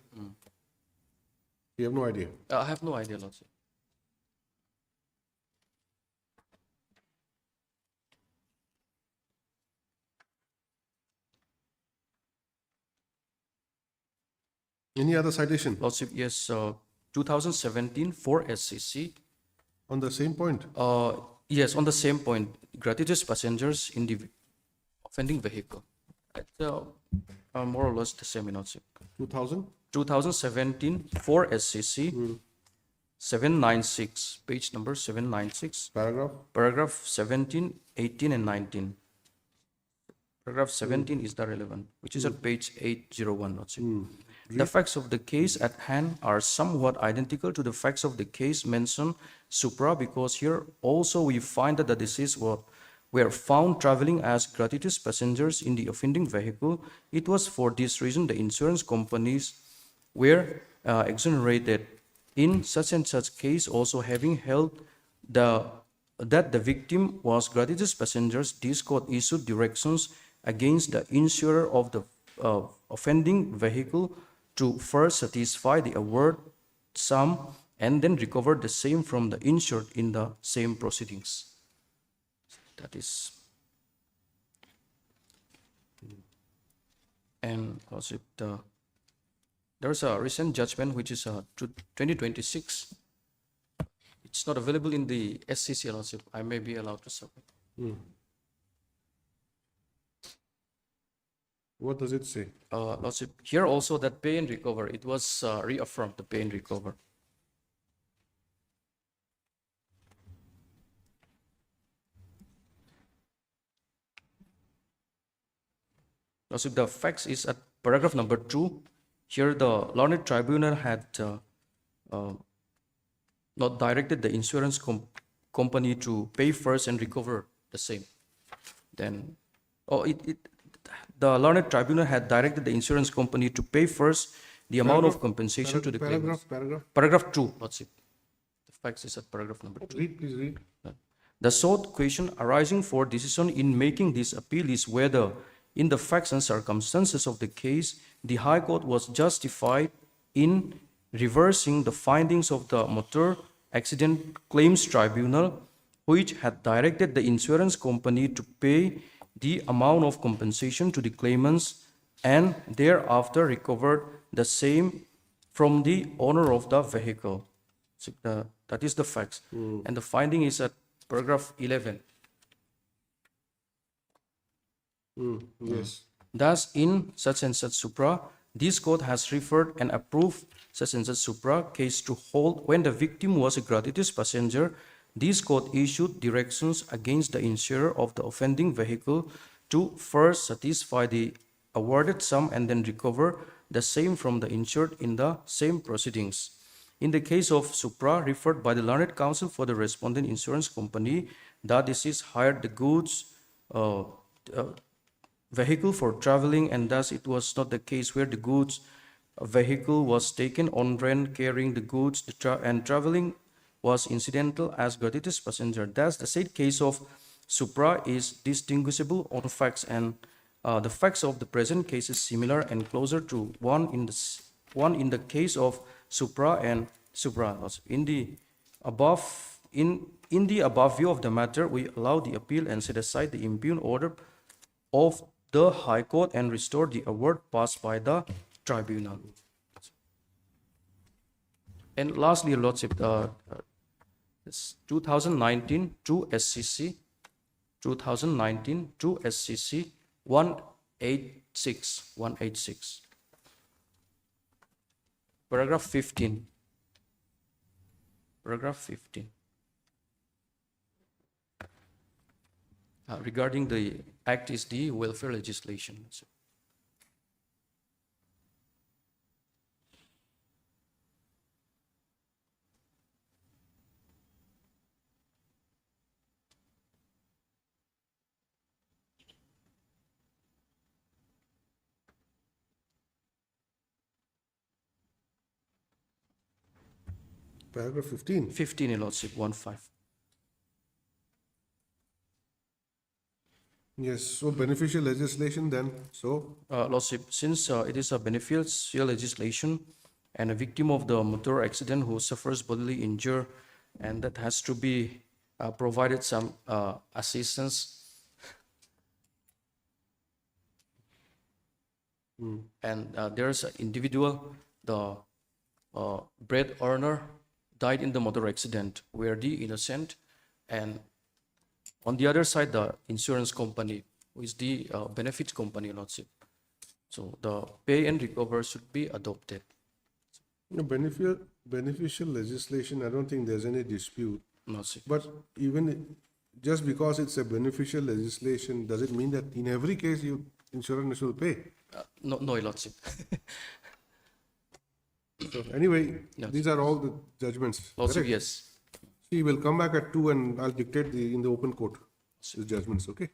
You have no idea. I have no idea, Lordship. Any other citation? Lordship, yes. 2017 for SCC. On the same point? Yes, on the same point. Gratuitous passengers in the offending vehicle. More or less the same in Lordship. 2000? 2017 for SCC. 796, page number 796. Paragraph? Paragraph 17, 18, and 19. Paragraph 17 is the relevant, which is at page 801. Lordship. The facts of the case at hand are somewhat identical to the facts of the case mentioned supra, because here also we find that the deceased were found traveling as gratuitous passengers in the offending vehicle. It was for this reason the insurance companies were exonerated. In such and such case, also having held that the victim was gratuitous passengers, this court issued directions against the insurer of the offending vehicle to first satisfy the award sum and then recover the same from the insured in the same proceedings. That is. And also there's a recent judgment which is 2026. It's not available in the SCC, Lordship. I may be allowed to submit. What does it say? Lordship, here also that pay and recover, it was reaffirmed, the pay and recover. Lordship, the facts is at paragraph number 2. Here the learned tribunal had not directed the insurance company to pay first and recover the same. Then, the learned tribunal had directed the insurance company to pay first the amount of compensation to the claimants. Paragraph 2, Lordship. The facts is at paragraph number 2. Read, please read. The sought question arising for decision in making this appeal is whether, in the facts and circumstances of the case, the High Court was justified in reversing the findings of the Motor Accident Claims Tribunal, which had directed the insurance company to pay the amount of compensation to the claimants and thereafter recovered the same from the owner of the vehicle. So that is the facts. And the finding is at paragraph 11. Yes. Thus, in such and such supra, this court has referred and approved such and such supra case to hold when the victim was a gratuitous passenger. This court issued directions against the insurer of the offending vehicle to first satisfy the awarded sum and then recover the same from the insured in the same proceedings. In the case of supra referred by the learned counsel for the respondent insurance company, the deceased hired the goods vehicle for traveling, and thus it was not the case where the goods vehicle was taken on rent carrying the goods and traveling was incidental as gratuitous passenger. Thus, the said case of supra is distinguishable on facts, and the facts of the present case is similar and closer to one in the case of supra and Supra, Lordship. In the above view of the matter, we allow the appeal and set aside the impugned order of the High Court and restore the award passed by the tribunal. And lastly, Lordship, this 2019 to SCC 2019 to SCC 186. Paragraph 15. Paragraph 15. Regarding the act is the welfare legislation. Paragraph 15. 15, Your Lordship, 1.5. Yes, so beneficial legislation then, so? Lordship, since it is a beneficial legislation and a victim of the motor accident who suffers bodily injury, and that has to be provided some assistance. And there's an individual, the bread earner, died in the motor accident, where the innocent, and on the other side, the insurance company, who is the benefit company, Lordship. So the pay and recover should be adopted. No, beneficial legislation, I don't think there's any dispute. Lordship. But even just because it's a beneficial legislation, does it mean that in every case insurance will pay? No, Lordship. So anyway, Yes. these are all the judgments. Lordship, correct? yes. See, we'll come back at 2 and I'll dictate in the open court the judgments, okay?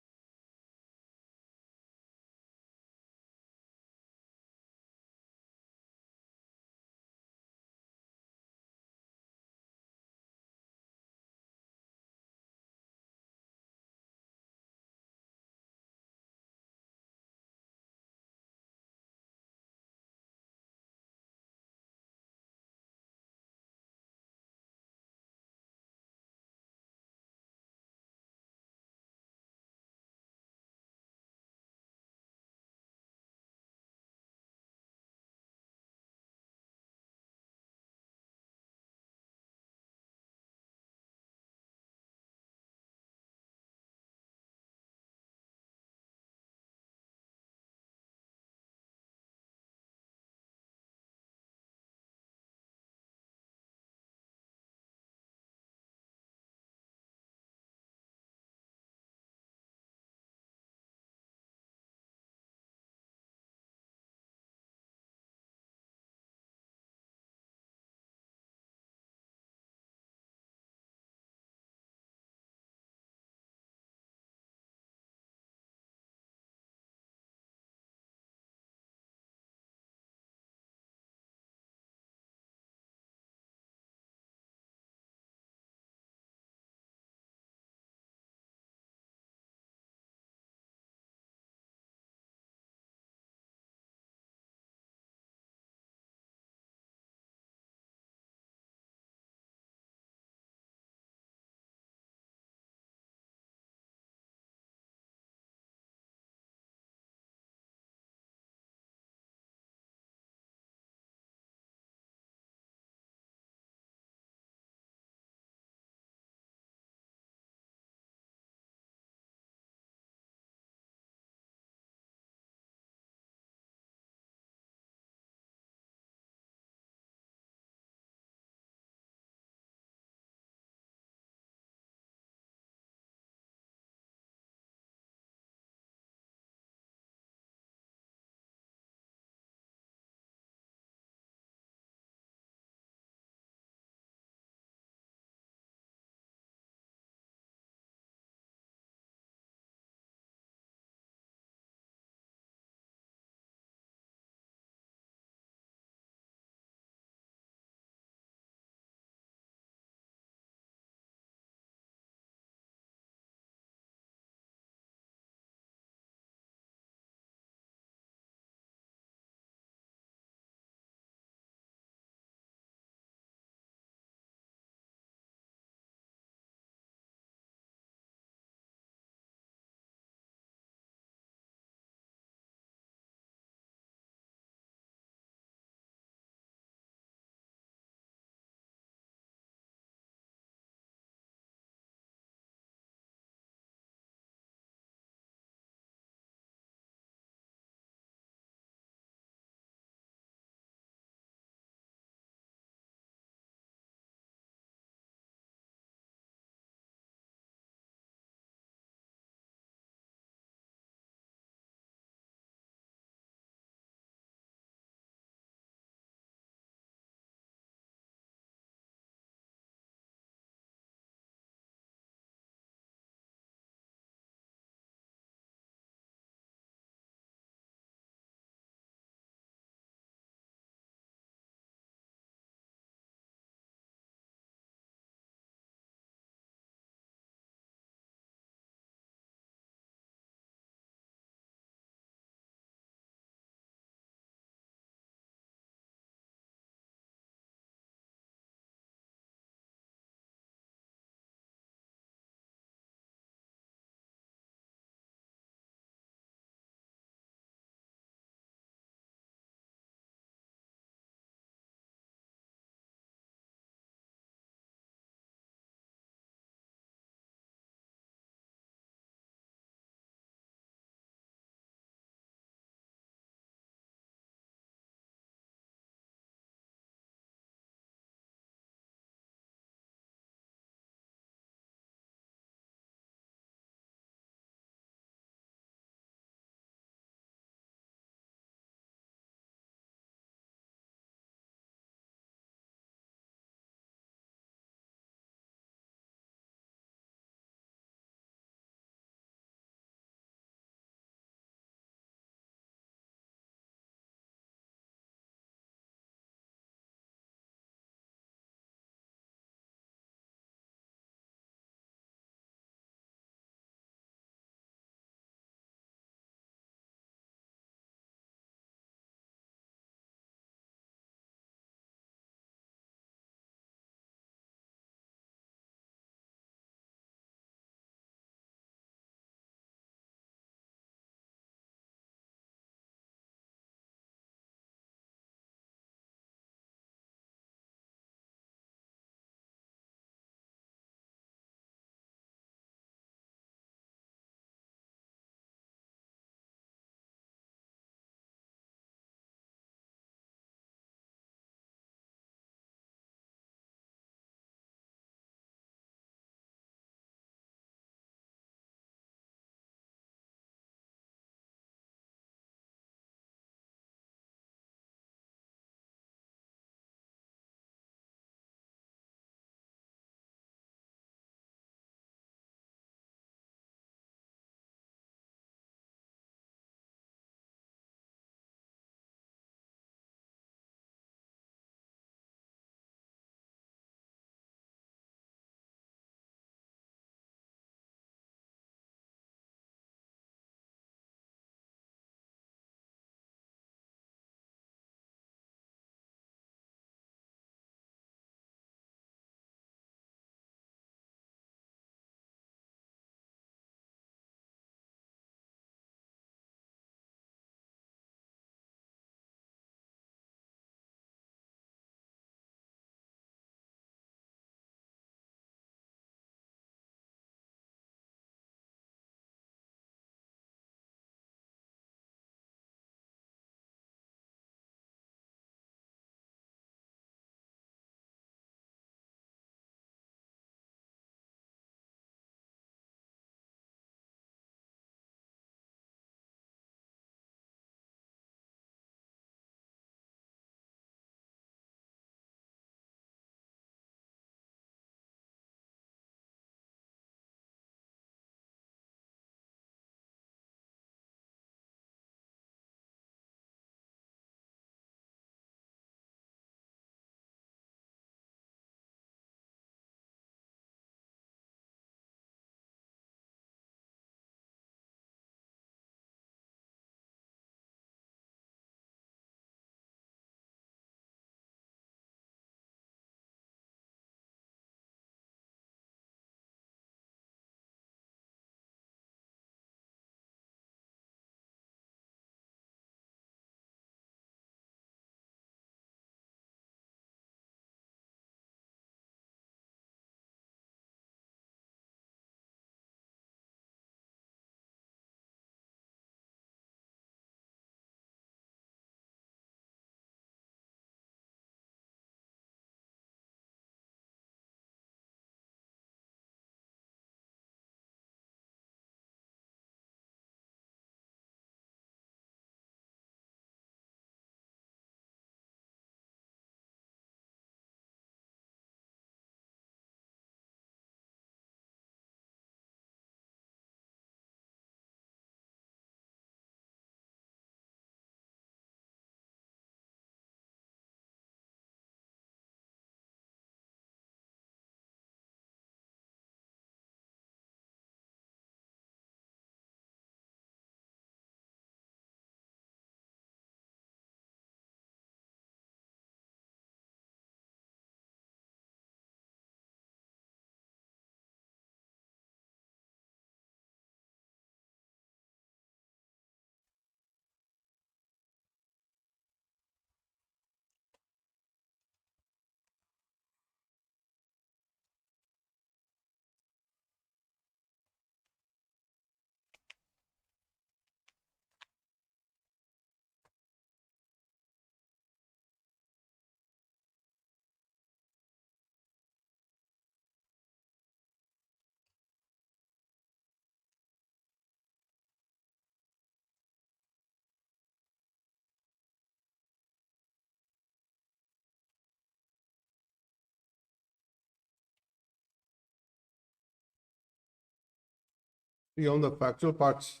See, on the factual parts,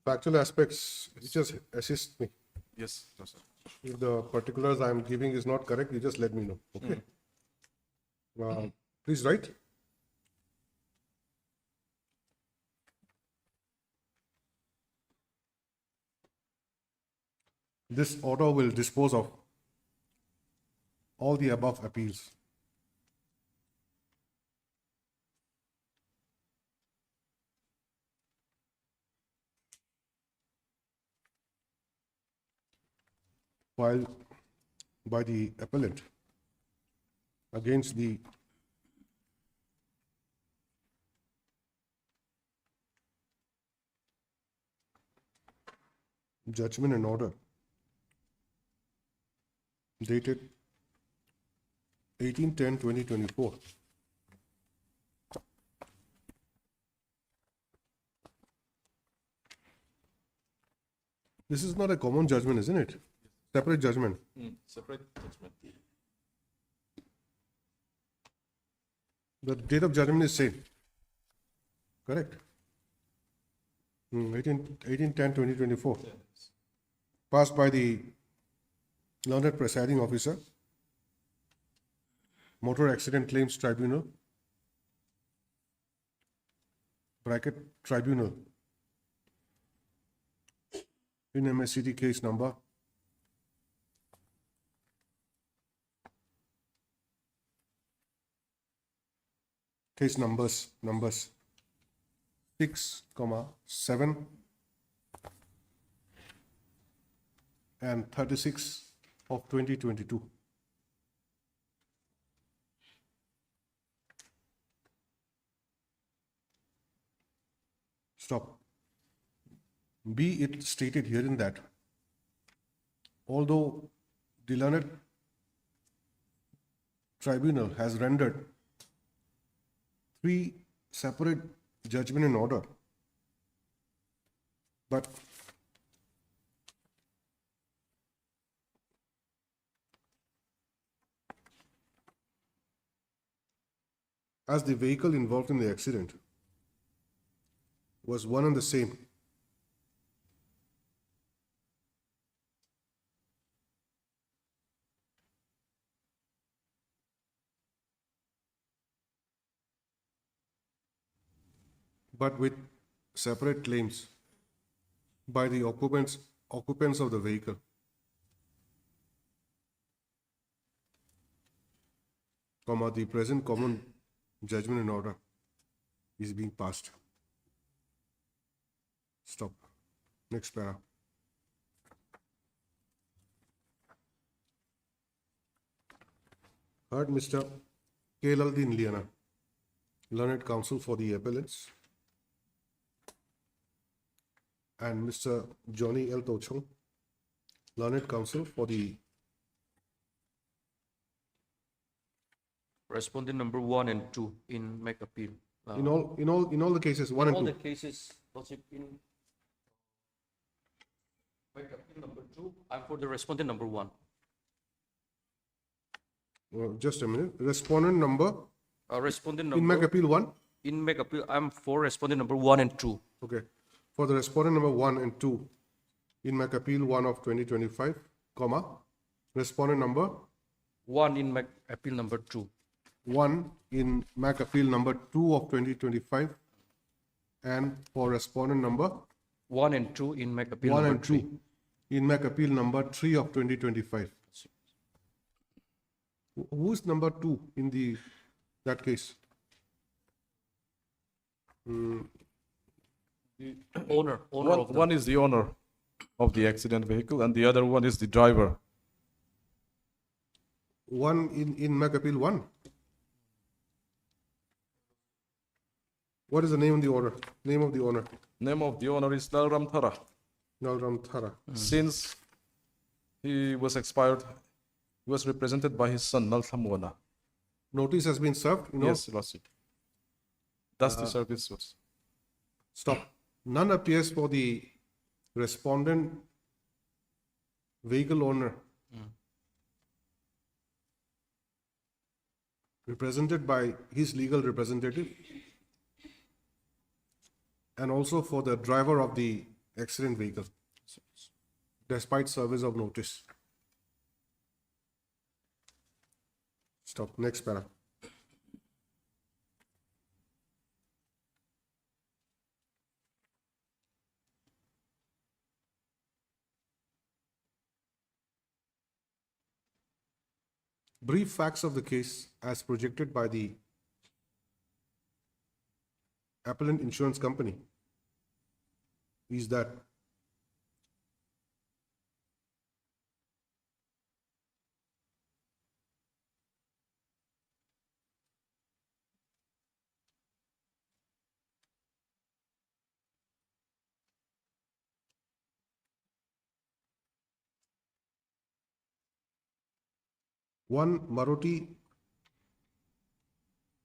factual aspects, you just assist me. Yes, yes, sir. If the particulars I'm giving is not correct, you just let me know, okay? Please write. This order will dispose of all the above appeals. Filed by the appellant against the judgment and order dated 18/10/2024. This is not a common judgment, isn't it? Separate judgment. Separate judgment. The date of judgment is same. Correct? 18/10/2024. Passed by the learned presiding officer, Motor Accident Claims Tribunal, bracket tribunal, in MSCT case number numbers 6, 7 and 36 of 2022. Stop. Be it stated herein that although the learned tribunal has rendered 3 separate judgment and order, but as the vehicle involved in the accident was one and the same, but with separate claims by the occupants of the vehicle, the present common judgment and order is being passed. Stop. Next para. Heard Mr. Kelaldin Liana, learned counsel for the appellants, and Mr. Johnny L. Tochong, learned counsel for the Respondent number 1 and 2 in make appeal. in all the cases 1 and 2. All the cases, Lordship, in make appeal number 2, I'm for the respondent number 1. Just a minute. Respondent number Respondent in number make appeal 1. in make appeal, I'm for respondent number 1 and 2. Okay. For the respondent number 1 and 2 in make appeal 1 of 2025, respondent number 1 in make appeal number 2. 1 in MAC appeal number 2 of 2025, and for respondent number 1 and 2 in make appeal 1 number and 2 in MAC appeal number 3 of 2025. Who is number 2 in that case? The owner of the One is the owner of the accident vehicle and the other one is the driver. 1 in MAC appeal 1. What is the name of the owner? Name of the owner? Name of the owner is Nalram Thara. Nalram Thara. Since he was expired, he was represented by his son Nalthamwana. Notice has been served? Yes, Lordship. That's the service was. Stop. None appears for the respondent vehicle owner, represented by his legal representative. and also for the driver of the accident vehicle, despite service of notice. Stop. Next para. Brief facts of the case as projected by the appellant insurance company is that one Maruti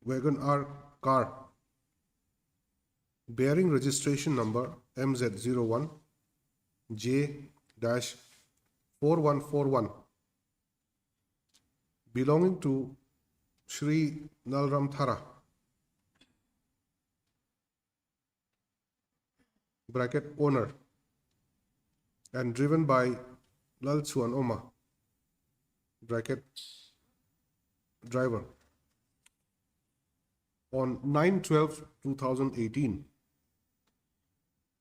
Wagon R car bearing registration number MZ01 J-4141 belonging to Shri Nalram Thara bracket owner and driven by Lal Chuan Oma bracket driver on 9/12/2018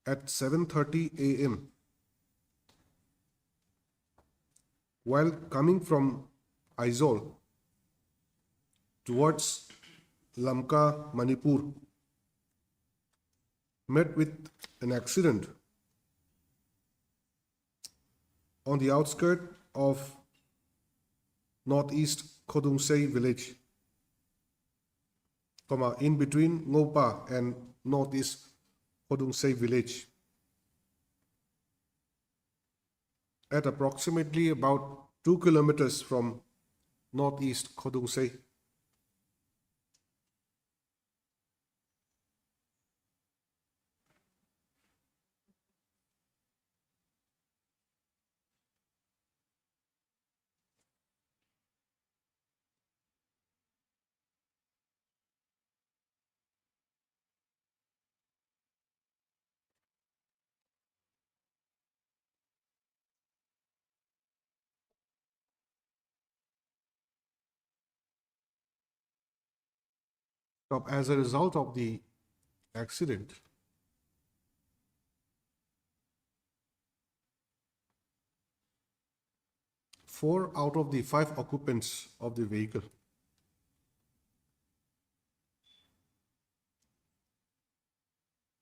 at 7:30 a.m. while coming from Aizawl towards Lamka, Manipur, met with an accident on the outskirts of northeast Khodungsei village, in between Ngopa and northeast Khodungsei village, at approximately about 2 kilometers from northeast Khodungsei. As a result of the accident, 4 out of the 5 occupants of the vehicle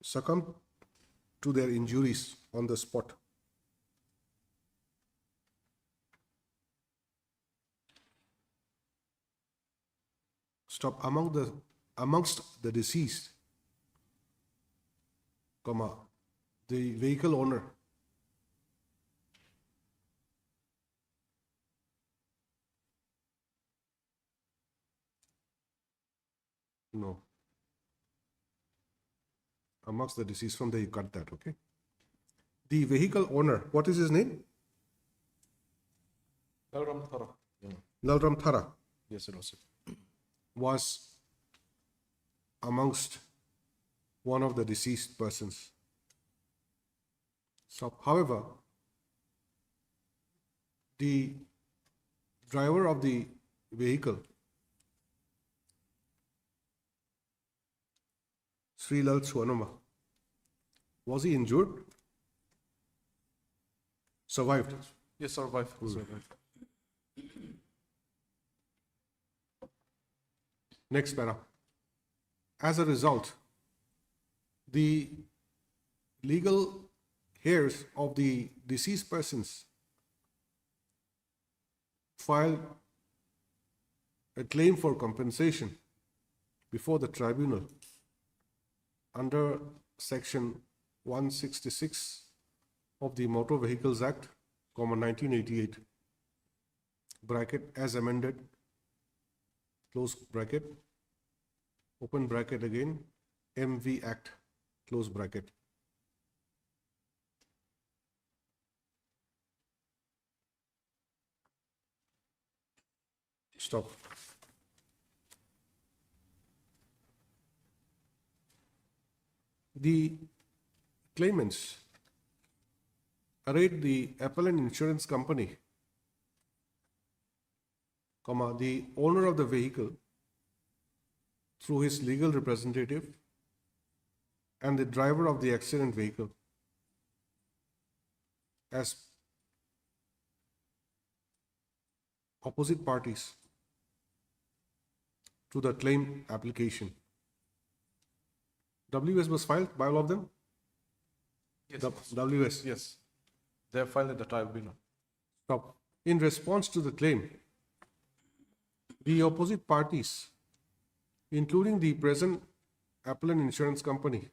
succumbed to their injuries on the spot. Amongst the deceased, the vehicle owner, no, amongst the deceased, from there you cut that, okay? The vehicle owner, what is his name? Nalram Thara. Nalram Thara. Yes, Your Lordship. Was amongst one of the deceased persons. So, however, the driver of the vehicle, Sri Lal Chuanoma, was he injured? Survived? Yes, survived. Survived. Next para. As a result, the legal heirs of the deceased persons filed a claim for compensation before the tribunal under Section 166 of the Motor Vehicles Act, 1988, bracket as amended, close bracket, open bracket again, MV Act, close bracket. Stop. The claimants arrayed the appellant insurance company, the owner of the vehicle through his legal representative and the driver of the accident vehicle as opposite parties to the claim application. WS was filed by all of them? Yes. WS. Yes. They are filed at the tribunal. Stop. In response to the claim, the opposite parties, including the present appellant insurance company,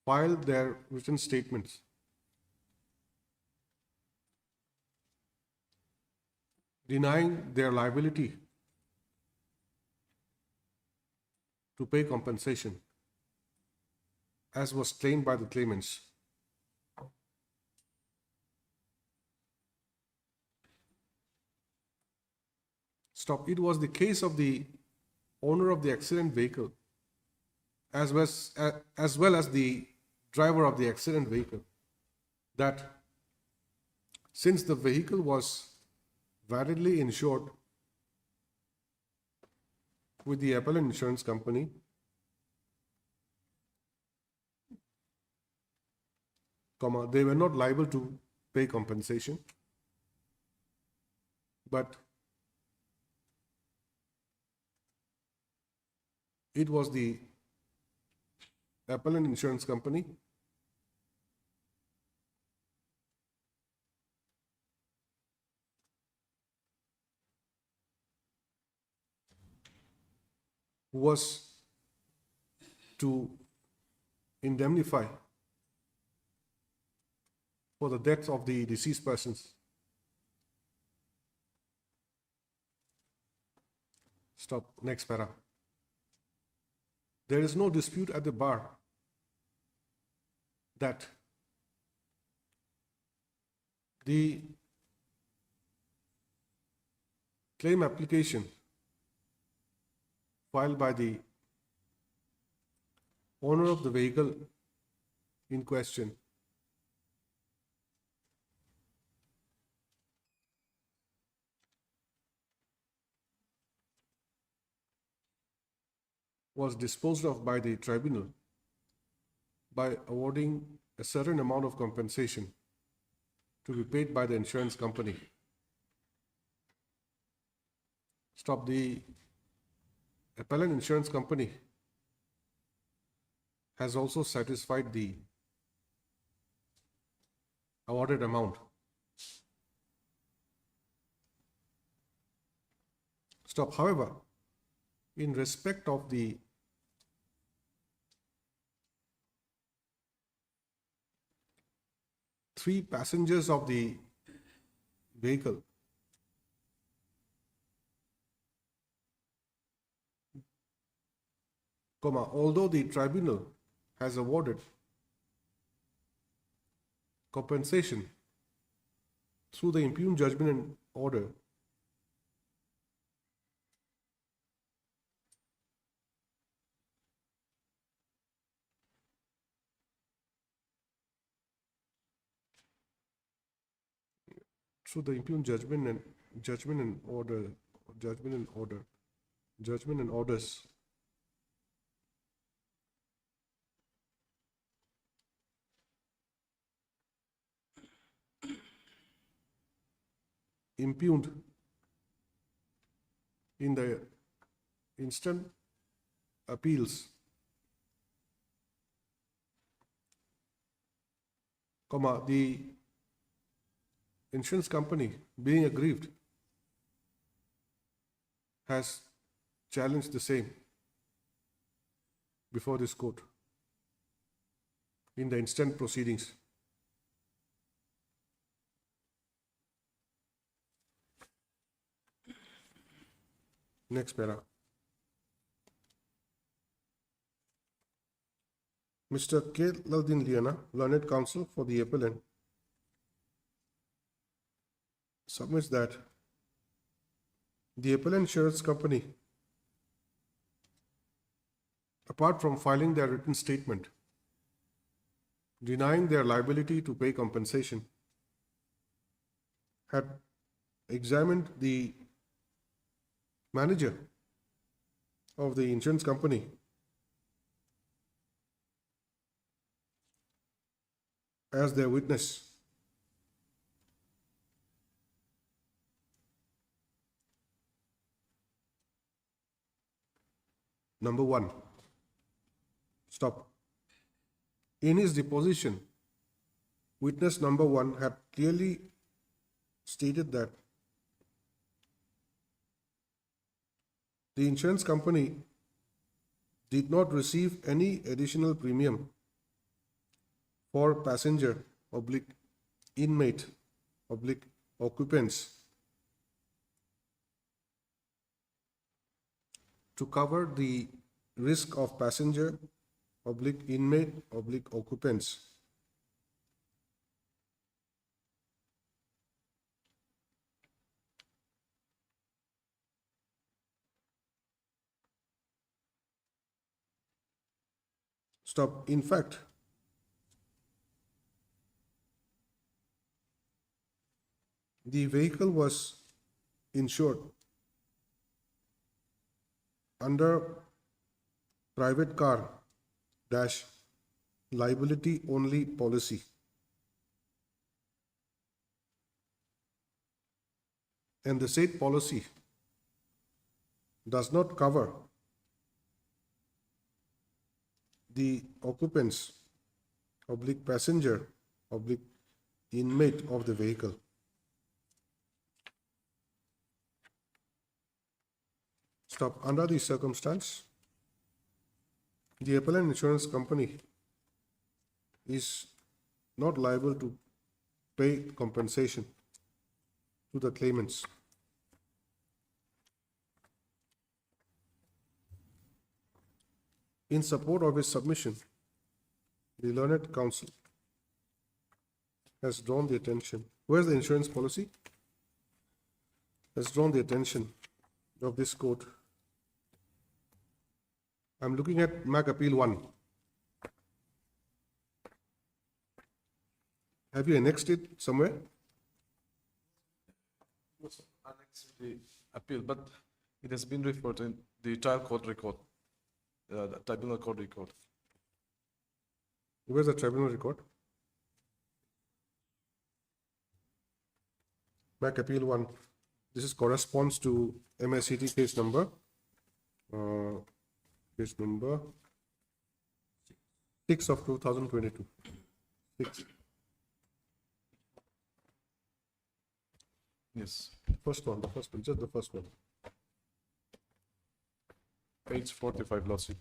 filed their written statements. Denying their liability to pay compensation as was claimed by the claimants. Stop. It was the case of the owner of the accident vehicle as well as the driver of the accident vehicle that since the vehicle was validly insured with the appellant insurance company, they were not liable to pay compensation, but it was the appellant insurance company who was to indemnify for the deaths of the deceased persons. Stop. Next para. There is no dispute at the bar that the claim application filed by the owner of the vehicle in question was disposed of by the tribunal by awarding a certain amount of compensation to be paid by the insurance company. Stop. The appellant insurance company has also satisfied the awarded amount. Stop. However, in respect of the three passengers of the vehicle, although the tribunal has awarded compensation through the impugned judgment and order, through the impugned judgment and orders, impugned in the instant appeals, the insurance company, being aggrieved, has challenged the same before this court in the instant proceedings. Next para. Mr. K. Laldin Liana, learned counsel for the appellant, submits that the appellant insurance company, apart from filing their written statement denying their liability to pay compensation, had examined the manager of the insurance company as their witness. Number one, stop. In his deposition, witness number one had clearly stated that the insurance company did not receive any additional premium for passenger oblique inmate oblique occupants to cover the risk of passenger oblique inmate oblique occupants stop. In fact, the vehicle was insured under private car dash liability only policy. And the said policy does not cover the occupants oblique passenger oblique inmate of the vehicle. Stop. Under the circumstance, the appellant insurance company is not liable to pay compensation to the claimants. In support of his submission, the learned counsel has drawn the attention. Where's the insurance policy? Has drawn the attention of this court. I'm looking at MAC Appeal 1. Have you annexed it somewhere? Was annexed to the appeal, but it has been referred in the trial court record, the tribunal court record. Where's the tribunal record? MAC Appeal 1. This is corresponds to MSCT case number. Case number 6 of 2022. 6. Yes. First one, just the first one. Page 45, Lordship.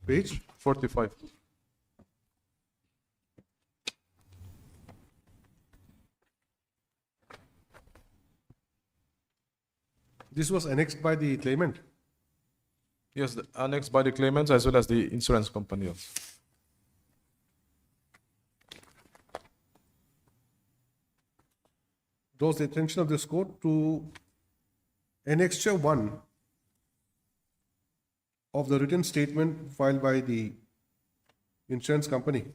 Page 45. This was annexed by the claimant. Yes, annexed by the claimants as well as the insurance company also. Draws the attention of this court to annexure 1 of the written statement filed by the insurance company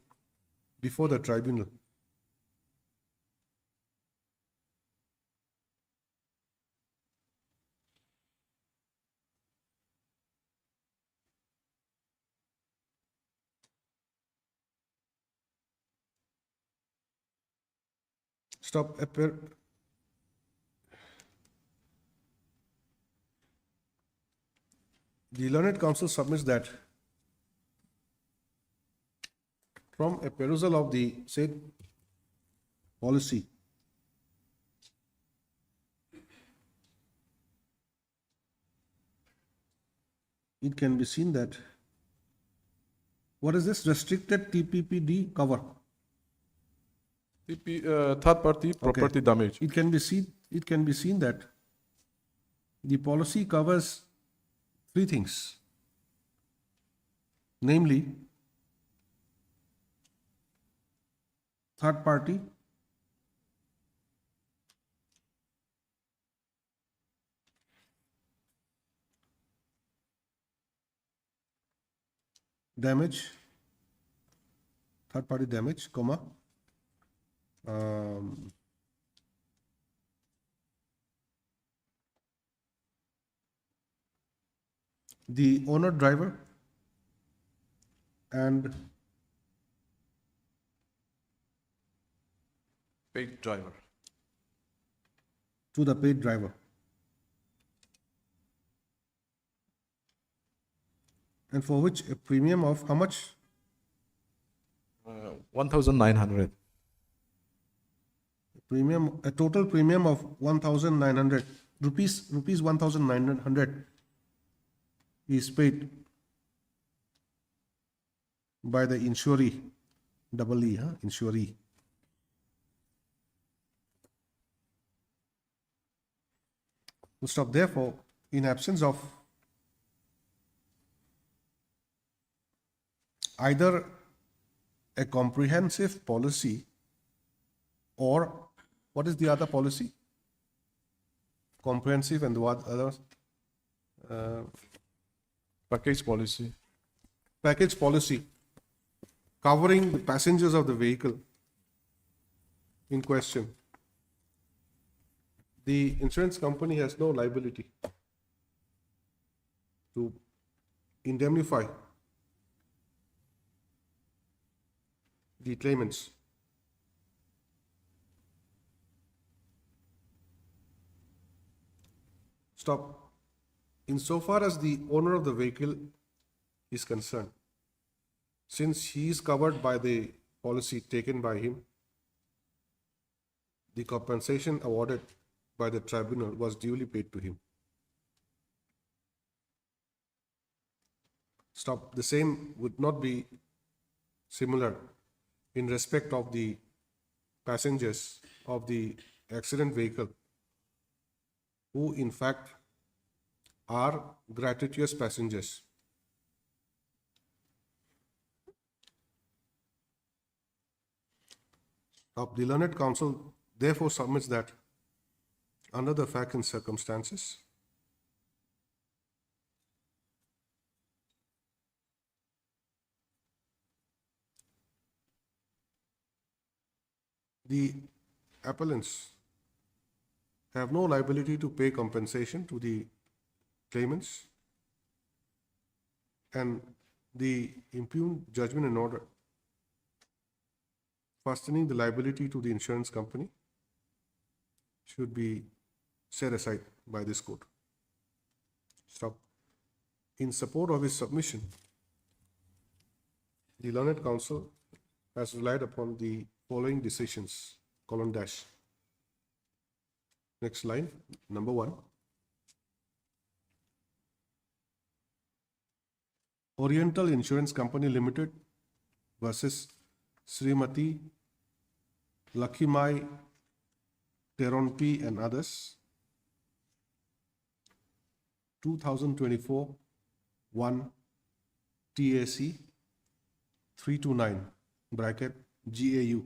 before the tribunal. Stop. The learned counsel submits that from a perusal of the said policy, it can be seen that what is this restricted TPPD cover? Third party property damage. It can be seen that the policy covers 3 things, namely third party, damage, third party damage, comma, um, the owner driver and Paid driver. to the paid driver. And for which a premium of how much? 1,900. Premium, a total premium of 1,900 rupees, 1,900 is paid by the insuree, double E, insuree. Full stop. Therefore, in absence of either a comprehensive policy or what is the other policy? Comprehensive and what other? Package policy. Package policy covering the passengers of the vehicle in question. The insurance company has no liability to indemnify the claimants. Stop. Insofar as the owner of the vehicle is concerned, since he is covered by the policy taken by him, the compensation awarded by the tribunal was duly paid to him. Stop. The same would not be similar in respect of the passengers of the accident vehicle, who in fact are gratuitous passengers. The learned counsel therefore submits that under the facts and circumstances, the appellants have no liability to pay compensation to the claimants, and the impugned judgment and order fastening the liability to the insurance company should be set aside by this court. Stop. In support of his submission, the learned counsel has relied upon the following decisions, colon dash. Next line, number 1. Oriental Insurance Company Limited versus Srimati Lakhimai Teronpi and others, 2024 1 TAC 329 bracket GAU.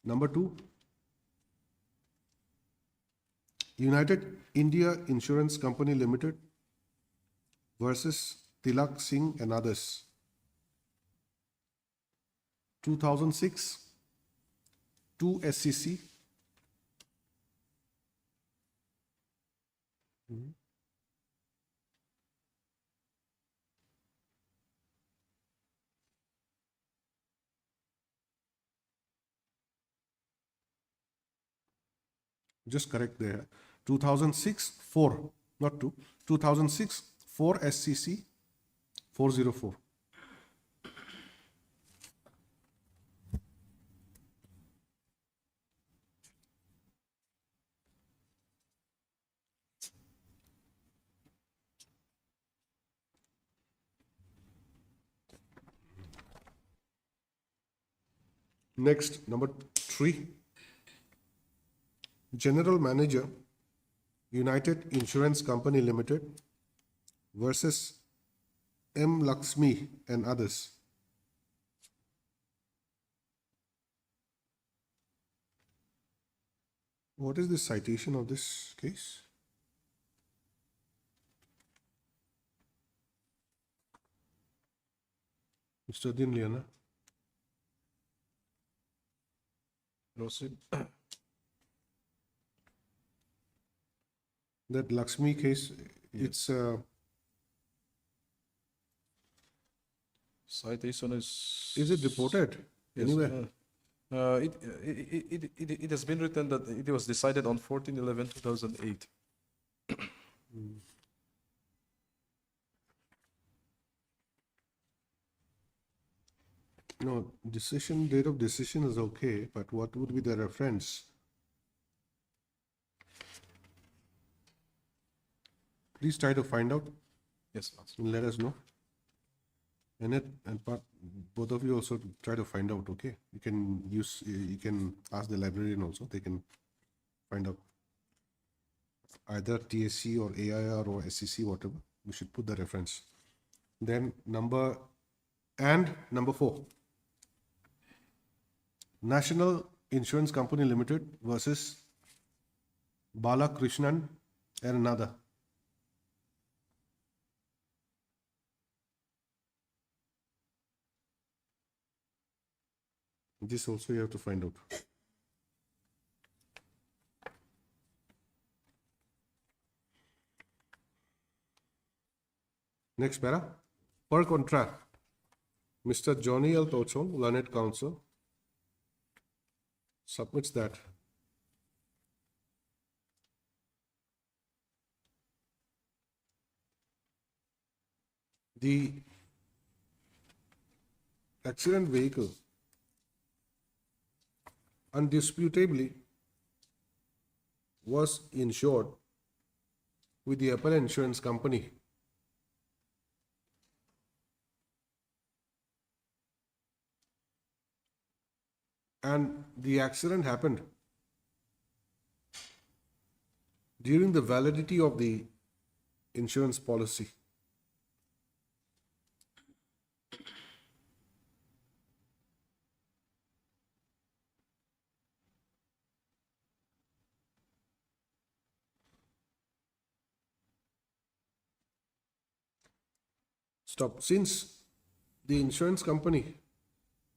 Number 2, United India Insurance Company Limited versus Tilak Singh and others, 2006 2 SCC just correct there, 2006 4, not 2, 2006 4 SCC 404. Next, number 3, General Manager, United Insurance Company Limited versus M. Lakshmi and others, what is the citation of this case? Mr. Dinliana. Lordship, That Lakshmi case, it's citation is. is it reported Yes, anywhere? it has been written that it was decided on 14/11/2008. No, decision, date of decision is okay, but what would be the reference? Please try to find out Yes, Lordship. and let us know. Annette and both of you also try to find out, okay? You can ask the librarian also, they can find out. Either TSC or AIR or SEC, whatever, we should put the reference. Then number 4. National Insurance Company Limited versus Balakrishnan and another. This also you have to find out. Next para. Per contra, Mr. Johnny L. Tochon, learned counsel, submits that the accident vehicle undisputably was insured with the Apple Insurance Company. And the accident happened during the validity of the insurance policy. Stop. Since the insurance company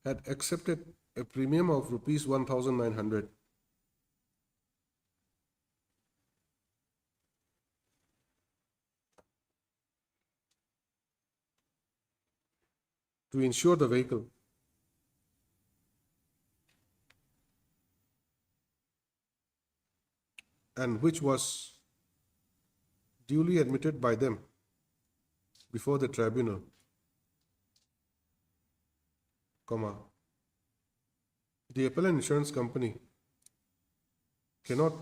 had accepted a premium of rupees 1,900 to insure the vehicle, and which was duly admitted by them before the tribunal, the appellant insurance company cannot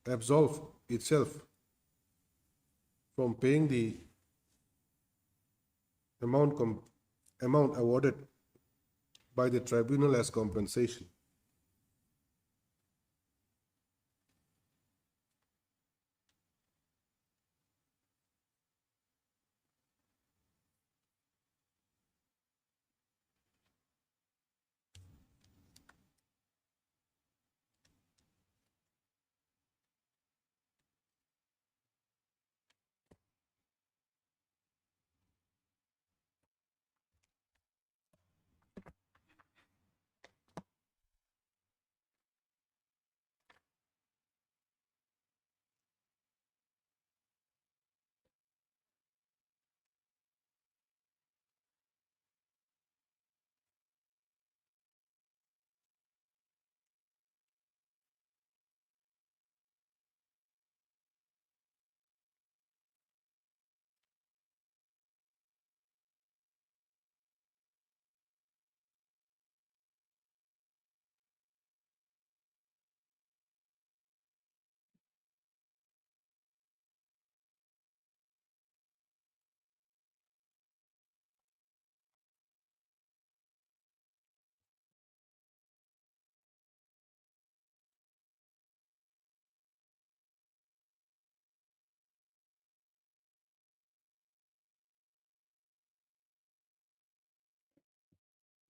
absolve itself from paying the amount awarded by the tribunal as compensation.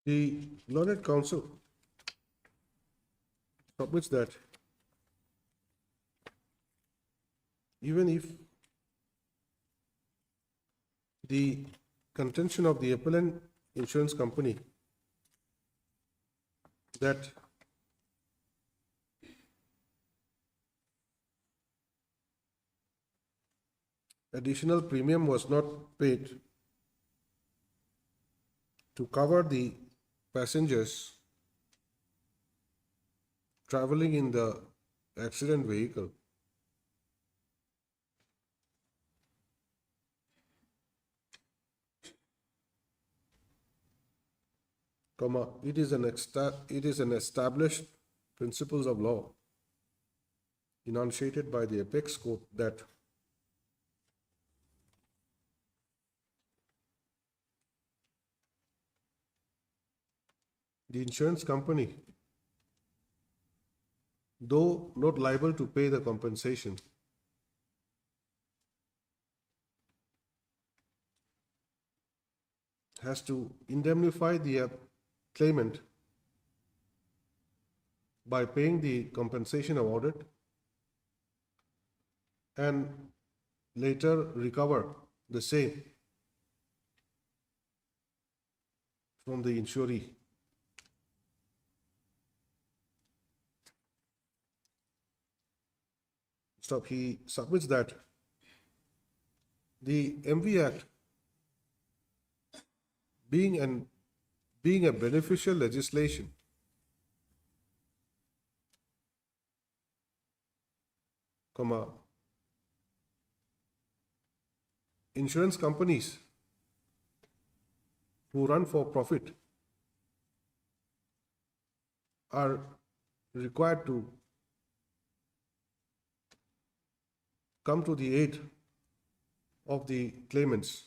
The learned counsel submits that even if the contention of the appellant insurance company that additional premium was not paid to cover the passengers traveling in the accident vehicle, it is an established principles of law enunciated by the apex court that the insurance company, though not liable to pay the compensation, has to indemnify the claimant by paying the compensation awarded and later recover the same from the insuree. He submits that the MV Act, being a beneficial legislation, insurance companies who run for profit are required to come to the aid of the claimants.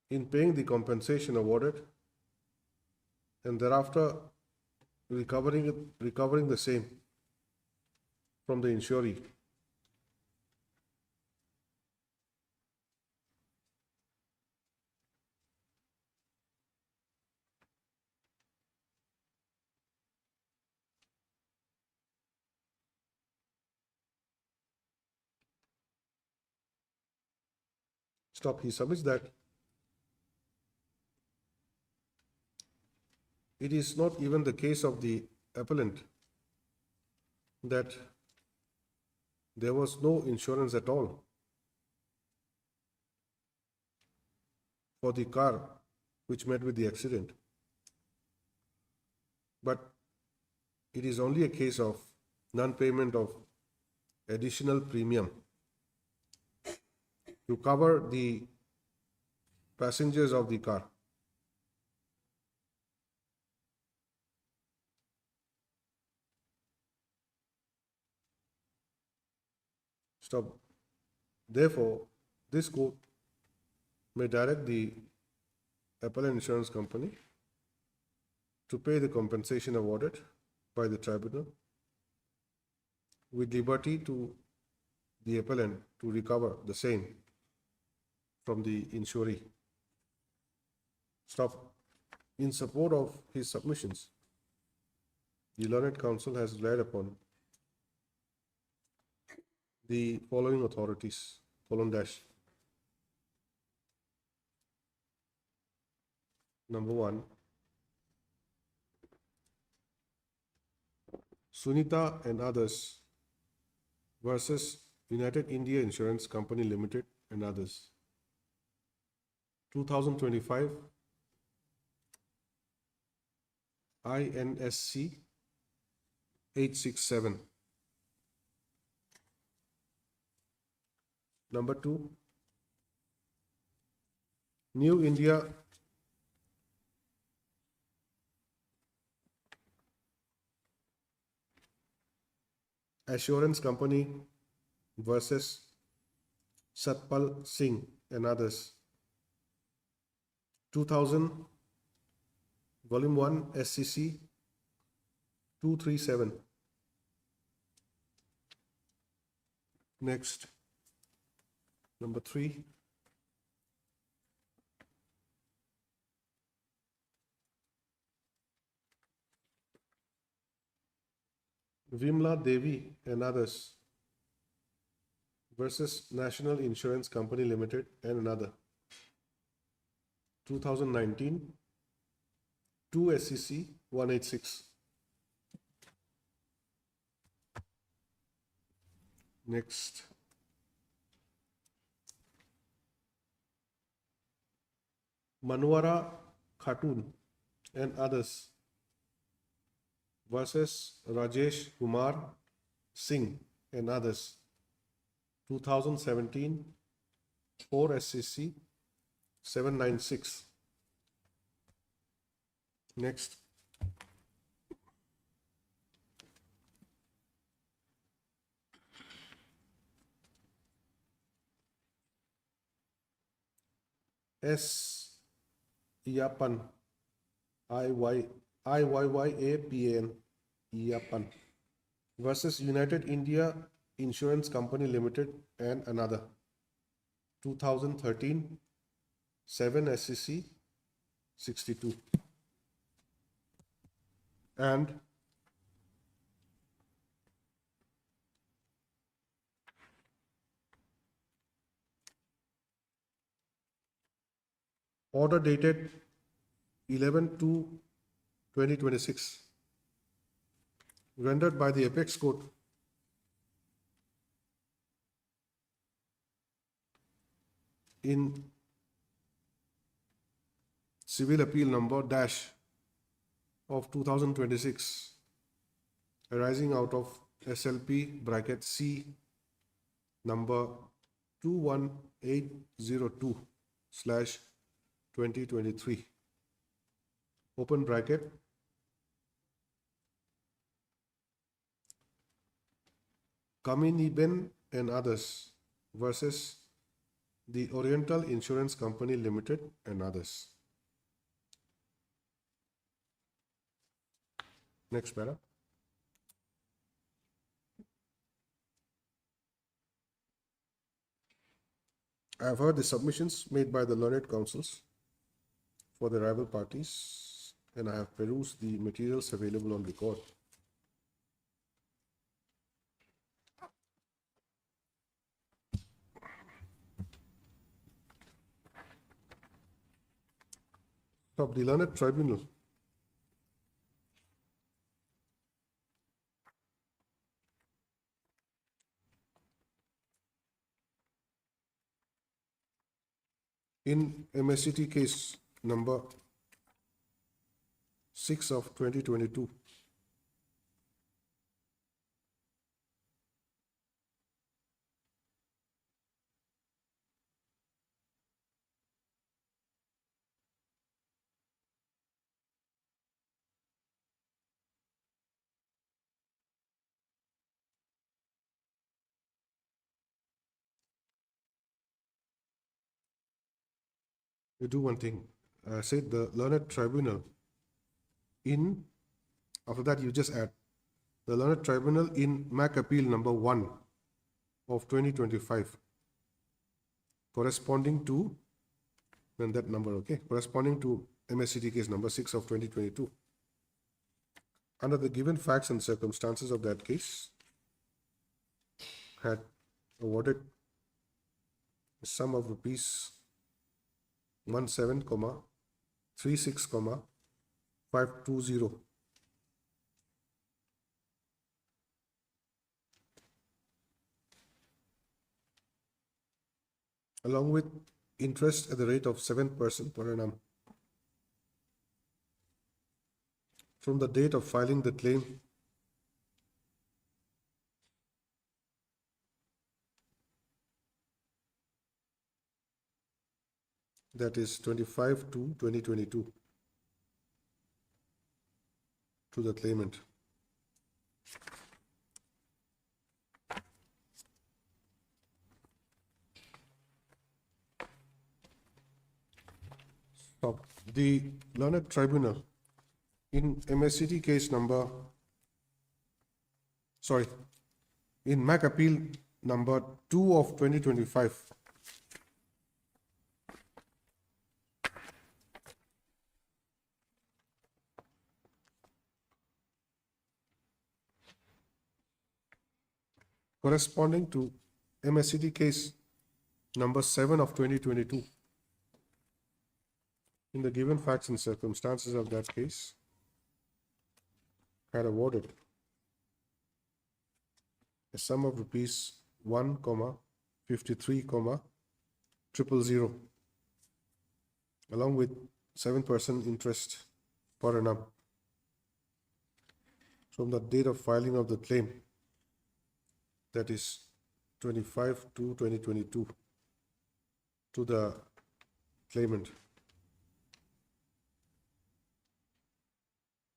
In paying the compensation awarded and thereafter recovering the same from the insuree. He submits that it is not even the case of the appellant that there was no insurance at all for the car which met with the accident, but it is only a case of non-payment of additional premium to cover the passengers of the car. Therefore, this court may direct the appellant insurance company to pay the compensation awarded by the tribunal with liberty to the appellant to recover the same from the insuree. In support of his submissions, the learned counsel has relied upon the following authorities: Number 1, Sunita and others versus United India Insurance Company Limited and others. 2025 INSC 867. Number 2, New India Assurance Company versus Satpal Singh and others. 2000 Volume 1 SCC 237. Next, number 3, Vimla Devi and others versus National Insurance Company Limited and another. 2019, 2 SCC 186. Next. Manwara Khatun and others versus Rajesh Kumar Singh and others. 2017, 4 SCC 796. Next. S. Iyapan, IYYAPAN, Iyapan versus United India Insurance Company Limited and another. 2013, 7 SCC 62. And order dated 11/2/2026, rendered by the Apex Court in Civil Appeal number dash of 2026, arising out of SLP bracket C number 21802 slash 2023, open bracket, Kaminiben and others versus the Oriental Insurance Company Limited and others. Next para. I have heard the submissions made by the learned counsels for the rival parties, and I have perused the materials available on record. Of the learned tribunal, in MSCT case number 6 of 2022, you do one thing. Said the learned tribunal in, after that you just add the learned tribunal in MAC appeal number 1 of 2025, corresponding to, then that number, okay, corresponding to MSCT case number 6 of 2022. Under the given facts and circumstances of that case, had awarded a sum of rupees 17,36,520 along with interest at the rate of 7% per annum from the date of filing the claim that is 25/2/2022 to the claimant. Stop. The learned tribunal in MSCT case number, in MAC appeal number 2 of 2025, corresponding to MSCD case number 7 of 2022. In the given facts and circumstances of that case, had awarded a sum of rupees 1,53,000 along with 7% interest per annum from the date of filing of the claim, that is 25/2/2022, to the claimant,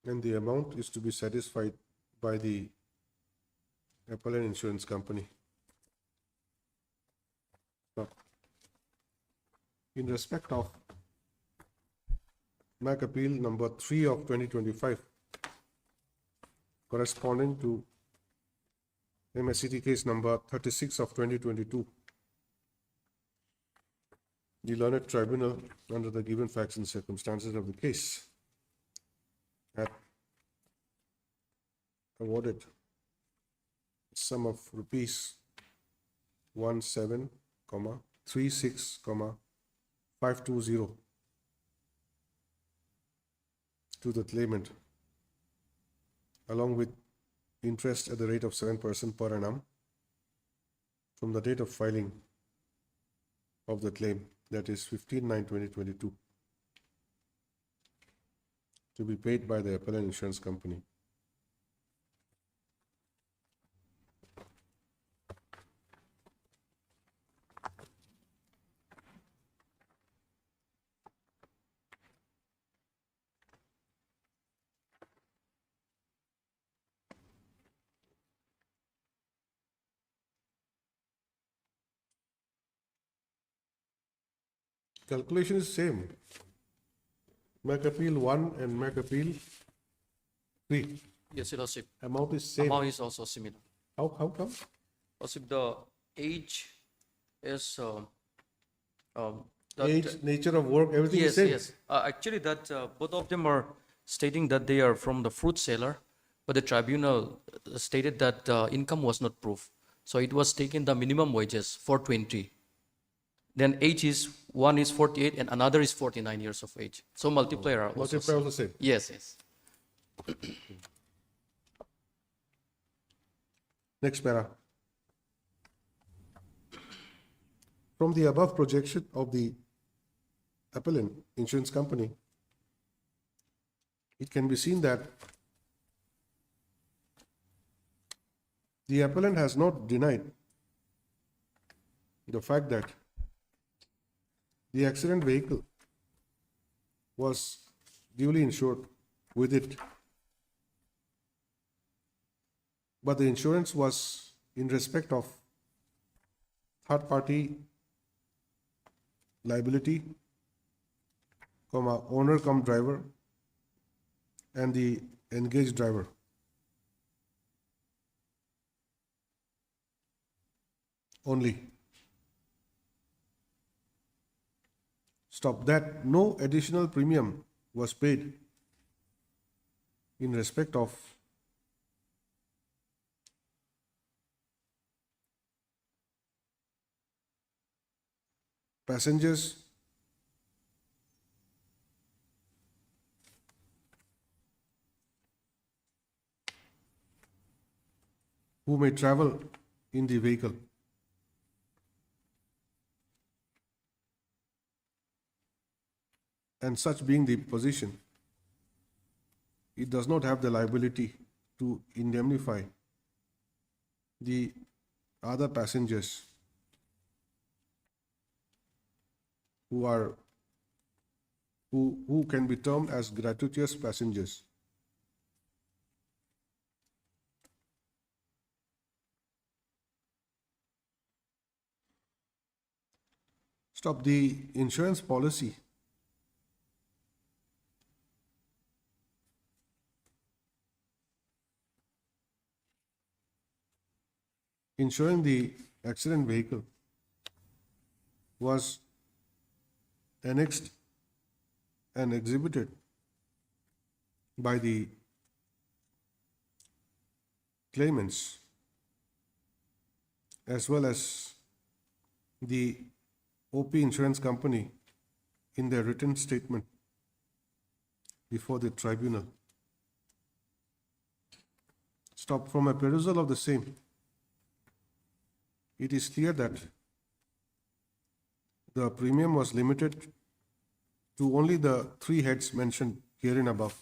and the amount is to be satisfied by the appellant insurance company. Now, in respect of MAC appeal number 3 of 2025, corresponding to MSCT case number 36 of 2022, the learned tribunal, under the given facts and circumstances of the case, had awarded a sum of rupees 17,36,520 to the claimant, along with interest at the rate of 7% per annum from the date of filing of the claim, that is 15/9/2022, to be paid by the appellant insurance company. Calculation is same. MAC appeal 1 and MAC appeal 3. Yes, Your Lordship. Amount is same. Amount is also similar. How come? Lordship, the age is Age, nature of work, everything is same. Yes. Actually, that both of them are stating that they are from the fruit seller, but the tribunal stated that income was not proof. So it was taken the minimum wages for 20. Then age is, one is 48 and another is 49 years of age. So multiplier are also Multiplier also same. Yes. Next para. From the above projection of the appellant insurance company, it can be seen that the appellant has not denied the fact that the accident vehicle was duly insured with it, but the insurance was in respect of third party liability, owner cum driver, and the engaged driver. Only. Stop that no additional premium was paid in respect of passengers who may travel in the vehicle. And such being the position, it does not have the liability to indemnify the other passengers who can be termed as gratuitous passengers. Stop the insurance policy insuring the accident vehicle was annexed and exhibited by the claimants as well as the OP insurance company in their written statement before the tribunal. Stop. From a perusal of the same, it is clear that the premium was limited to only the 3 heads mentioned herein above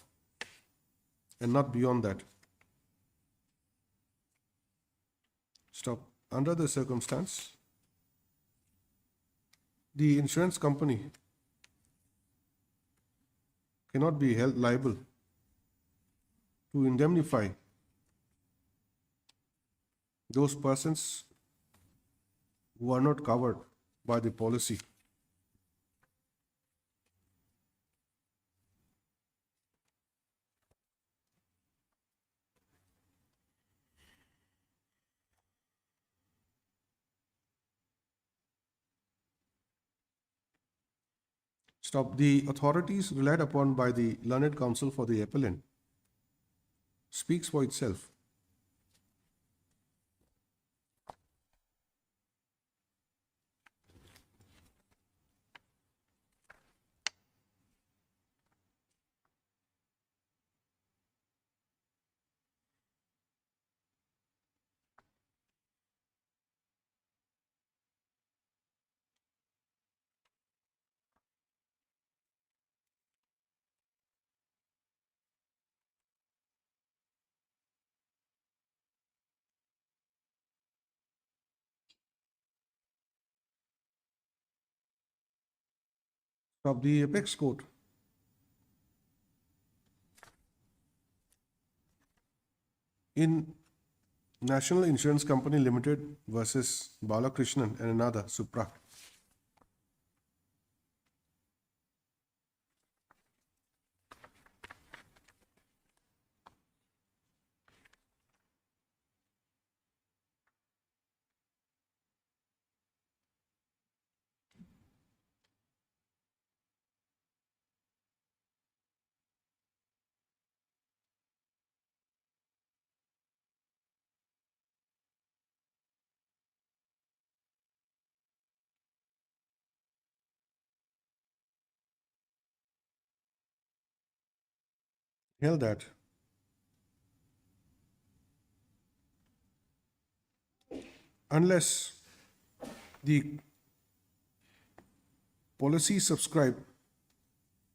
and not beyond that. Stop. Under the circumstance, the insurance company cannot be held liable to indemnify those persons who are not covered by the policy. Stop. The authorities relied upon by the learned counsel for the appellant speaks for itself. Of the apex court in National Insurance Company Limited versus Balakrishnan and another Supra, held that unless the policy subscribed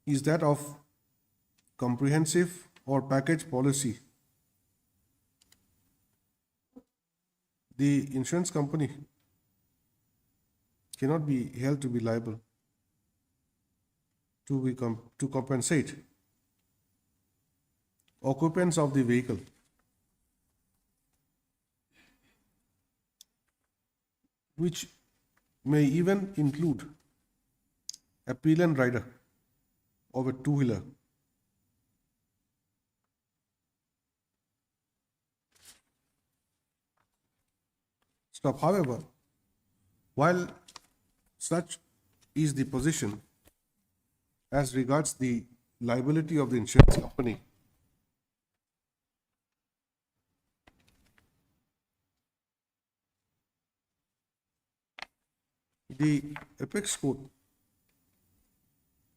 is that of comprehensive or package policy, the insurance company cannot be held to be liable to compensate occupants of the vehicle which may even include a pillion rider of a two-wheeler. Stop. However, while such is the position as regards the liability of the insurance company, the apex court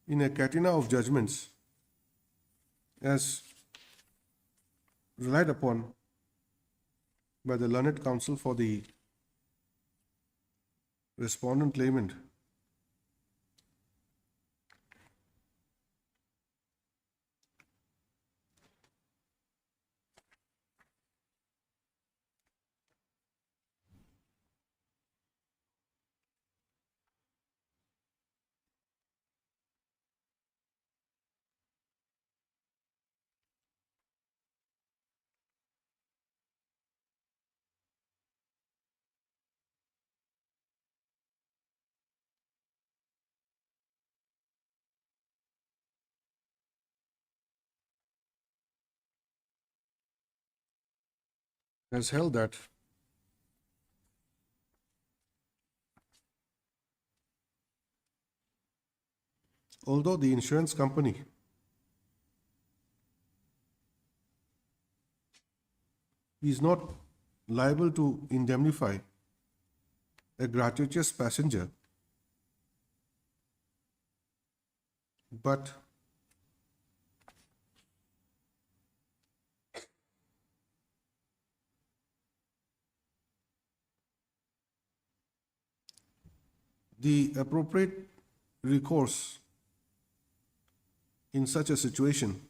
in a catena of judgments as relied upon by the learned counsel for the respondent claimant has held that although the insurance company is not liable to indemnify a gratuitous passenger, but the appropriate recourse in such a situation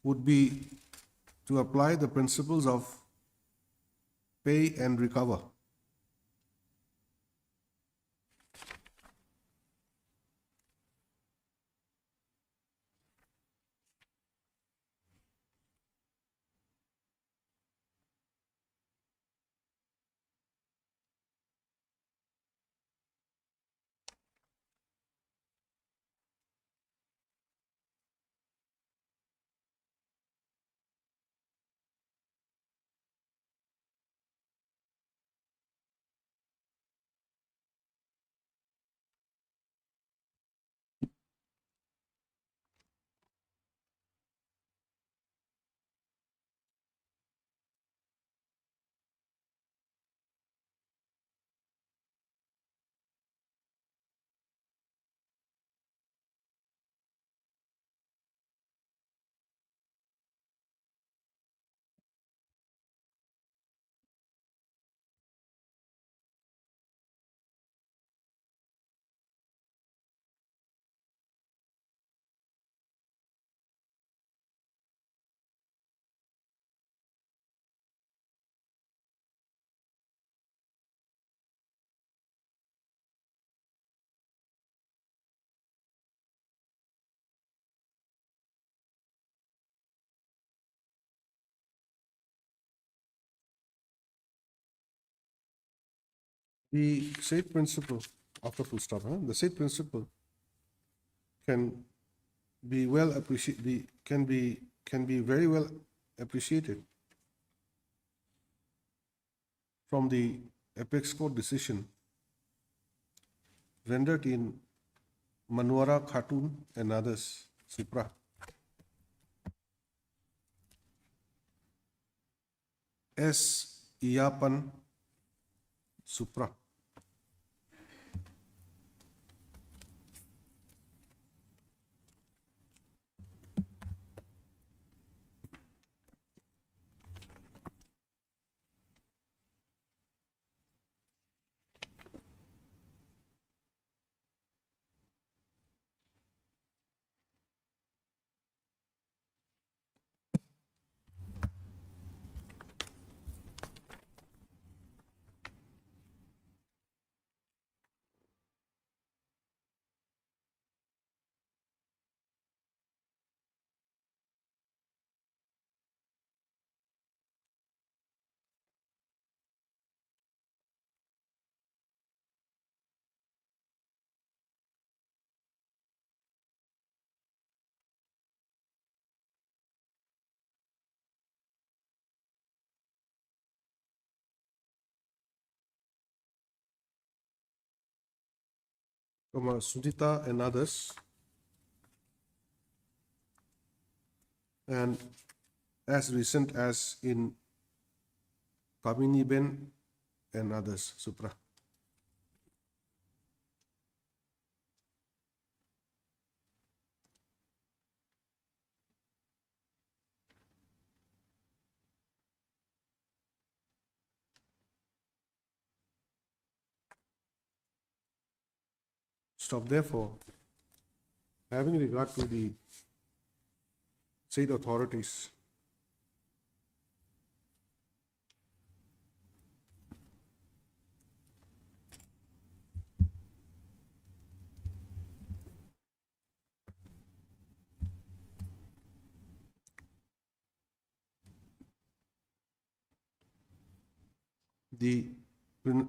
would be to apply the principles of pay and recover. The said principle, after full stop, the said principle can be well appreciated, can be very well appreciated from the apex court decision rendered in Manwara Khatun and others, Supra. S. Iyapan Supra. From Sudita and others, and as recent as in Kamini Ben and others, Supra. Stop. Therefore, having regard to the state authorities, the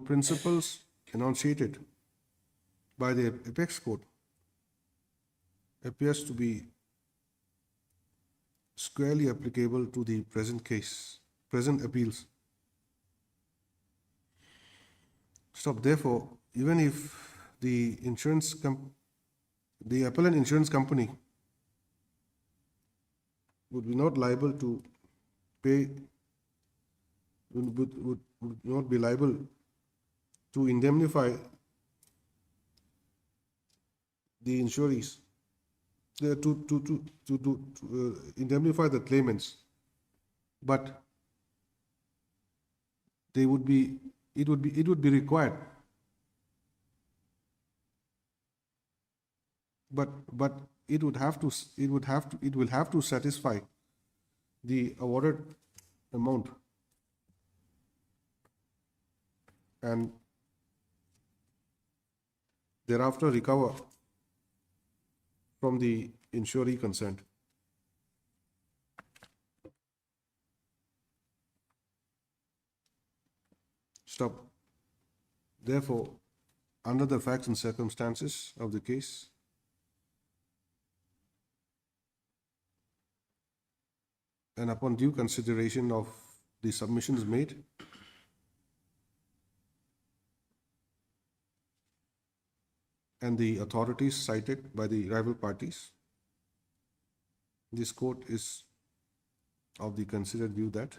principles enunciated by the apex court appears to be squarely applicable to the present appeals. Stop. Therefore, even if the appellant insurance company would be not liable to pay, would not be liable to indemnify the insurees, to indemnify the claimants, but it would be required, but it will have to satisfy the awarded amount, and thereafter recover from the insuree concerned. Stop. Therefore, under the facts and circumstances of the case, and upon due consideration of the submissions made, and the authorities cited by the rival parties, this court is of the considered view that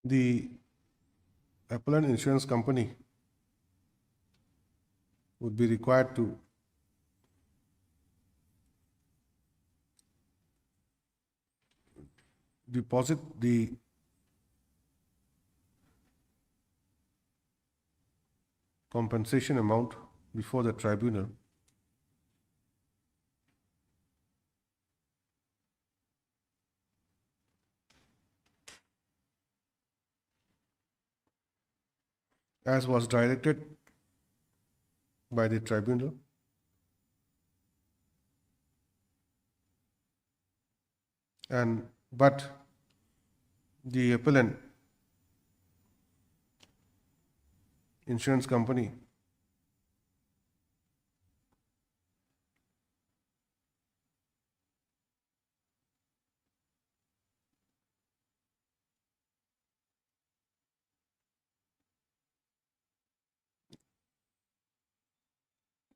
the appellant insurance company would be required to deposit the compensation amount before the tribunal as was directed by the tribunal, but the appellant insurance company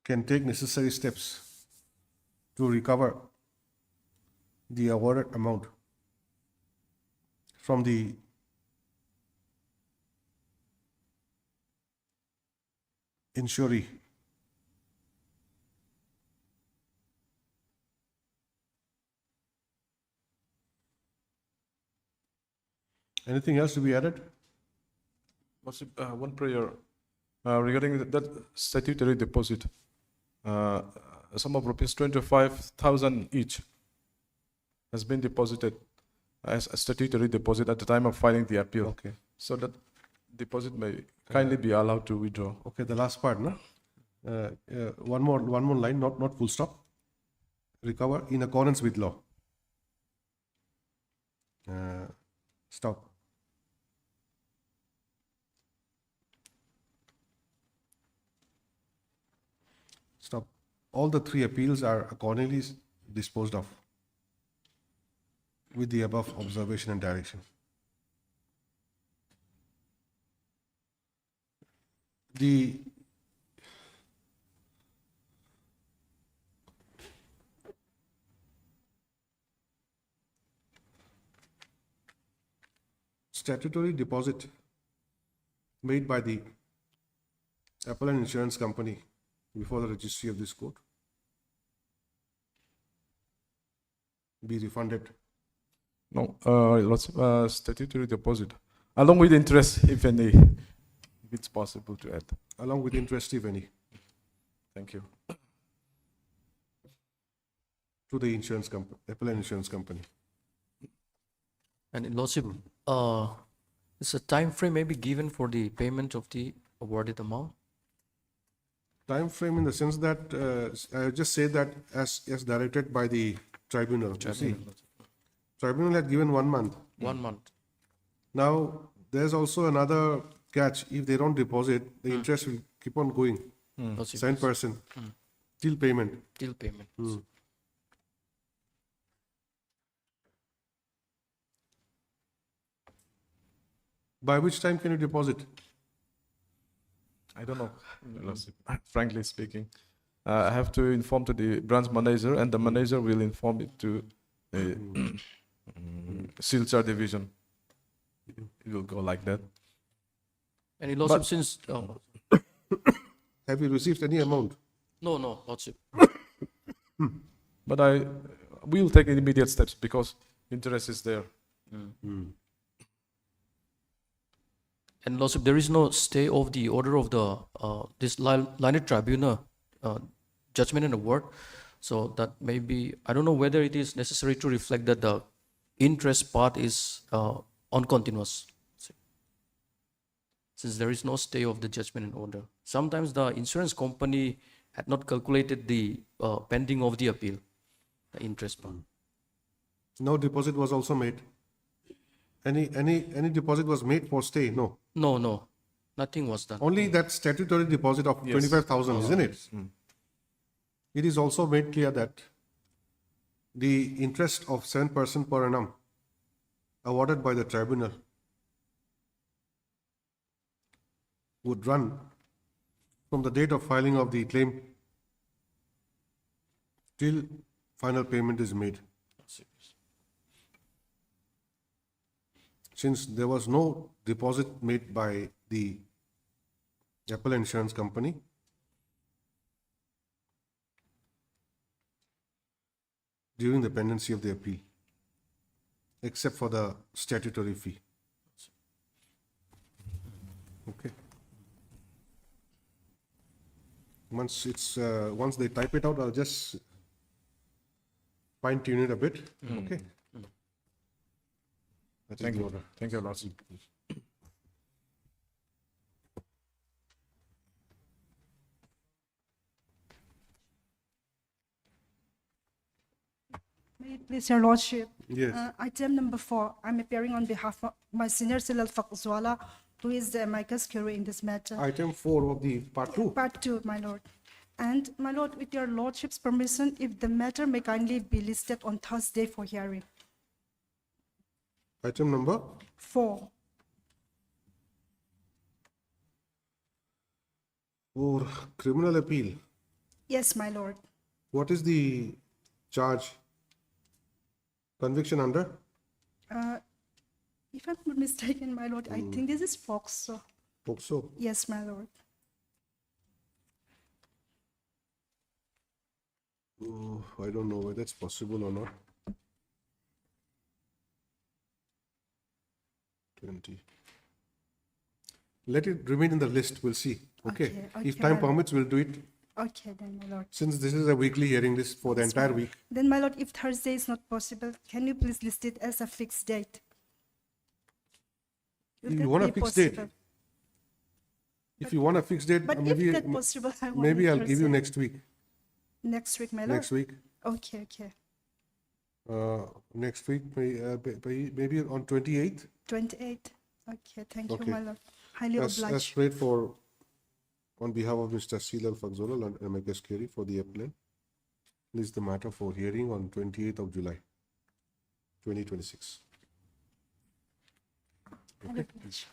can take necessary steps to recover the awarded amount from the insuree. Anything else to be added? One prayer regarding that statutory deposit. A sum of rupees 25,000 each has been deposited as a statutory deposit at the time of filing the appeal. Okay. So that deposit may kindly be allowed to withdraw. Okay, the last part, no? One more line, not full stop. Recover in accordance with law. Stop. Stop. All the three appeals are accordingly disposed of with the above observation and direction. The statutory deposit made by the appellant insurance company before the registry of this court be refunded. No, lots of statutory deposit, along with interest, if any, if it's possible to add. Along with interest, if any. Thank you. To the insurance company, appellant insurance company. And in Lordship, is a time frame may be given for the payment of the awarded amount? Time frame in the sense that, I just say that as directed by the tribunal. You see, tribunal had given 1 month. 1 month. Now, there's also another catch. If they don't deposit, the interest will keep on going. Lordship, 7% till payment. till payment. By which time can you deposit? I don't know, Your Lordship, frankly speaking. I have to inform to the branch manager, and the manager will inform it to Silchar division. It will go like that. And in Lordship, But- since Have you received any amount? no, Lordship. But I will take immediate steps because interest is there. And Lordship, there is no stay of the order of the this lineage tribunal judgment and award. So that may be, I don't know whether it is necessary to reflect that the interest part is on continuous. Since there is no stay of the judgment and order. Sometimes the insurance company had not calculated the pending of the appeal, the interest part. No deposit was also made. Any deposit was made for stay? No. No, nothing was done. Only that statutory deposit of 25,000, isn't it? It is also made clear that the interest of 7% per annum awarded by the tribunal would run from the date of filing of the claim till final payment is made. Since there was no deposit made by the Apple Insurance Company, during the pendency of the appeal, except for the statutory fee. Okay. Once they type it out, I'll just fine tune it a bit. Okay. That is Thank the you. order. Thank you, Lordship. May it please your lordship. Yes. Item number 4, I'm appearing on behalf of my senior Silal Fakzwala, who is the amicus curiae in this matter. Item 4 of the part 2. Part 2, my lord. And my lord, with your lordship's permission, if the matter may kindly be listed on Thursday for hearing. Item number 4. for criminal appeal. Yes, my lord. What is the charge? Conviction under? If I'm not mistaken, my lord, I think this is POCSO. POCSO. Yes, my lord. Oh, I don't know whether it's possible or not. 20. Let it remain in the list, we'll see. Okay. Okay, If okay, time my lord. permits, we'll do it. Okay, then, my lord. Since this is a weekly hearing, this for the Yes, entire my- week. Then, my lord, if Thursday is not possible, can you please list it as a fixed date? Will You that want a be fixed date? possible? If you want a fixed date, But maybe if that possible, I want maybe it I'll give you Thursday. next week. Next week, my lord? Next week. Okay, okay. Next week, maybe on 28th. 28. Okay, thank Okay. you, my lord. Highly As obliged. prayed for, on behalf of Mr. Silal Fakzola and amicus curiae for the appellant, list the matter for hearing on 28th of July, 2026. Highly obliged.